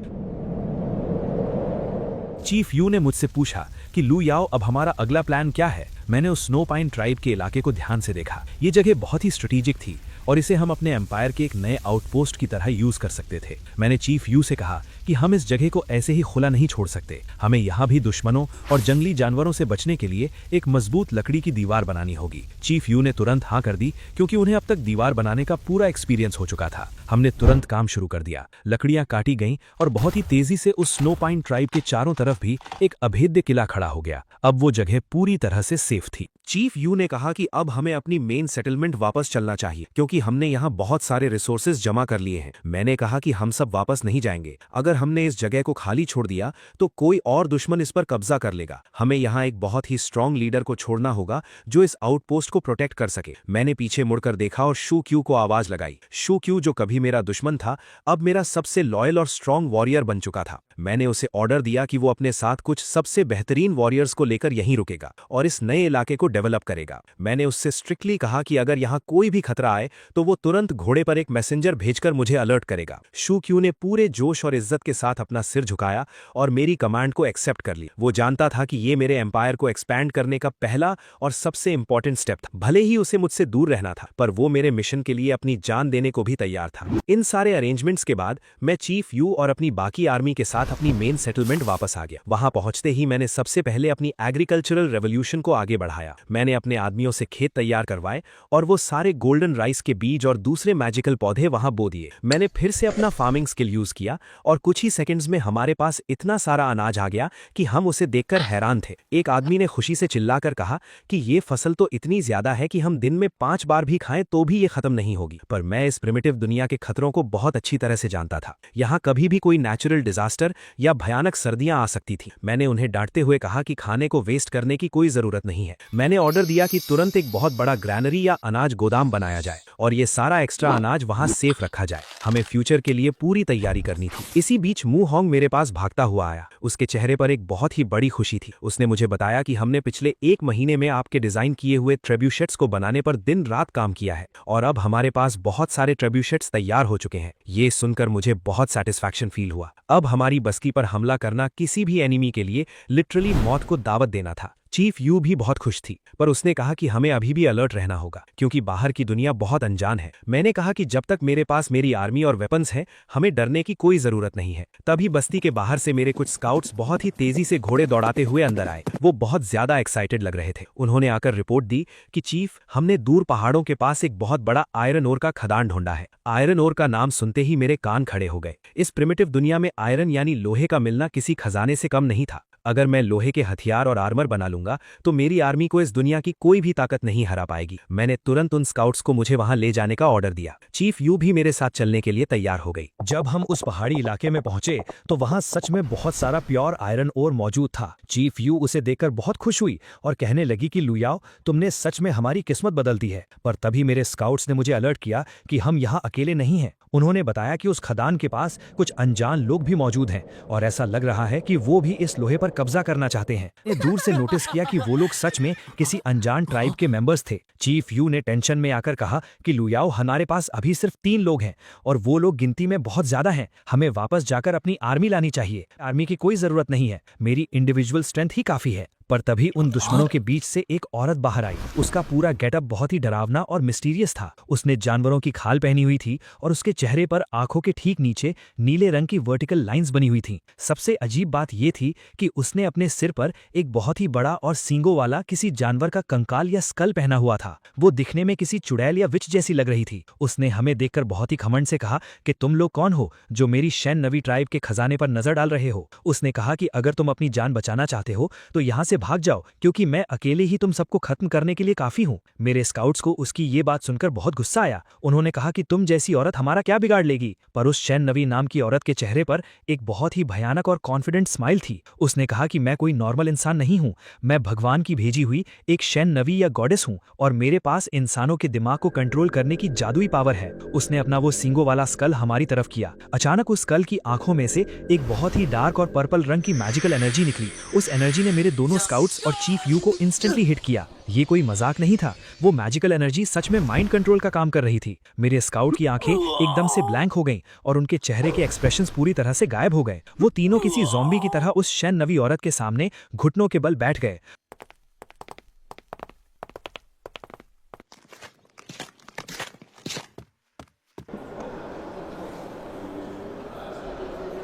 चीफ यू ने मुझसे पूछा कि लू याओ अब हमारा अगला प्लान क्या है। मैंने उस स्नो पाइन ट्राइब के इलाके को ध्यान से देखा। ये जगह बहुत ही स्ट्रेटेजिक थी और इसे हम अपने एम्पायर के एक नए आउटपोस्ट की तरह यूज कर सकते थे। मैंने चीफ यू से कहा कि हम इस जगह को ऐसे ही खुला नहीं छोड़ सकते। हमें यहाँ भी दुश्मनों और जंगली जानवरों से बचने के लिए एक मजबूत लकड़ी की दीवार बनानी होगी। चीफ यू ने तुरंत हाँ कर दी क्योंकि उन्हें अब तक दीवार बनाने का पूरा एक्सपीरियंस हो चुका था। हमने तुरंत काम शुरू कर दिया। लकड़ियां काटी गईं और बहुत ही तेजी से उस स्नो पाइन ट्राइब के चारों तरफ भी एक अभेद्य किला खड़ा हो गया। अब वो जगह पूरी तरह से सेफ थी। चीफ यू ने कहा कि अब हमें अपनी मेन सेटलमेंट वापस चलना चाहिए क्योंकि हमने यहाँ बहुत सारे रिसोर्सेज जमा कर लिए हैं। मैंने कहा कि हम सब वापस नहीं जाएंगे। अगर हमने इस जगह को खाली छोड़ दिया तो कोई और दुश्मन इस पर कब्जा कर लेगा। हमें यहाँ एक बहुत ही स्ट्रांग लीडर को छोड़ना होगा जो इस आउटपोस्ट को प्रोटेक्ट कर सके। मैंने पीछे मुड़कर देखा और शू क्यू को आवाज लगाई। शू क्यू जो कभी मेरा दुश्मन था अब मेरा सबसे लॉयल और स्ट्रांग वॉरियर बन चुका था। मैंने उसे ऑर्डर दिया कि वो अपने साथ कुछ सबसे बेहतरीन वॉरियर्स को लेकर यहीं रुकेगा और इस नए इलाके को डेवलप करेगा। मैंने उससे स्ट्रिक्टली कहा कि अगर यहाँ कोई भी खतरा आए तो वो तुरंत घोड़े पर एक मैसेंजर भेजकर मुझे अलर्ट करेगा। शू क्यू ने पूरे जोश और इज्जत के साथ अपना सिर झुकाया और मेरी कमांड को एक्सेप्ट कर ली। वो जानता था कि ये मेरे एम्पायर को एक्सपैंड करने का पहला और सबसे इंपॉर्टेंट स्टेप था। भले ही उसे मुझसे दूर रहना था पर वो मेरे मिशन के लिए अपनी जान देने को भी तैयार था। इन सारे अरेंजमेंट्स के बाद मैं चीफ यू और अपनी बाकी आर्मी के साथ अपनी मेन सेटलमेंट वापस आ गया। वहां पहुंचते ही मैंने सबसे पहले अपनी एग्रीकल्चरल रेवोल्यूशन को आगे बढ़ाया। मैंने अपने आदमियों से खेत तैयार करवाए और वो सारे गोल्डन राइस के बीज और दूसरे मैजिकल पौधे वहां बो दिए। मैंने फिर से अपना फार्मिंग स्किल यूज किया और कुछ ही सेकंड्स में हमारे पास इतना सारा अनाज आ गया कि हम उसे देखकर हैरान थे। एक आदमी ने खुशी से चिल्लाकर कहा कि ये फसल तो इतनी ज्यादा है कि हम दिन में 5 बार भी खाएं तो भी ये खत्म नहीं होगी। पर मैं इस प्रिमिटिव दुनिया के खतरों को बहुत अच्छी तरह से जानता था। यहाँ कभी भी कोई नेचुरल डिजास्टर या भयानक सर्दियां आ सकती थी। मैंने उन्हें डांटते हुए कहा कि खाने को वेस्ट करने की कोई जरूरत नहीं है। मैंने ऑर्डर दिया कि तुरंत एक बहुत बड़ा ग्रैनरी या अनाज गोदाम बनाया जाए और ये सारा एक्स्ट्रा अनाज वहां सेफ रखा जाए। हमें फ्यूचर के लिए पूरी तैयारी करनी थी। इसी बीच मू होंग मेरे पास भागता हुआ आया। उसके चेहरे पर एक बहुत ही बड़ी खुशी थी। उसने मुझे बताया कि हमने पिछले 1 महीने में आपके डिजाइन किए हुए ट्रेब्यूशेट्स को बनाने पर दिन रात काम किया है और अब हमारे पास बहुत सारे ट्रेब्यूशेट्स तैयार हो चुके हैं। ये सुनकर मुझे बहुत सेटिस्फैक्शन फील हुआ। अब हमारी बस्ती पर हमला करना किसी भी एनिमी के लिए लिटरली मौत को दावत देना था। चीफ यू भी बहुत खुश थी पर उसने कहा कि हमें अभी भी अलर्ट रहना होगा क्योंकि बाहर की दुनिया बहुत अनजान है। मैंने कहा कि जब तक मेरे पास मेरी आर्मी और वेपन्स हैं हमें डरने की कोई जरूरत नहीं है। तभी बस्ती के बाहर से मेरे कुछ स्काउट्स बहुत ही तेजी से घोड़े दौड़ाते हुए अंदर आए। वो बहुत ज्यादा एक्साइटेड लग रहे थे। उन्होंने आकर रिपोर्ट दी कि चीफ, हमने दूर पहाड़ों के पास एक बहुत बड़ा आयरन ओर का खदान ढूंढा है। आयरन ओर का नाम सुनते ही मेरे कान खड़े हो गए। इस प्रिमिटिव दुनिया में आयरन यानी लोहे का मिलना किसी खजाने से कम नहीं था। अगर मैं लोहे के हथियार और आर्मर बना लूंगा तो मेरी आर्मी को इस दुनिया की कोई भी ताकत नहीं हरा पाएगी। मैंने तुरंत उन स्काउट्स को मुझे वहां ले जाने का ऑर्डर दिया। चीफ यू भी मेरे साथ चलने के लिए तैयार हो गई। जब हम उस पहाड़ी इलाके में पहुंचे तो वहां सच में बहुत सारा प्योर आयरन ओर मौजूद था। चीफ यू उसे देखकर बहुत खुश हुई और कहने लगी कि लुयाओ, तुमने सच में हमारी किस्मत बदल दी है। पर तभी मेरे स्काउट्स ने मुझे अलर्ट किया कि हम यहाँ अकेले नहीं हैं। उन्होंने बताया कि उस खदान के पास कुछ अनजान लोग भी मौजूद हैं और ऐसा लग रहा है कि वो भी इस लोहे पर कब्जा करना चाहते हैं। मैंने दूर से नोटिस किया कि वो लोग सच में किसी अनजान ट्राइब के मेंबर्स थे। चीफ यू ने टेंशन में आकर कहा कि लुयाओ, हमारे पास अभी सिर्फ 3 लोग हैं और वो लोग गिनती में बहुत ज्यादा हैं। हमें वापस जाकर अपनी आर्मी लानी चाहिए। आर्मी की कोई जरूरत नहीं है, मेरी इंडिविजुअल स्ट्रेंथ ही काफी है। पर तभी उन दुश्मनों के बीच से एक औरत बाहर आई। उसका पूरा गेटअप बहुत ही डरावना और मिस्टीरियस था। उसने जानवरों की खाल पहनी हुई थी और उसके चेहरे पर आंखों के ठीक नीचे नीले रंग की वर्टिकल लाइंस बनी हुई थीं। सबसे अजीब बात यह थी कि उसने अपने सिर पर एक बहुत ही बड़ा और सींगों वाला किसी जानवर का कंकाल या स्कल पहना हुआ था। वो दिखने में किसी चुड़ैल या विच जैसी लग रही थी। उसने हमें देखकर बहुत ही घमंड से कहा कि तुम लोग कौन हो जो मेरी शैन नवी ट्राइब के खजाने पर नजर डाल रहे हो। उसने कहा कि अगर तुम अपनी जान बचाना चाहते हो तो यहाँ से भाग जाओ, क्योंकि मैं अकेले ही तुम सबको खत्म करने के लिए काफी हूँ। मेरे स्काउट्स को उसकी ये बात सुनकर बहुत गुस्सा आया। उन्होंने कहा कि तुम जैसी औरत हमारा क्या बिगाड़ लेगी। पर उस शैन नवी नाम की औरत के चेहरे पर एक बहुत ही भयानक और कॉन्फिडेंट स्माइल थी। उसने कहा कि मैं कोई नॉर्मल इंसान नहीं हूँ, मैं भगवान की भेजी हुई एक शैन नवी या गॉडेस हूँ और मेरे पास इंसानों के दिमाग को कंट्रोल करने की जादुई पावर है। उसने अपना वो सींगों वाला स्कल हमारी तरफ किया। अचानक उस स्कल की आंखों में से एक बहुत ही डार्क और पर्पल रंग की मैजिकल एनर्जी निकली। उस एनर्जी ने मेरे दोनों स्काउट्स और चीफ यू को इंस्टेंटली हिट किया। ये कोई मजाक नहीं था, वो मैजिकल एनर्जी सच में माइंड कंट्रोल का काम कर रही थी। मेरे स्काउट की आंखें एकदम से ब्लैंक हो गईं और उनके चेहरे के एक्सप्रेशंस पूरी तरह से गायब हो गए। वो तीनों किसी ज़ॉम्बी की तरह उस शैन नवी औरत के सामने घुटनों के बल बैठ गए।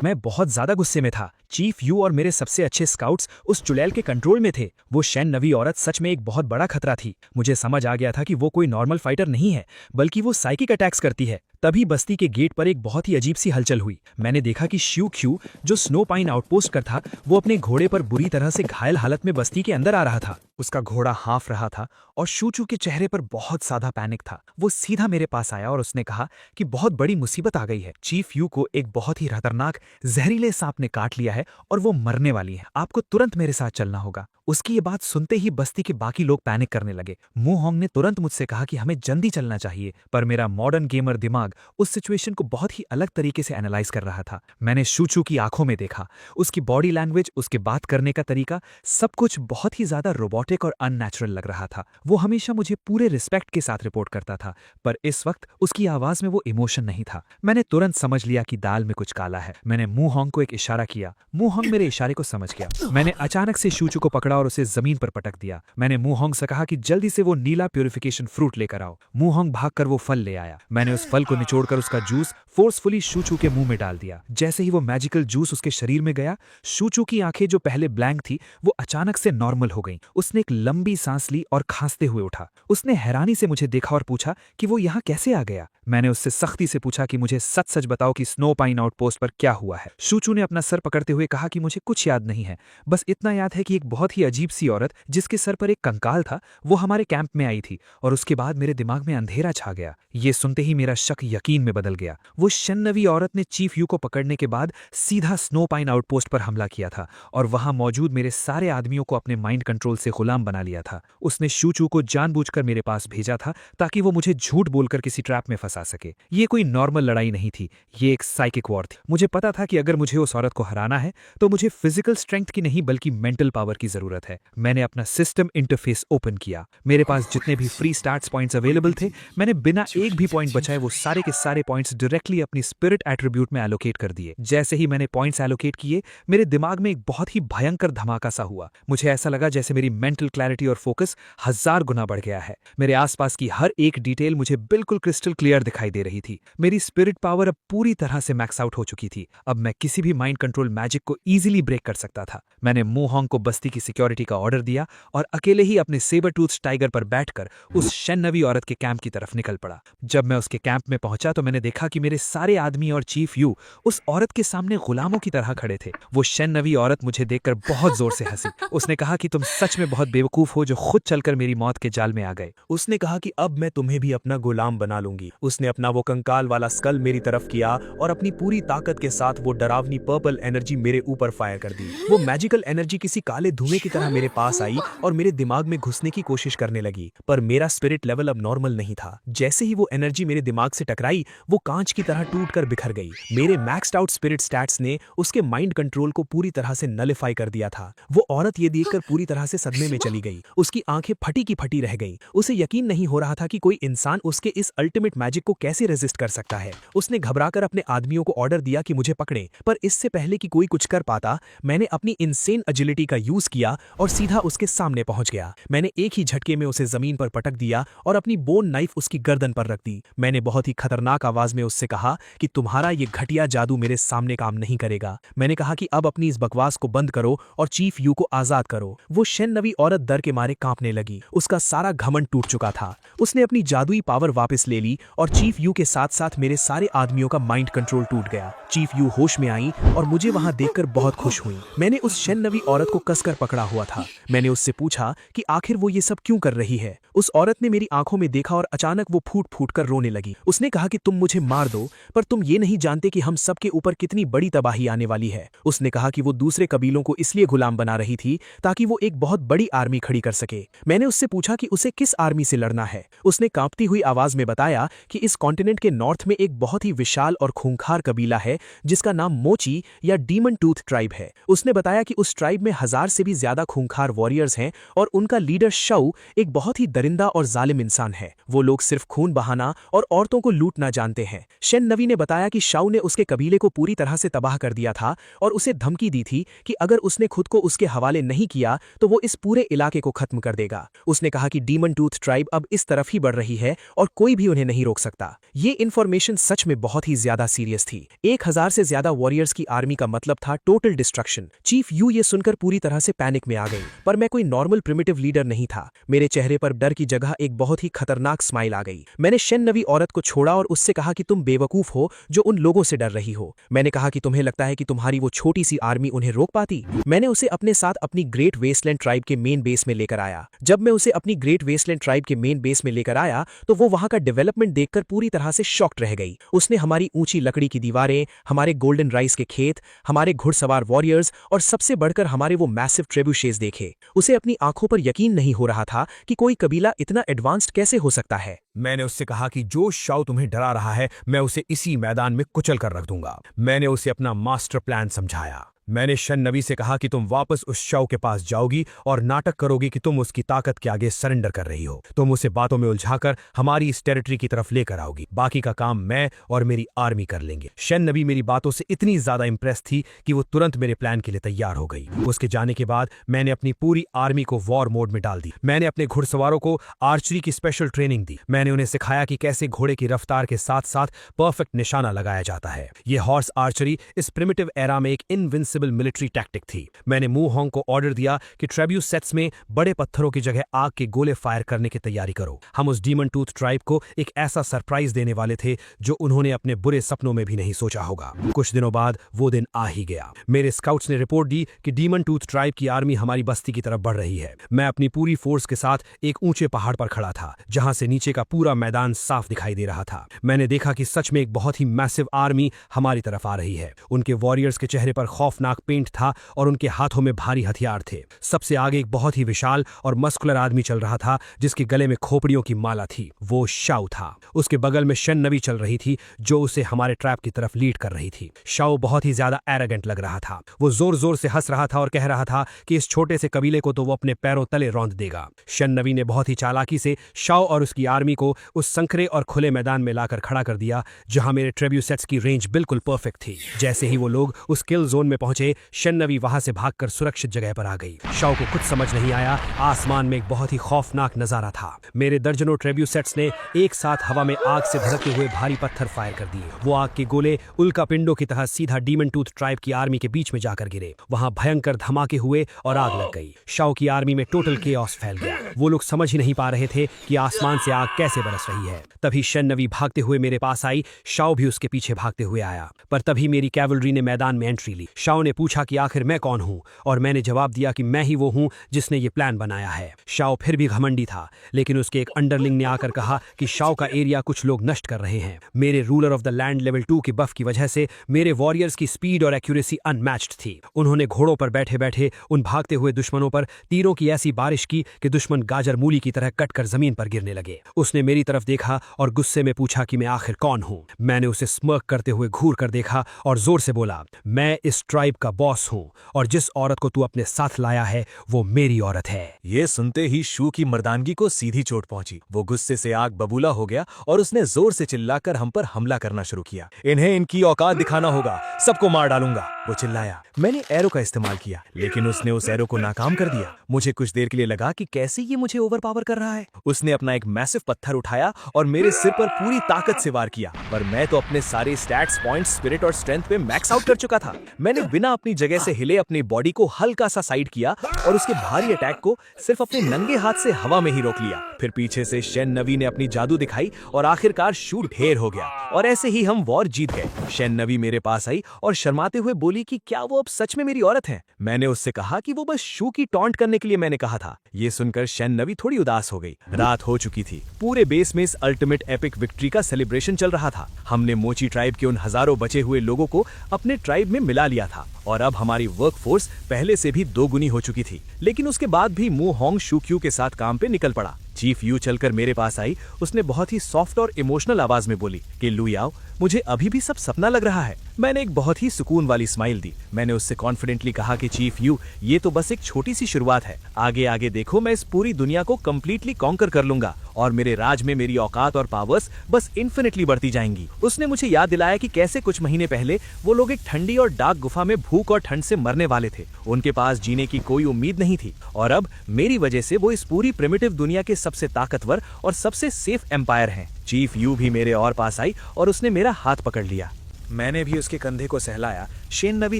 मैं बहुत ज्यादा गुस्से में था। चीफ यू और मेरे सबसे अच्छे स्काउट्स उस चुड़ैल के कंट्रोल में थे। वो शैन नवी औरत सच में एक बहुत बड़ा खतरा थी। मुझे समझ आ गया था कि वो कोई नॉर्मल फाइटर नहीं है, बल्कि वो साइकिक अटैक्स करती है। तभी बस्ती के गेट पर एक बहुत ही अजीब सी हलचल हुई। मैंने देखा कि श्यू ख्यू, जो स्नो पाइन आउटपोस्ट का था, वो अपने घोड़े पर बुरी तरह से घायल हालत में बस्ती के अंदर आ रहा था। उसका घोड़ा हाँफ रहा था और शूचू के चेहरे पर बहुत ज्यादा पैनिक था। वो सीधा मेरे पास आया और उसने कहा कि बहुत बड़ी मुसीबत आ गई है। चीफ यू को एक बहुत ही खतरनाक जहरीले सांप ने काट लिया है और वो मरने वाली है। आपको तुरंत मेरे साथ चलना होगा। उसकी ये बात सुनते ही बस्ती के बाकी लोग पैनिक करने लगे। मू होंग ने तुरंत मुझसे कहा कि हमें जल्दी चलना चाहिए, पर मेरा मॉडर्न गेमर दिमाग उस सिचुएशन को बहुत ही अलग तरीके से एनालाइज कर रहा था। मैंने शूचू की आंखों में देखा, उसकी बॉडी लैंग्वेज, उसके बात करने का तरीका, सब कुछ बहुत ही ज्यादा रोबोटिक और अननेचुरल लग रहा था। वो हमेशा मुझे पूरे रिस्पेक्ट के साथ रिपोर्ट करता था, पर इस वक्त उसकी आवाज में वो इमोशन नहीं था। मैंने तुरंत समझ लिया कि दाल में कुछ काला है। मैंने मू होंग को एक इशारा किया। मू होंग मेरे इशारे को समझ गया। मैंने अचानक से शूचू को पकड़ा और उसे जमीन पर पटक दिया। मैंने मू होंग से कहा कि जल्दी से वो नीला प्यूरिफिकेशन फ्रूट लेकर आओ। मू होंग भागकर वो फल ले आया। मैंने उस फल को निचोड़कर उसका जूस फोर्सफुली शूचू के मुंह में डाल दिया। जैसे ही वो मैजिकल जूस उसके शरीर में गया, शूचू की आंखें जो पहले ब्लैंक थी वो अचानक से नॉर्मल हो गईं। उसने एक लंबी सांस ली और खांसते हुए उठा। उसने हैरानी से मुझे देखा और पूछा कि वो यहाँ कैसे आ गया। मैंने उससे सख्ती से पूछा कि मुझे सच सच बताओ कि स्नो पाइन आउटपोस्ट पर क्या हुआ है। शूचू ने अपना सर पकड़ते हुए कहा कि मुझे कुछ याद नहीं है, बस इतना याद है कि एक बहुत ही अजीब सी औरत जिसके सर पर एक कंकाल था वो हमारे कैंप में आई थी और उसके बाद मेरे दिमाग में अंधेरा छा गया। ये सुनते ही मेरा शक यकीन में बदल गया। वो शन्नवी औरत ने चीफ यू को पकड़ने के बाद सीधा स्नो पाइन आउटपोस्ट पर हमला किया था और वहां मौजूद मेरे सारे आदमियों को अपने माइंड कंट्रोल से गुलाम बना लिया था। उसने शूचू को जानबूझकर मेरे पास भेजा था ताकि वो मुझे झूठ बोलकर किसी ट्रैप में फंसा सके। ये कोई नॉर्मल लड़ाई नहीं थी, ये एक साइकिक वॉर थी। मुझे पता था कि अगर मुझे उस औरत को हराना है तो मुझे फिजिकल स्ट्रेंथ की नहीं बल्कि मेंटल पावर की जरूरत है। मैंने अपना सिस्टम इंटरफेस ओपन किया। मेरे पास जितने भी फ्री स्टार्ट्स पॉइंट्स अवेलेबल थे, मैंने बिना एक भी पॉइंट बचाए वो सारे के सारे पॉइंट्स डायरेक्टली अपनी स्पिरिट एट्रीब्यूट में एलोकेट कर दिए। जैसे ही मैंने पॉइंट्स एलोकेट किए, मेरे दिमाग में एक बहुत ही भयंकर धमाका सा हुआ। मुझे ऐसा लगा जैसे मेरी मेंटल क्लैरिटी और फोकस 1000 गुना बढ़ गया है। मेरे आसपास की हर एक डिटेल मुझे बिल्कुल क्रिस्टल क्लियर दिखाई दे रही थी। मेरी स्पिरिट पावर अब पूरी तरह से मैक्स आउट हो चुकी थी। अब मैं किसी भी माइंड कंट्रोल मैजिक को इजीली ब्रेक कर सकता था। मैंने मू होंग को बस्ती की सिक्योरिटी का ऑर्डर दिया और अकेले ही अपने सेबर टूथ टाइगर पर बैठकर उस शन्नवी औरत के कैंप की तरफ निकल पड़ा। जब मैं उसके कैंप में पहुंचा तो मैंने देखा कि मेरे सारे आदमी और चीफ यू उस औरत के सामने गुलामों की तरह खड़े थे। वो शन्नवी औरत मुझे देखकर बहुत जोर से हंसी। उसने कहा कि तुम सच में बहुत बेवकूफ हो जो खुद चलकर मेरी मौत के जाल में आ गए। उसने कहा कि अब मैं तुम्हें भी अपना गुलाम बना लूंगी। उसने अपना वो कंकाल वाला स्कल मेरी तरफ किया और अपनी पूरी ताकत के साथ वो डरावनी पर्पल एनर्जी मेरे ऊपर फायर कर दी। वो मैजिकल एनर्जी किसी काले धुएं की तरह मेरे पास आई और मेरे दिमाग में घुसने की कोशिश करने लगी, पर मेरा स्पिरिट लेवल अब नॉर्मल नहीं था। जैसे ही वो एनर्जी मेरे दिमाग से टकराई, वो कांच की तरह टूटकर बिखर गई। मेरे मैक्स्ड आउट स्पिरिट स्टैट्स ने उसके माइंड कंट्रोल को पूरी तरह से नलिफाई कर दिया था। वो औरत ये देखकर पूरी तरह से सदमे में में चली गई। उसकी आंखें फटी की फटी रह गईं। उसे यकीन नहीं हो रहा था कि कोई इंसान उसके इस अल्टीमेट मैजिक को कैसे रेजिस्ट कर सकता है। उसने घबराकर अपने आदमियों को ऑर्डर दिया कि मुझे पकड़ें, पर इससे पहले कि कोई कुछ कर पाता, मैंने अपनी इनसेन एजिलिटी का यूज किया और सीधा उसके सामने पहुंच गया। मैंने एक ही झटके में उसे जमीन पर पटक दिया और अपनी बोन नाइफ उसकी गर्दन पर रख दी। मैंने बहुत ही खतरनाक आवाज में उससे कहा कि तुम्हारा ये घटिया जादू मेरे सामने काम नहीं करेगा। मैंने कहा कि अब अपनी इस बकवास को बंद करो और चीफ यू को आजाद करो। वो शेन-नवी औरत डर के मारे कांपने लगी। उसका सारा घमंड टूट चुका था। उसने अपनी जादुई पावर वापस ले ली और चीफ यू के साथ साथ मेरे सारे आदमियों का माइंड कंट्रोल टूट गया। चीफ यू होश में आई और मुझे वहां देखकर बहुत खुश हुई। मैंने उस शेन-नवी औरत को कसकर पकड़ा हुआ था। मैंने उससे पूछा कि आखिर वो ये सब क्यों कर रही है। उस औरत ने मेरी आंखों में देखा और अचानक वो फूट फूट कर रोने लगी। उसने कहा कि तुम मुझे मार दो, पर तुम ये नहीं जानते कि हम सबके ऊपर कितनी बड़ी तबाही आने वाली है। उसने कहा कि वो दूसरे कबीलों को इसलिए गुलाम बना रही थी ताकि वो एक बहुत बड़ी आर्मी खड़ी कर सके। मैंने उससे पूछा कि उसे किस आर्मी से लड़ना है। उसने कांपती हुई आवाज में बताया कि इस कॉन्टिनेंट के नॉर्थ में एक बहुत ही विशाल और खूंखार कबीला है जिसका नाम मोची या डीमन टूथ ट्राइब है। उसने बताया कि उस ट्राइब में 1000 से भी ज्यादा खूंखार वॉरियर्स हैं और उनका लीडर शऊ एक बहुत ही दरिंदा और जालिम इंसान है। वो लोग सिर्फ खून बहाना और औरतों को लूटना जानते हैं। शेन-नवी ने बताया कि शऊ ने उसके कबीले को पूरी तरह से तबाह कर दिया था और उसे धमकी दी थी कि अगर उसने खुद को उसके हवाले नहीं किया तो वो इस पूरे इलाके को खत्म कर देगा। उसने कहा कि डीमन टूथ ट्राइब अब इस तरफ ही बढ़ रही है और कोई भी उन्हें नहीं रोक सकता। ये इन्फॉर्मेशन सच में बहुत ही ज्यादा सीरियस थी। 1000 से ज्यादा वॉरियर्स की आर्मी का मतलब था टोटल डिस्ट्रक्शन। चीफ यू ये सुनकर पूरी तरह से पैनिक में आ गई, पर मैं कोई नॉर्मल प्रिमिटिव लीडर नहीं था। मेरे चेहरे पर डर की जगह एक बहुत ही खतरनाक स्माइल आ गई। मैंने शेन-नवी औरत को छोड़ा और उससे कहा कि तुम बेवकूफ हो जो उन लोगों से डर रही हो। मैंने कहा कि तुम्हें लगता है कि तुम्हारी वो छोटी सी आर्मी उन्हें रोक पाती। मैंने उसे अपने साथ अपनी ग्रेट वेस्टलैंड ट्राइब के मेन बेस में लेकर आया। जब मैं उसे अपनी ग्रेट वेस्टलैंड ट्राइब के मेन बेस में लेकर आया तो वो वहां का डेवलपमेंट देखकर पूरी तरह से शॉक्ड रह गई। उसने हमारी ऊंची लकड़ी की दीवारें, हमारे गोल्डन राइस के खेत, हमारे घुड़सवार वॉरियर्स और सबसे बढ़कर हमारे वो मैसिव ट्रेबुशेस देखे। उसे अपनी आंखों पर यकीन नहीं हो रहा था कि कोई कबीला इतना एडवांस्ड कैसे हो सकता है। मैंने उससे कहा कि जो शव तुम्हें डरा रहा है मैं उसे इसी मैदान में कुचल कर रख दूंगा। मैंने उसे अपना मास्टर प्लान समझाया। मैंने शेन-नवी से कहा कि तुम वापस उस शव के पास जाओगी और नाटक करोगी कि तुम उसकी ताकत के आगे सरेंडर कर रही हो। तुम उसे बातों में उलझाकर हमारी इस टेरिटरी की तरफ लेकर आओगी। बाकी का काम मैं और मेरी आर्मी कर लेंगे। शेन-नवी मेरी बातों से इतनी ज्यादा इंप्रेस थी कि वो तुरंत मेरे प्लान के लिए तैयार हो गई। उसके जाने के बाद मैंने अपनी पूरी आर्मी को वॉर मोड में डाल दी। मैंने अपने घुड़सवारों को आर्चरी की स्पेशल ट्रेनिंग दी। मैंने उन्हें सिखाया कि कैसे घोड़े की रफ्तार के साथ साथ परफेक्ट निशाना लगाया जाता है। ये हॉर्स आर्चरी इस प्रिमिटिव एरा में एक इनविंसिबल मिलिट्री टैक्टिक थी। मैंने मू होंग को ऑर्डर दिया कि ट्रेब्यू सेट्स में बड़े पत्थरों की जगह आग के गोले फायर करने की तैयारी करो। हम उस डीमन टूथ ट्राइब को एक ऐसा सरप्राइज देने वाले थे जो उन्होंने अपने बुरे सपनों में भी नहीं सोचा होगा। कुछ दिनों बाद वो दिन आ ही गया। मेरे स्काउट्स ने रिपोर्ट दी कि डीमन टूथ ट्राइब की आर्मी हमारी बस्ती की तरफ बढ़ रही है। मैं अपनी पूरी फोर्स के साथ एक ऊंचे पहाड़ पर खड़ा था जहां से नीचे का पूरा मैदान साफ दिखाई दे रहा था। मैंने देखा कि सच में एक बहुत ही मैसिव आर्मी हमारी तरफ आ रही है। उनके वॉरियर्स के चेहरे पर खौफनाक पेंट था और उनके हाथों में भारी हथियार थे। सबसे आगे एक बहुत ही विशाल और मस्कुलर आदमी चल रहा था जिसके गले में खोपड़ियों की माला थी। वो शाओ था। उसके बगल में शेन-नवी चल रही थी जो उसे हमारे ट्रैप की तरफ लीड कर रही थी। शाओ बहुत ही ज्यादा एरोगेंट लग रहा था। वो जोर जोर से हंस रहा था और कह रहा था कि इस छोटे से कबीले को तो वो अपने पैरों तले रौंद देगा। शेन-नवी ने बहुत ही चालाकी से शाओ और उसकी आर्मी को उस संकरे और खुले मैदान में लाकर खड़ा कर दिया जहां मेरे ट्रेब्यूसेट्स की रेंज बिल्कुल परफेक्ट थी। जैसे ही वो लोग उस किल जोन में पहुंचे शेन-नवी वहां से भागकर सुरक्षित जगह पर आ गई। शाओ को कुछ समझ नहीं आया। आसमान में एक बहुत ही खौफनाक नजारा था। मेरे दर्जनों ट्रेब्यूसेट्स ने एक साथ हवा में आग से भड़कते हुए भारी पत्थर फायर कर दिए। वो आग के गोले उल्का पिंडों की तरह सीधा डीमन टूथ ट्राइब की आर्मी के बीच में जाकर गिरे। वहां भयंकर धमाके हुए और आग लग गई। शाओ की आर्मी में टोटल केओस फैल गया। वो लोग समझ ही नहीं पा रहे थे कि आसमान से आग कैसे बरस रही है। तभी शेन-नवी भागते हुए मेरे पास आई। शाओ भी उसके पीछे भागते हुए आया, पर तभी मेरी कैवलरी ने मैदान में एंट्री ली। शाओ ने पूछा कि आखिर मैं कौन हूं, और मैंने जवाब दिया कि मैं ही वो हूं जिसने ये प्लान बनाया है। शाओ फिर भी घमंडी था, लेकिन उसके एक अंडरलिंग ने आकर कहा कि शाओ का एरिया कुछ लोग नष्ट कर रहे हैं। मेरे ruler of the land level 2 की बफ की वजह से मेरे वॉरियर्स की स्पीड और एक्यूरेसी अनमैच्ड थी। उन्होंने घोड़ों पर बैठे बैठे उन भागते हुए दुश्मनों पर तीरों की ऐसी बारिश की कि दुश्मन गाजर मूली की तरह कटकर जमीन पर गिरने लगे। उसने मेरी तरफ देखा और गुस्से में पूछा कि मैं आखिर कौन हूं। मैंने उसे स्मर्क करते हुए घूर कर देखा और जोर से बोला, मैं इस ट्राइब ट्राइब का बॉस हूँ और जिस औरत को तू अपने साथ लाया है वो मेरी औरत है। ये सुनते ही शू की मर्दानगी को सीधी चोट पहुंची। वो गुस्से से आग बबूला हो गया और उसने जोर से चिल्लाकर हम पर हमला करना शुरू किया। इन्हें इनकी औकात दिखाना होगा, सबको मार डालूंगा, वो चिल्लाया। मैंने एरो का इस्तेमाल किया लेकिन उसने उस एरो को नाकाम कर दिया। मुझे कुछ देर के लिए लगा कि कैसे ये मुझे ओवरपावर कर रहा है। उसने अपना एक मैसिव पत्थर उठाया और मेरे सिर पर पूरी ताकत से वार किया, पर मैं तो अपने सारे स्टैट्स, पॉइंट्स, स्पिरिट और स्ट्रेंथ पे मैक्स आउट कर चुका था। मैंने बिना अपनी जगह से हिले अपनी बॉडी को हल्का सा साइड किया और उसके भारी अटैक को सिर्फ अपने नंगे हाथ से हवा में ही रोक लिया। फिर पीछे से शेन नवी ने अपनी जादू दिखाई और आखिरकार शू ढेर हो गया और ऐसे ही हम वॉर जीत गए। शेन नवी मेरे पास आई और शर्माते हुए बोली कि क्या वो अब सच में मेरी औरत है। मैंने उससे कहा कि वो बस शू की टॉन्ट करने के लिए मैंने कहा था। ये सुनकर शेन नवी थोड़ी उदास हो गई। रात हो चुकी थी। पूरे बेस में इस अल्टीमेट एपिक विक्ट्री का सेलिब्रेशन चल रहा था। हमने मोची ट्राइब के उन हजारों बचे हुए लोगों को अपने ट्राइब में मिला लिया था और अब हमारी वर्कफोर्स पहले से भी 2 गुनी हो चुकी थी। लेकिन उसके बाद भी मू होंग शू क्यू के साथ काम पे निकल पड़ा। चीफ यू चलकर मेरे पास आई। उसने बहुत ही सॉफ्ट और इमोशनल आवाज में बोली कि लू याओ, मुझे अभी भी सब सपना लग रहा है। मैंने एक बहुत ही सुकून वाली स्माइल दी। मैंने उससे कॉन्फिडेंटली कहा कि चीफ यू, ये तो बस एक छोटी सी शुरुआत है। आगे आगे देखो, मैं इस पूरी दुनिया को कम्प्लीटली कॉन्कर कर लूंगा और मेरे राज में मेरी औकात और पावर्स बस इन्फिनिटली बढ़ती जाएंगी। उसने मुझे याद दिलाया कि कैसे कुछ महीने पहले वो लोग एक ठंडी और डार्क गुफा में भूख और ठंड से मरने वाले थे। उनके पास जीने की कोई उम्मीद नहीं थी और अब मेरी वजह से वो इस पूरी प्रिमिटिव दुनिया के सबसे ताकतवर और सबसे सेफ एम्पायर हैं। चीफ यू भी मेरे और पास आई और उसने मेरा हाथ पकड़ लिया। मैंने भी उसके कंधे को सहलाया। शेन नवी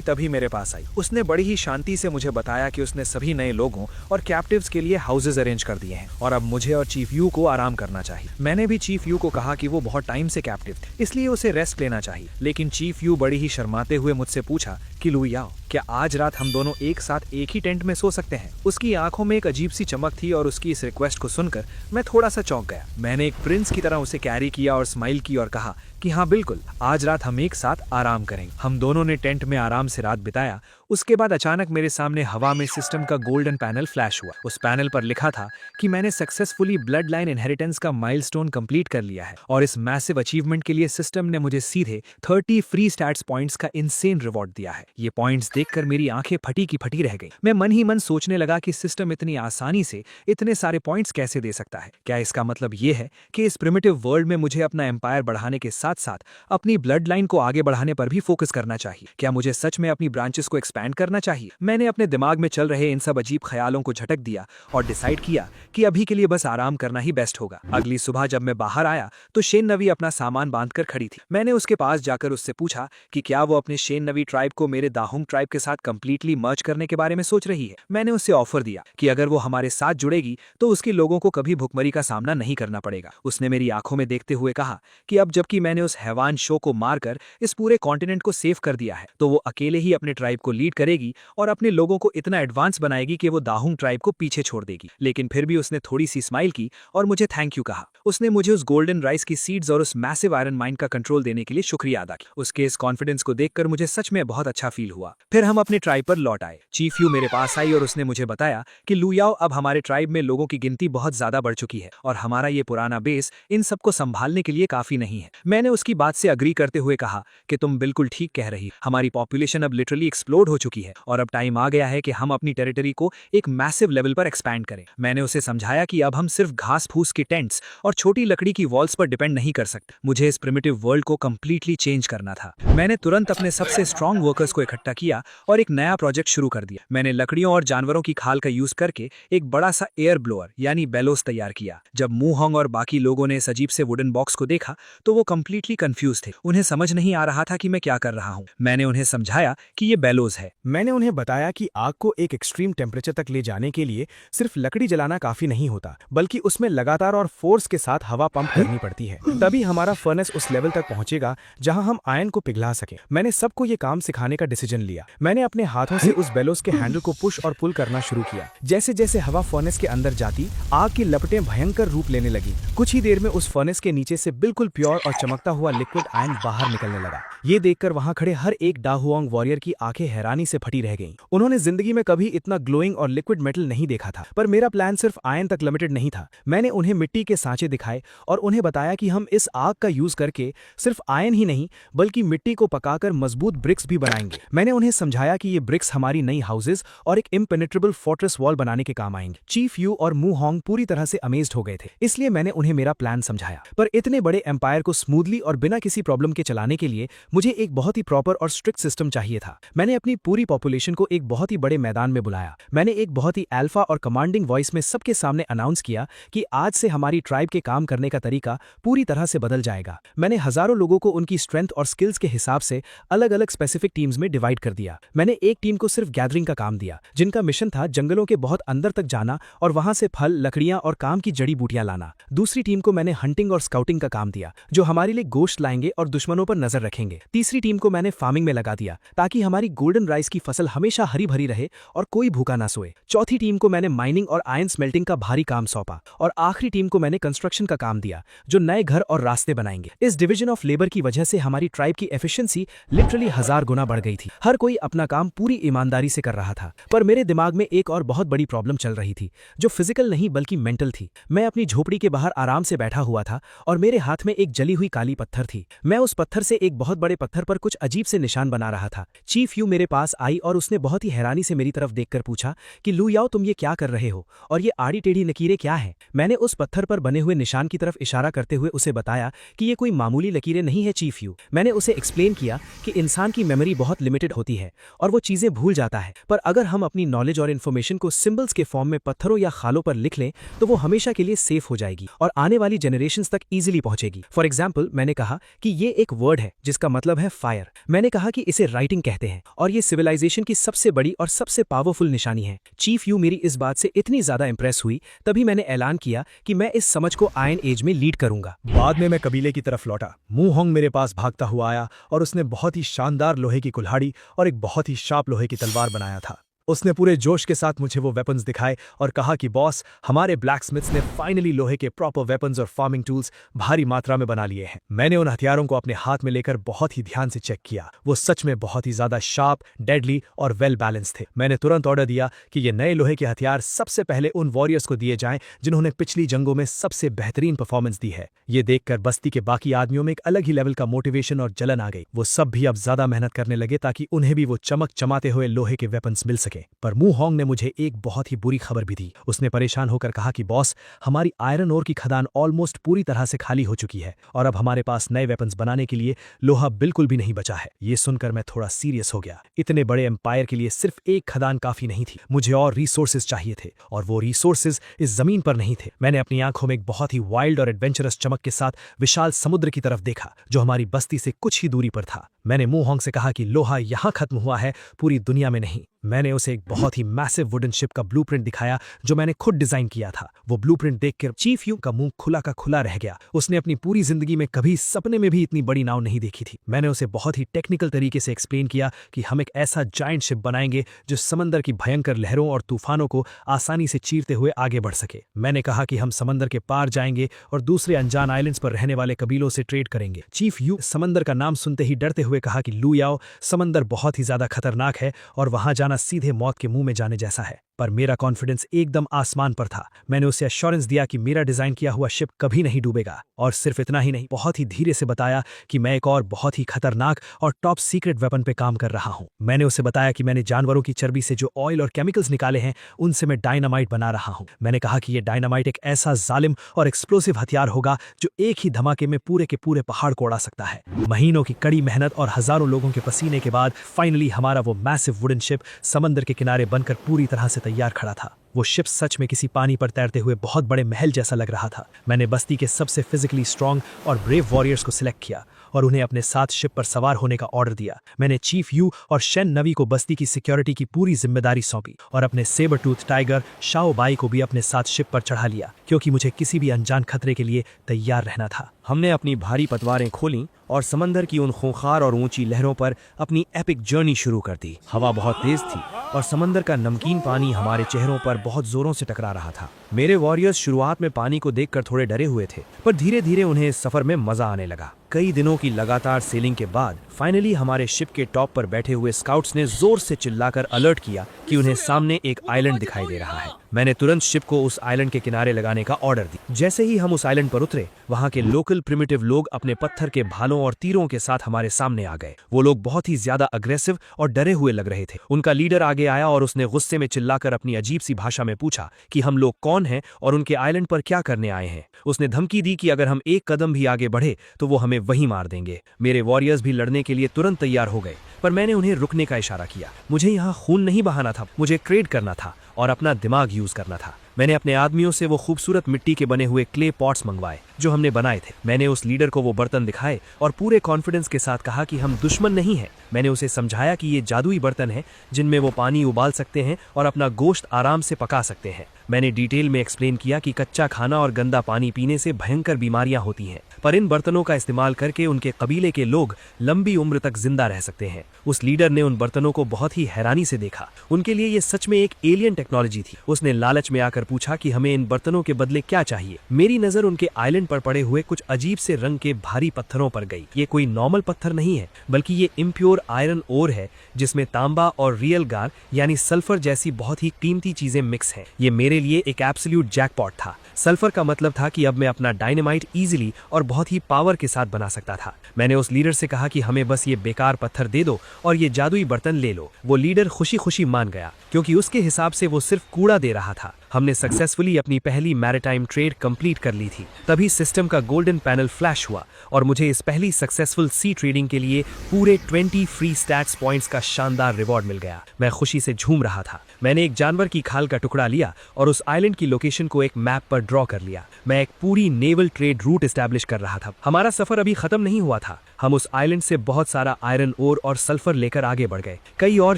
तभी मेरे पास आई। उसने बड़ी ही शांति से मुझे बताया कि उसने सभी नए लोगों और कैप्टिव्स के लिए हाउसेज अरेंज कर दिए हैं और अब मुझे और चीफ यू को आराम करना चाहिए। मैंने भी चीफ यू को कहा कि वो बहुत टाइम से कैप्टिव थे, इसलिए उसे रेस्ट लेना चाहिए। लेकिन चीफ यू बड़ी ही शर्माते हुए मुझसे पूछा कि लू याओ, क्या आज रात हम दोनों एक साथ एक ही टेंट में सो सकते हैं? उसकी आंखों में एक अजीब सी चमक थी और उसकी इस रिक्वेस्ट को सुनकर मैं थोड़ा सा चौंक गया। मैंने एक प्रिंस की तरह उसे कैरी किया और स्माइल की और कहा कि हाँ बिल्कुल, आज रात हम एक साथ आराम करेंगे। हम दोनों ने टेंट में आराम से रात बिताया। उसके बाद अचानक मेरे सामने हवा में सिस्टम का गोल्डन पैनल फ्लैश हुआ। उस पैनल पर लिखा था कि मैंने सक्सेसफुली ब्लड लाइन इनहेरिटेंस का माइलस्टोन कंप्लीट कर लिया है और इस मैसिव अचीवमेंट के लिए सिस्टम ने मुझे सीधे 30 फ्री स्टैट्स पॉइंट्स का इंसेन रिवॉर्ड दिया है। ये पॉइंट्स देखकर मेरी आंखें फटी की फटी रह गई। मैं मन ही मन सोचने लगा कि सिस्टम इतनी आसानी से इतने सारे पॉइंट्स कैसे दे सकता है। क्या इसका मतलब ये है कि इस प्रिमिटिव वर्ल्ड में मुझे अपना एम्पायर बढ़ाने के साथ साथ अपनी ब्लड लाइन को आगे बढ़ाने पर भी फोकस करना चाहिए? क्या मुझे सच में अपनी ब्रांचेस को एक्सपैंड करना चाहिए? मैंने अपने दिमाग में चल रहे इन सब अजीब ख्यालों को झटक दिया और डिसाइड किया कि अभी के लिए बस आराम करना ही बेस्ट होगा। अगली सुबह जब मैं बाहर आया तो शेन नवी अपना सामान बांधकर खड़ी थी। मैंने उसके पास जाकर उससे पूछा कि क्या वो अपने शेन नवी ट्राइब को मेरे दाहुंग ट्राइब के साथ कंप्लीटली मर्ज करने के बारे में सोच रही है। मैंने उससे ऑफर दिया कि अगर वो हमारे साथ जुड़ेगी तो उसके लोगों को कभी भुखमरी का सामना नहीं करना पड़ेगा। उसने मेरी आंखों में देखते हुए कहा कि अब जबकि मैंने उस हैवान शो को मारकर इस पूरे कॉन्टिनेंट को सेव कर दिया है तो वो अकेले ही अपने ट्राइब को लीड करेगी और अपने लोगों को इतना एडवांस बनाएगी कि वो दाहुंग ट्राइब को पीछे छोड़ देगी। लेकिन फिर भी उसने थोड़ी सी स्माइल की और मुझे थैंक यू कहा। उसने मुझे उस गोल्डन राइस की सीड्स और उस मैसिव आयरन माइन का कंट्रोल देने के लिए शुक्रिया अदा किया। उसके इस कॉन्फिडेंस को देखकर मुझे सच में बहुत अच्छा फील हुआ। फिर हम अपने ट्राइब पर लौट आए। चीफ यू मेरे पास आई और उसने मुझे बताया कि लू याओ, अब हमारे ट्राइब में लोगों की गिनती बहुत ज्यादा बढ़ चुकी है और हमारा ये पुराना बेस इन सबको संभालने के लिए काफी नहीं है। मैंने उसकी बात से अग्री करते हुए कहा कि तुम बिल्कुल ठीक कह रही। हमारी पॉपुलेशन अब लिटरली एक्सप्लोड हो चुकी है और अब टाइम आ गया है कि हम अपनी टेरिटरी को एक मैसिव लेवल पर एक्सपैंड करें। मैंने उसे समझाया कि अब हम सिर्फ घास फूस के टेंट्स और छोटी लकड़ी की वॉल्स पर डिपेंड नहीं कर सकते। मुझे इस प्रिमिटिव वर्ल्ड को कंप्लीटली चेंज करना था। मैंने तुरंत अपने सबसे स्ट्रॉन्ग वर्कर्स को इकट्ठा किया और एक नया प्रोजेक्ट शुरू कर दिया। मैंने लकड़ियों और जानवरों की खाल का यूज करके एक बड़ा सा एयर ब्लोअर यानी बेलोस तैयार किया। जब मू होंग और बाकी लोगों ने इस अजीब से वुडन बॉक्स को देखा तो वो कंप्लीटली कंफ्यूज थे। उन्हें समझ नहीं आ रहा था कि मैं क्या कर रहा हूँ। मैंने उन्हें समझाया कि ये बेलोस है। मैंने उन्हें बताया कि आग को एक एक्सट्रीम टेम्परेचर तक ले जाने के लिए सिर्फ लकड़ी जलाना काफी नहीं होता, बल्कि उसमें लगातार और फोर्स के साथ हवा पंप करनी पड़ती है। तभी हमारा फर्नेस उस लेवल तक पहुंचेगा जहां हम आयन को पिघला सकें। मैंने सबको ये काम सिखाने का डिसीजन लिया। मैंने अपने हाथों से उस बेलोस के हैंडल को पुश और पुल करना शुरू किया। जैसे जैसे हवा फर्नेस के अंदर जाती, आग की लपटें भयंकर रूप लेने लगी। कुछ ही देर में उस फर्नेस के नीचे से बिल्कुल प्योर और चमकता चमकता हुआ लिक्विड आयन बाहर निकलने लगा। ये देखकर वहां खड़े हर एक डाहुआंग वॉरियर की आंखें हैरानी से फटी रह गईं। उन्होंने जिंदगी में कभी इतना ग्लोइंग और लिक्विड मेटल नहीं देखा था। पर मेरा प्लान सिर्फ आयन तक लिमिटेड नहीं था। मैंने उन्हें मिट्टी के सांचे दिखाए और उन्हें बताया कि हम इस आग का यूज करके सिर्फ आयन ही नहीं बल्कि मिट्टी को पकाकर मजबूत ब्रिक्स भी बनाएंगे। मैंने उन्हें समझाया कि ये ब्रिक्स हमारी नई हाउसेज और एक इम्पेनेट्रेबल फोर्ट्रेस वॉल बनाने के काम आएंगे। चीफ यू और मू होंग पूरी तरह से अमेज्ड हो गए थे, इसलिए मैंने उन्हें मेरा प्लान समझाया। पर इतने बड़े एम्पायर को स्मूथली और बिना किसी प्रॉब्लम के चलाने के लिए मुझे एक बहुत ही प्रॉपर और स्ट्रिक्ट सिस्टम चाहिए था। मैंने अपनी पूरी पॉपुलेशन को एक बहुत ही बड़े मैदान में बुलाया। मैंने एक बहुत ही अल्फा और कमांडिंग वॉइस में सबके सामने अनाउंस किया कि आज से हमारी ट्राइब के काम करने का तरीका पूरी तरह से बदल जाएगा। मैंने हजारों लोगों को उनकी स्ट्रेंथ और स्किल्स के हिसाब से अलग अलग स्पेसिफिक टीम्स में डिवाइड कर दिया। मैंने एक टीम को सिर्फ गैदरिंग का काम दिया, जिनका मिशन था जंगलों के बहुत अंदर तक जाना और वहां से फल, लकड़ियां और काम की जड़ी बूटियां लाना। दूसरी टीम को मैंने हंटिंग और स्काउटिंग का काम दिया, जो हमारे लिए गोश्त लाएंगे और दुश्मनों पर नजर रखेंगे। तीसरी टीम को मैंने फार्मिंग में लगा दिया, ताकि हमारी गोल्डन राइस की फसल हमेशा हरी भरी रहे और कोई भूखा ना सोए। चौथी टीम को मैंने माइनिंग और आयन स्मेल्टिंग का भारी काम सौंपा और आखिरी टीम को मैंने कंस्ट्रक्शन का काम दिया, जो नए घर और रास्ते बनाएंगे। इस डिवीजन ऑफ लेबर की वजह से हमारी ट्राइब की एफिशिएंसी लिटरली 1000 गुना बढ़ गई थी। हर कोई अपना काम पूरी ईमानदारी से कर रहा था। पर मेरे दिमाग में एक और बहुत बड़ी प्रॉब्लम चल रही थी, जो फिजिकल नहीं बल्कि मेंटल थी। मैं अपनी झोपड़ी के बाहर आराम से बैठा हुआ था और मेरे हाथ में एक जली हुई काली पत्थर थी। मैं उस पत्थर से एक बहुत बड़े पत्थर पर कुछ अजीब से निशान बना रहा था। चीफ यू मेरे पास आई और उसने बहुत ही हैरानी से मेरी तरफ देखकर पूछा कि लू याओ, तुम ये क्या कर रहे हो और ये आड़ी टेढ़ी लकीरें क्या हैं? मैंने उस पत्थर पर बने हुए निशान की तरफ इशारा करते हुए उसे बताया कि ये कोई मामूली लकीरें नहीं है चीफ यू। मैंने उसे एक्सप्लेन किया कि इंसान की मेमोरी बहुत लिमिटेड होती है और वो चीजें भूल जाता है, पर अगर हम अपनी नॉलेज और इन्फॉर्मेशन को सिंबल्स के फॉर्म में पत्थरों या खालों पर लिख लें तो वो हमेशा के लिए सेफ हो जाएगी और आने वाली जनरेशंस तक इजीली पहुंचेगी। फॉर एग्जाम्पल, मैंने कहा कि ये एक वर्ड है जिसका मतलब है फायर। मैंने कहा कि इसे राइटिंग कहते हैं और ये सिविलाइजेशन की सबसे बड़ी और सबसे पावरफुल निशानी है। चीफ यू मेरी इस बात से इतनी ज्यादा इंप्रेस हुई, तभी मैंने ऐलान किया कि मैं इस समझ को आयन एज में लीड करूंगा। बाद में मैं कबीले की तरफ लौटा। मू होंग मेरे पास भागता हुआ आया और उसने बहुत ही शानदार लोहे की कुल्हाड़ी और एक बहुत ही शार्प लोहे की तलवार बनाया था। उसने पूरे जोश के साथ मुझे वो वेपन्स दिखाए और कहा कि बॉस, हमारे ब्लैकस्मिथ्स ने फाइनली लोहे के प्रॉपर वेपन्स और फार्मिंग टूल्स भारी मात्रा में बना लिए हैं। मैंने उन हथियारों को अपने हाथ में लेकर बहुत ही ध्यान से चेक किया। वो सच में बहुत ही ज्यादा शार्प, डेडली और वेल बैलेंस थे। मैंने तुरंत ऑर्डर दिया कि ये नए लोहे के हथियार सबसे पहले उन वॉरियर्स को दिए जाएं जिन्होंने पिछली जंगों में सबसे बेहतरीन परफॉर्मेंस दी है। ये देखकर बस्ती के बाकी आदमियों में एक अलग ही लेवल का मोटिवेशन और जलन आ गई। वो सब भी अब ज्यादा मेहनत करने लगे ताकि उन्हें भी वो चमक चमाते हुए लोहे के वेपन्स मिल सके। पर मू होंग ने मुझे एक बहुत ही बुरी खबर भी दी। उसने परेशान होकर कहा कि बॉस, हमारी आयरन ओर की खदान ऑलमोस्ट पूरी तरह से खाली हो चुकी है और अब हमारे पास नए वेपन्स बनाने के लिए लोहा बिल्कुल भी नहीं बचा है। ये सुनकर मैं थोड़ा सीरियस हो गया। इतने बड़े एम्पायर के लिए सिर्फ एक खदान काफी नहीं थी, मुझे और रिसोर्सेज चाहिए थे और वो रिसोर्सेज इस जमीन पर नहीं थे। मैंने अपनी आंखों में एक बहुत ही वाइल्ड और एडवेंचरस चमक के साथ विशाल समुद्र की तरफ देखा, जो हमारी बस्ती से कुछ ही दूरी पर था। मैंने मू होंग से कहा कि लोहा यहां खत्म हुआ है, पूरी दुनिया में नहीं। मैंने उसे एक बहुत ही मैसिव वुडन शिप का ब्लूप्रिंट दिखाया जो मैंने खुद डिजाइन किया था। वो ब्लूप्रिंट देखकर चीफ यू का मुंह खुला का खुला रह गया। उसने अपनी पूरी जिंदगी में कभी सपने में भी इतनी बड़ी नाव नहीं देखी थी। मैंने उसे बहुत ही टेक्निकल तरीके से एक्सप्लेन किया कि हम एक ऐसा जायंट शिप बनाएंगे जो समंदर की भयंकर लहरों और तूफानों को आसानी से चीरते हुए आगे बढ़ सके। मैंने कहा कि हम समंदर के पार जाएंगे और दूसरे अनजान आइलैंड्स पर रहने वाले कबीलों से ट्रेड करेंगे। चीफ यू समंदर का नाम सुनते ही डरते हुए कहा कि लू याओ, समंदर बहुत ही ज्यादा खतरनाक है और वहां जाना सीधे मौत के मुंह में जाने जैसा है। पर मेरा कॉन्फिडेंस एकदम आसमान पर था। मैंने उसे एश्योरेंस दिया कि मेरा डिजाइन किया हुआ शिप कभी नहीं डूबेगा और सिर्फ इतना ही नहीं, बहुत ही धीरे से बताया कि मैं एक और बहुत ही खतरनाक और टॉप सीक्रेट वेपन पे काम कर रहा हूं। मैंने उसे बताया कि मैंने जानवरों की चर्बी से जो ऑयल और केमिकल्स निकाले हैं उनसे मैं डायनामाइट बना रहा हूं। मैंने कहा कि यह डायनामाइट एक ऐसा जालिम और एक्सप्लोसिव हथियार होगा जो एक ही धमाके में पूरे के पूरे पहाड़ को उड़ा सकता है। महीनों की कड़ी मेहनत और हजारों लोगों के पसीने के बाद फाइनली हमारा वो मैसिव वुडन शिप समंदर के किनारे बनकर पूरी तरह से तैयार खड़ा था। वो शिप सच में किसी पानी पर तैरते हुए बहुत बड़े महल जैसा लग रहा था। मैंने बस्ती के सबसे फिजिकली स्ट्रांग और ब्रेव वॉरियर्स को सिलेक्ट किया और उन्हें अपने साथ शिप पर सवार होने का ऑर्डर दिया। मैंने चीफ यू और शेन नवी को बस्ती की सिक्योरिटी की पूरी जिम्मेदारी सौंपी और अपने sabre tooth tiger Xiao Bai को भी अपने साथ शिप पर चढ़ा लिया, क्योंकि मुझे किसी भी अनजान खतरे के लिए तैयार रहना था। हमने अपनी भारी पतवारें खोलीं और समंदर की उन खूंखार और ऊंची लहरों पर अपनी एपिक जर्नी शुरू कर दी। हवा बहुत तेज थी और समंदर का नमकीन पानी हमारे चेहरों पर बहुत जोरों से टकरा रहा था। मेरे वॉरियर्स शुरुआत में पानी को देखकर थोड़े डरे हुए थे, पर धीरे धीरे उन्हें इस सफर में मजा आने लगा। कई दिनों की लगातार सेलिंग के बाद फाइनली हमारे शिप के टॉप पर बैठे हुए स्काउट्स ने जोर से चिल्लाकर अलर्ट किया कि उन्हें सामने एक आइलैंड दिखाई दे रहा है। मैंने तुरंत शिप को उस आइलैंड के किनारे लगाने का ऑर्डर दी। जैसे ही हम उस आइलैंड पर उतरे, वहां के लोकल प्रिमिटिव लोग अपने पत्थर के भालों और तीरों के साथ हमारे सामने आ गए। वो लोग बहुत ही ज्यादा अग्रेसिव और डरे हुए लग रहे थे। उनका लीडर आगे आया और उसने गुस्से में चिल्लाकर अपनी अजीब सी भाषा में पूछा कि हम लोग कौन हैं और उनके आइलैंड पर क्या करने आए हैं। उसने धमकी दी कि अगर हम एक कदम भी आगे बढ़े तो वो हमें वहीं मार देंगे। मेरे वॉरियर्स भी लड़ने के लिए तुरंत तैयार हो गए, पर मैंने उन्हें रुकने का इशारा किया। मुझे यहाँ खून नहीं बहाना था, मुझे ट्रेड करना था और अपना दिमाग यूज करना था। मैंने अपने आदमियों से वो खूबसूरत मिट्टी के बने हुए क्ले पॉट्स मंगवाए जो हमने बनाए थे। मैंने उस लीडर को वो बर्तन दिखाए और पूरे कॉन्फिडेंस के साथ कहा कि हम दुश्मन नहीं हैं। मैंने उसे समझाया कि ये जादुई बर्तन हैं जिनमें वो पानी उबाल सकते हैं और अपना गोश्त आराम से पका सकते हैं। मैंने डिटेल में एक्सप्लेन किया कि कच्चा खाना और गंदा पानी पीने से भयंकर बीमारियां होती हैं, पर इन बर्तनों का इस्तेमाल करके उनके कबीले के लोग लंबी उम्र तक जिंदा रह सकते हैं। उस लीडर ने उन बर्तनों को बहुत ही हैरानी से देखा। उनके लिए ये सच में एक एलियन टेक्नोलॉजी थी। उसने लालच में आकर पूछा कि हमें इन बर्तनों के बदले क्या चाहिए। मेरी नजर उनके आइलैंड पर पड़े हुए कुछ अजीब से रंग के भारी पत्थरों पर गई। ये कोई नॉर्मल पत्थर नहीं है, बल्कि ये इम्प्योर आयरन ओर है जिसमें तांबा और रियल गार यानी सल्फर जैसी बहुत ही कीमती चीजें मिक्स हैं। ये मेरे लिए एक एब्सोल्यूट जैकपॉट था। सल्फर का मतलब था कि अब मैं अपना डायनामाइट इजीली और बहुत ही पावर के साथ बना सकता था। मैंने उस लीडर से कहा कि हमें बस ये बेकार पत्थर दे दो और ये जादुई बर्तन ले लो। वो लीडर खुशी खुशी मान गया, क्योंकि उसके हिसाब से वो सिर्फ कूड़ा दे रहा था। हमने सक्सेसफुली अपनी पहली मैरिटाइम ट्रेड कंप्लीट कर ली थी। तभी सिस्टम का गोल्डन पैनल फ्लैश हुआ और मुझे इस पहली सक्सेसफुल सी ट्रेडिंग के लिए पूरे 20 फ्री स्टैट्स पॉइंट्स का शानदार रिवॉर्ड मिल गया। मैं खुशी से झूम रहा था। मैंने एक जानवर की खाल का टुकड़ा लिया और उस आइलैंड की लोकेशन को एक मैप पर ड्रॉ कर लिया। मैं एक पूरी नेवल ट्रेड रूट एस्टैब्लिश कर रहा था। हमारा सफर अभी खत्म नहीं हुआ था। हम उस आइलैंड से बहुत सारा आयरन ओर और सल्फर लेकर आगे बढ़ गए। कई और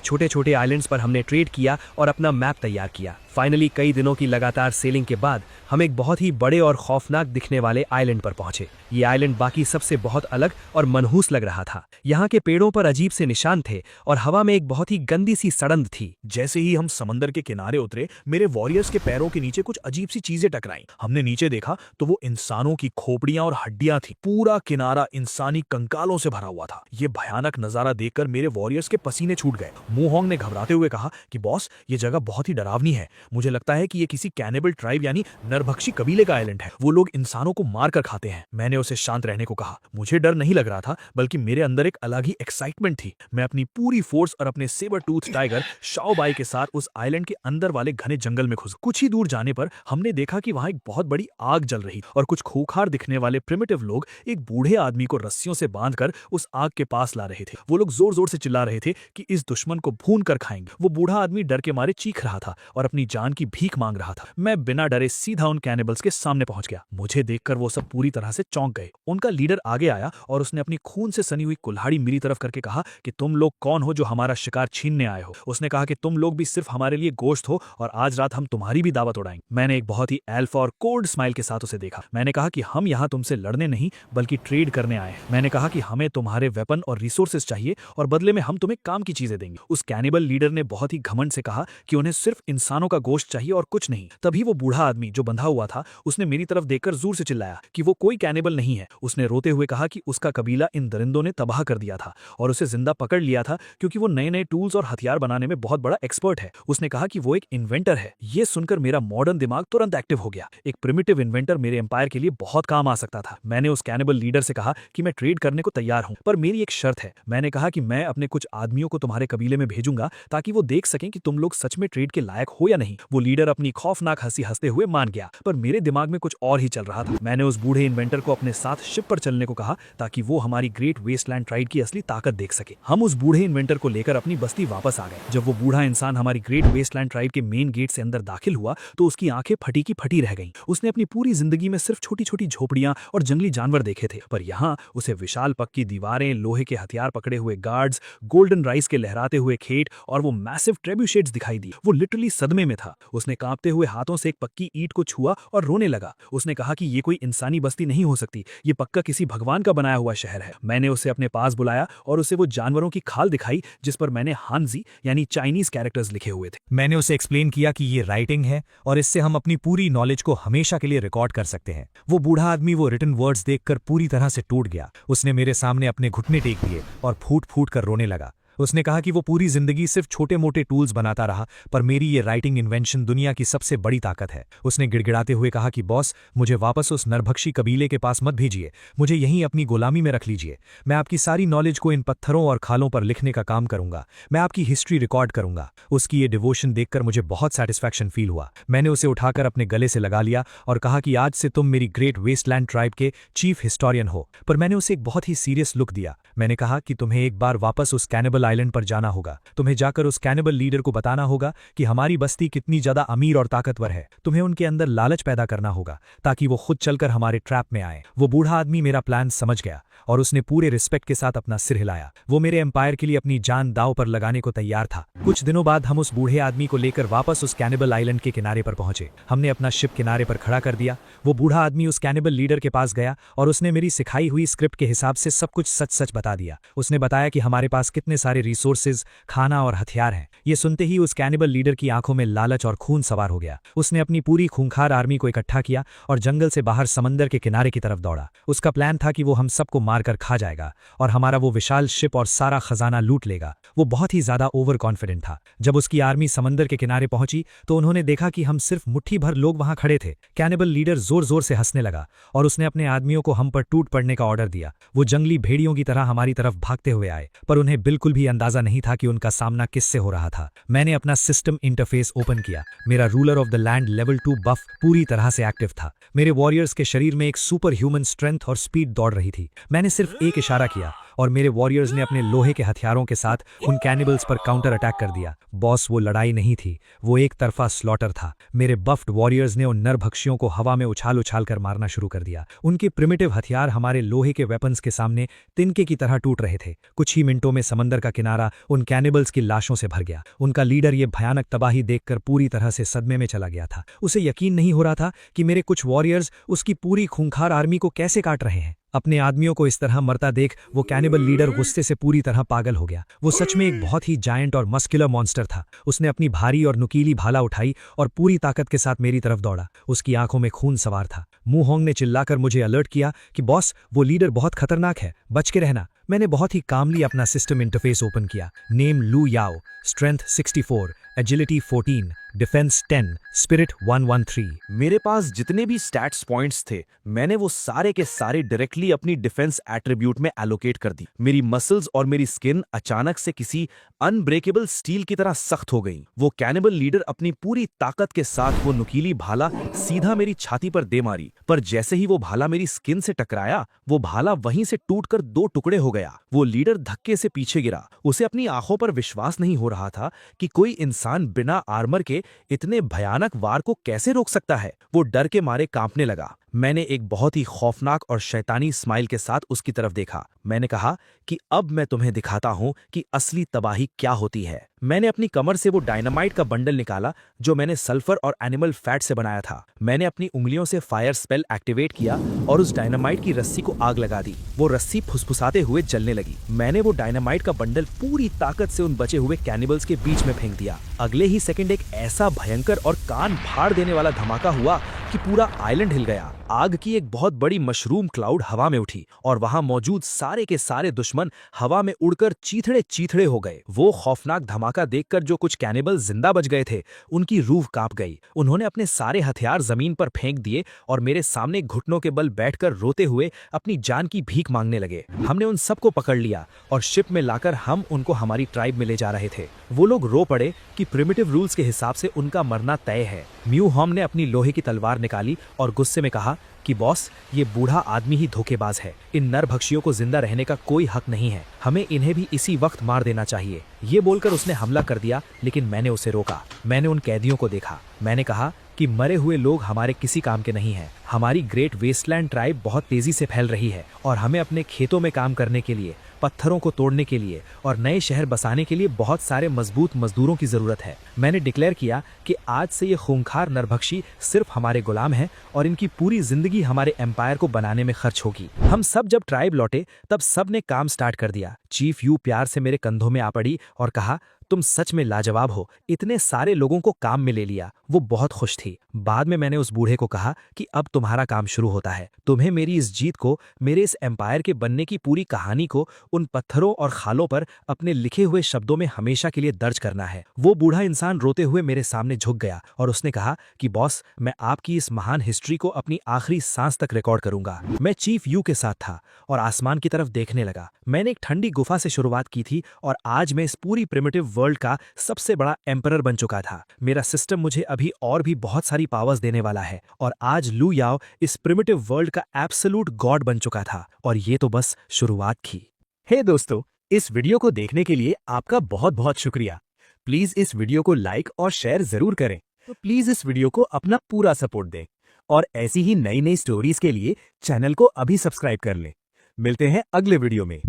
छोटे छोटे आइलैंड्स पर हमने ट्रेड किया और अपना मैप तैयार किया। फाइनली कई दिनों की लगातार सेलिंग के बाद हम एक बहुत ही बड़े और खौफनाक दिखने वाले आइलैंड पर पहुंचे। ये आइलैंड बाकी सबसे बहुत अलग और मनहूस लग रहा था। यहाँ के पेड़ों पर अजीब से निशान थे और हवा में एक बहुत ही गंदी सी सड़ंद थी। जैसे ही हम समंदर के किनारे उतरे, मेरे वॉरियर्स के पैरों के नीचे कुछ अजीब सी चीजें टकराईं। हमने नीचे देखा तो वो इंसानों की खोपड़ियां और हड्डियां थी। पूरा किनारा इंसानी कंकालों से भरा हुआ था। ये भयानक नजारा देखकर मेरे वॉरियर्स के पसीने छूट गए। मुहोंग ने घबराते हुए कहा कि बॉस, ये जगह बहुत ही डरावनी है। मुझे लगता है कि ये किसी कैनिबल ट्राइब यानी नरभक्षी कबीले का आइलैंड है। वो लोग इंसानों को मार कर खाते हैं। मैंने उसे शांत रहने को कहा। मुझे डर नहीं लग रहा था, बल्कि मेरे अंदर एक अलग ही एक्साइटमेंट थी। मैं अपनी पूरी फोर्स और अपने sabre tooth tiger Xiao Bai के साथ उस आइलैंड के अंदर वाले घने जंगल में घुस। कुछ ही दूर जाने पर हमने देखा कि वहां एक बहुत बड़ी आग जल रही और कुछ खूंखार दिखने वाले प्रिमिटिव लोग एक बूढ़े आदमी को रस्सियों से बांधकर उस आग के पास ला रहे थे। वो लोग जोर जोर से चिल्ला रहे थे कि इस दुश्मन को भून कर खाएंगे। वो बूढ़ा आदमी डर के मारे चीख रहा था और अपनी जान की भीख मांग रहा था। मैं बिना डरे सीधा उन कैनिबल्स के सामने पहुंच गया। मुझे देखकर वो सब पूरी तरह से चौंक गए। उनका लीडर आगे आया और उसने अपनी खून से सनी हुई कुल्हाड़ी मेरी तरफ करके कहा कि तुम लोग कौन हो जो हमारा शिकार छीनने आए हो। उसने कहा कि तुम लोग भी सिर्फ हमारे लिए गोश्त हो और आज रात हम तुम्हारी भी दावत उड़ाएंगे। मैंने एक बहुत ही अल्फा और कोल्ड स्माइल के साथ उसे देखा। मैंने कहा कि हम यहाँ तुमसे लड़ने नहीं बल्कि ट्रेड करने आए हैं। मैंने कहा कि हमें तुम्हारे वेपन और रिसोर्सेज चाहिए और बदले में हम तुम्हें काम की चीजें देंगे। उस कैनिबल लीडर ने बहुत ही घमंड से कहा कि उन्हें सिर्फ इंसानों का गोश्त चाहिए और कुछ नहीं। तभी वो बूढ़ा आदमी जो बंधा हुआ था, उसने मेरी तरफ देखकर जोर से चिल्लाया कि वो कोई कैनिबल नहीं है। उसने रोते हुए कहा कि उसका कबीला इन दरिंदों ने तबाह कर दिया था और उसे जिंदा पकड़ लिया था क्योंकि वो नए नए टूल्स और हथियार बनाने में बहुत बड़ा एक्सपर्ट है। उसने कहा कि वो एक इन्वेंटर है। ये सुनकर मेरा मॉडर्न दिमाग तुरंत एक्टिव हो गया। एक प्रिमिटिव इन्वेंटर मेरे एम्पायर के लिए बहुत काम आ सकता था। मैंने उस कैनिबल लीडर से कहा कि मैं ट्रेड करने को तैयार हूं, पर मेरी एक शर्त है। मैंने कहा कि मैं अपने कुछ आदमियों को तुम्हारे कबीले में भेजूंगा ताकि वो देख सकें कि तुम लोग सच में ट्रेड के लायक हो या नहीं। वो लीडर अपनी खौफनाक हंसी हंसते हुए मान गया, पर मेरे दिमाग में कुछ और ही चल रहा था। मैंने उस बूढ़े इन्वेंटर को अपने साथ शिप पर चलने को कहा ताकि वो हमारी ग्रेट वेस्टलैंड ट्राइब की असली ताकत देख सके। हम उस बूढ़े इन्वेंटर को लेकर अपनी बस्ती वापस आ गए। जब वो बूढ़ा इंसान हमारी ग्रेट वेस्टलैंड ट्राइब के मेन गेट से अंदर दाखिल हुआ तो उसकी आंखें फटी की फटी रह गईं। उसने अपनी पूरी जिंदगी में सिर्फ छोटी छोटी झोपड़ियां और जंगली जानवर देखे थे, पर यहाँ उसे विशाल लाल पक्की दीवारें, लोहे के हथियार पकड़े हुए गार्ड्स, गोल्डन राइस के लहराते हुए खेत और वो मैसिव ट्रेब्यूशेट्स दिखाई दी। वो लिटरली सदमे में था। उसने कांपते हुए हाथों से एक पक्की ईंट को छुआ और रोने लगा। उसने कहा कि ये कोई इंसानी बस्ती नहीं हो सकती, ये पक्का किसी भगवान का बनाया हुआ शहर है। मैंने उसे अपने पास बुलाया और उसे वो जानवरों की खाल दिखाई जिस पर मैंने हानजी यानी चाइनीज कैरेक्टर्स लिखे हुए थे। मैंने उसे एक्सप्लेन किया कि ये राइटिंग है और इससे हम अपनी पूरी नॉलेज को हमेशा के लिए रिकॉर्ड कर सकते हैं। वो बूढ़ा आदमी वो रिटन वर्ड्स देखकर पूरी तरह से टूट गया। उसने मेरे सामने अपने घुटने टेक दिए और फूट फूट कर रोने लगा। उसने कहा कि वो पूरी जिंदगी सिर्फ छोटे मोटे टूल्स बनाता रहा, पर मेरी ये राइटिंग इन्वेंशन दुनिया की सबसे बड़ी ताकत है। उसने गिड़गिड़ाते हुए कहा कि बॉस, मुझे वापस उस नरभक्षी कबीले के पास मत भेजिए, मुझे यहीं अपनी गुलामी में रख लीजिए। मैं आपकी सारी नॉलेज को इन पत्थरों और खालों पर लिखने का काम करूंगा। मैं आपकी हिस्ट्री रिकॉर्ड करूंगा। उसकी ये डिवोशन देखकर मुझे बहुत सेटिस्फैक्शन फील हुआ। मैंने उसे उठाकर अपने गले से लगा लिया और कहा कि आज से तुम मेरी ग्रेट वेस्टलैंड ट्राइब के चीफ हिस्टोरियन हो। पर मैंने उसे एक बहुत ही सीरियस लुक दिया। मैंने कहा कि तुम्हें एक बार वापस उस कैनिबल आइलैंड पर जाना होगा। तुम्हें जाकर उस कैनिबल लीडर को बताना होगा कि हमारी बस्ती कितनी ज्यादा अमीर और ताकतवर है। तुम्हें उनके अंदर लालच पैदा करना होगा ताकि वो खुद चलकर हमारे ट्रैप में आए। वो बूढ़ा आदमी मेरा प्लान समझ गया और उसने पूरे रिस्पेक्ट के साथ अपना सिर हिलाया। वो मेरे एम्पायर के लिए अपनी जान दांव पर लगाने को तैयार था। कुछ दिनों बाद हम उस बूढ़े आदमी को लेकर वापस उस कैनिबल आइलैंड के किनारे पर पहुंचे। हमने अपना शिप किनारे पर खड़ा कर दिया। वो बूढ़ा आदमी उस कैनिबल लीडर के पास गया और उसने मेरी सिखाई हुई स्क्रिप्ट के हिसाब से सब कुछ सच सच बता दिया। उसने बताया कि हमारे पास कितने सारे रिसोर्सेज, खाना और हथियार हैं। ये सुनते ही उस कैनिबल लीडर की आंखों में लालच और खून सवार हो गया। उसने अपनी पूरी खूंखार आर्मी को इकट्ठा किया और जंगल से बाहर समंदर के किनारे की तरफ दौड़ा। उसका प्लान था कि वो हम सबको मारकर खा जाएगा और हमारा वो विशाल शिप और सारा खजाना लूट लेगा। वो बहुत ही ज्यादा ओवर कॉन्फिडेंट था। जब उसकी आर्मी समंदर के किनारे पहुंची तो उन्होंने देखा कि हम सिर्फ मुट्ठी भर लोग वहां खड़े थे। कैनिबल लीडर जोर जोर से हंसने लगा और उसने अपने आदमियों को हम पर टूट पड़ने का ऑर्डर दिया। वो जंगली भेड़ियों की तरह हमारी तरफ भागते हुए आए, पर उन्हें बिल्कुल भी अंदाजा नहीं था कि उनका सामना किससे हो रहा था। मैंने अपना सिस्टम इंटरफेस ओपन किया। मेरा ruler of the land level 2 बफ पूरी तरह से एक्टिव था। मेरे वॉरियर्स के शरीर में एक सुपर ह्यूमन स्ट्रेंथ और स्पीड दौड़ रही थी। मैंने सिर्फ एक इशारा किया और मेरे वॉरियर्स ने अपने लोहे के हथियारों के साथ उन कैनिबल्स पर काउंटर अटैक कर दिया। बॉस, वो लड़ाई नहीं थी, वो एक तरफा स्लॉटर था। मेरे बफ्ड वॉरियर्स ने उन नरभक्षियों को हवा में उछाल उछाल कर मारना शुरू कर दिया। उनके प्रिमिटिव हथियार हमारे लोहे के वेपन्स के सामने तिनके की तरह टूट रहे थे। कुछ ही मिनटों में समंदर का किनारा उन कैनिबल्स की लाशों से भर गया। उनका लीडर ये भयानक तबाही देखकर पूरी तरह से सदमे में चला गया था। उसे यकीन नहीं हो रहा था कि मेरे कुछ वॉरियर्स उसकी पूरी खूंखार आर्मी को कैसे काट रहे हैं। अपने आदमियों को इस तरह मरता देख वो कैनिबल लीडर गुस्से से पूरी तरह पागल हो गया। वो सच में एक बहुत ही जायंट और मस्कुलर मॉन्स्टर था। उसने अपनी भारी और नुकीली भाला उठाई और पूरी ताकत के साथ मेरी तरफ दौड़ा। उसकी आंखों में खून सवार था। मुंहोंग ने चिल्लाकर मुझे अलर्ट किया कि बॉस, वो लीडर बहुत खतरनाक है, बच के रहना। मैंने बहुत ही कामली अपना सिस्टम इंटरफेस ओपन किया। नेम लू याओ, स्ट्रेंथ 64, एजिलिटी 14, डिफेंस 10, स्पिरिट 113। मेरे पास जितने भी स्टैट्स पॉइंट्स थे मैंने वो सारे के सारे डायरेक्टली अपनी डिफेंस एट्रीब्यूट में एलोकेट कर दी। मेरी मसल्स और मेरी स्किन अचानक से किसी अनब्रेकेबल स्टील की तरह सख्त हो गई। वो कैनिबल लीडर अपनी पूरी ताकत के साथ वो नुकीली भाला सीधा मेरी छाती पर दे मारी, पर जैसे ही वो भाला मेरी स्किन से टकराया वो भाला वहीं से टूटकर 2 टुकड़े हो गया। वो लीडर धक्के से पीछे गिरा। उसे अपनी आंखों पर विश्वास नहीं हो रहा था कि कोई इंसान बिना आर्मर के इतने भयानक वार को कैसे रोक सकता है। वो डर के मारे कांपने लगा। मैंने एक बहुत ही खौफनाक और शैतानी स्माइल के साथ उसकी तरफ देखा। मैंने कहा कि अब मैं तुम्हें दिखाता हूं कि असली तबाही क्या होती है। मैंने अपनी कमर से वो डायनामाइट का बंडल निकाला जो मैंने सल्फर और एनिमल फैट से बनाया था। मैंने अपनी उंगलियों से फायर स्पेल एक्टिवेट किया और उस डायनामाइट की रस्सी को आग लगा दी। वो रस्सी फुसफुसाते हुए जलने लगी। मैंने वो डायनामाइट का बंडल पूरी ताकत से उन बचे हुए कैनिबल्स के बीच में फेंक दिया। अगले ही सेकंड एक ऐसा भयंकर और कान फाड़ देने वाला धमाका हुआ कि पूरा आइलैंड हिल गया। आग की एक बहुत बड़ी मशरूम क्लाउड हवा में उठी और वहां मौजूद सारे के सारे दुश्मन हवा में उड़कर चीथड़े चीथड़े हो गए। वो खौफनाक धमाका देखकर जो कुछ कैनिबल जिंदा बच गए थे उनकी रूह कांप गई। उन्होंने अपने सारे हथियार जमीन पर फेंक दिए और मेरे सामने घुटनों के बल बैठकर रोते हुए अपनी जान की भीख मांगने लगे। हमने उन सबको पकड़ लिया और शिप में लाकर हम उनको हमारी ट्राइब में ले जा रहे थे। वो लोग रो पड़े कि प्रिमिटिव रूल्स के हिसाब से उनका मरना तय है। म्यू हॉम ने अपनी लोहे की तलवार निकाली और गुस्से में कहा कि बॉस, ये बूढ़ा आदमी ही धोखेबाज है। इन नरभक्षियों को जिंदा रहने का कोई हक नहीं है। हमें इन्हें भी इसी वक्त मार देना चाहिए। ये बोलकर उसने हमला कर दिया, लेकिन मैंने उसे रोका। मैंने उन कैदियों को देखा। मैंने कहा कि मरे हुए लोग हमारे किसी काम के नहीं हैं। हमारी ग्रेट वेस्टलैंड ट्राइब बहुत तेजी से फैल रही है और हमें अपने खेतों में काम करने के लिए, पत्थरों को तोड़ने के लिए और नए शहर बसाने के लिए बहुत सारे मजबूत मजदूरों की जरूरत है। मैंने डिक्लेयर किया कि आज से ये खूंखार नरभक्षी सिर्फ हमारे गुलाम हैं और इनकी पूरी जिंदगी हमारे एम्पायर को बनाने में खर्च होगी। हम सब जब ट्राइब लौटे तब सब ने काम स्टार्ट कर दिया। चीफ यू प्यार से मेरे कंधों में आ पड़ी और कहा, तुम सच में लाजवाब हो, इतने सारे लोगों को काम में ले लिया। वो बहुत खुश थी। बाद में मैंने उस बूढ़े को कहा कि अब तुम्हारा काम शुरू होता है। तुम्हें मेरी इस जीत को, मेरे इस एम्पायर के बनने की पूरी कहानी को उन पत्थरों और खालों पर अपने लिखे हुए शब्दों में हमेशा के लिए दर्ज करना है। वो बूढ़ा इंसान रोते हुए मेरे सामने झुक गया और उसने कहा कि बॉस, मैं आपकी इस महान हिस्ट्री को अपनी आखिरी सांस तक रिकॉर्ड करूंगा। मैं चीफ यू के साथ था और आसमान की तरफ देखने लगा। मैंने एक ठंडी गुफा से शुरुआत की थी और आज मैं इस पूरी प्रिमिटिव वर्ल्ड का सबसे बड़ा एम्परर बन चुका था। मेरा सिस्टम मुझे अभी और भी बहुत सारी पावर्स देने वाला है और आज लू याओ इस प्रिमिटिव वर्ल्ड का एब्सोल्यूट गॉड बन चुका था और ये तो बस शुरुआत थी। हे दोस्तों, इस वीडियो को देखने के लिए आपका बहुत बहुत शुक्रिया। प्लीज इस वीडियो को लाइक और शेयर जरूर करें। तो प्लीज इस वीडियो को अपना पूरा सपोर्ट दें और ऐसी ही नई नई स्टोरीज के लिए चैनल को अभी सब्सक्राइब कर लें। मिलते हैं अगले वीडियो में।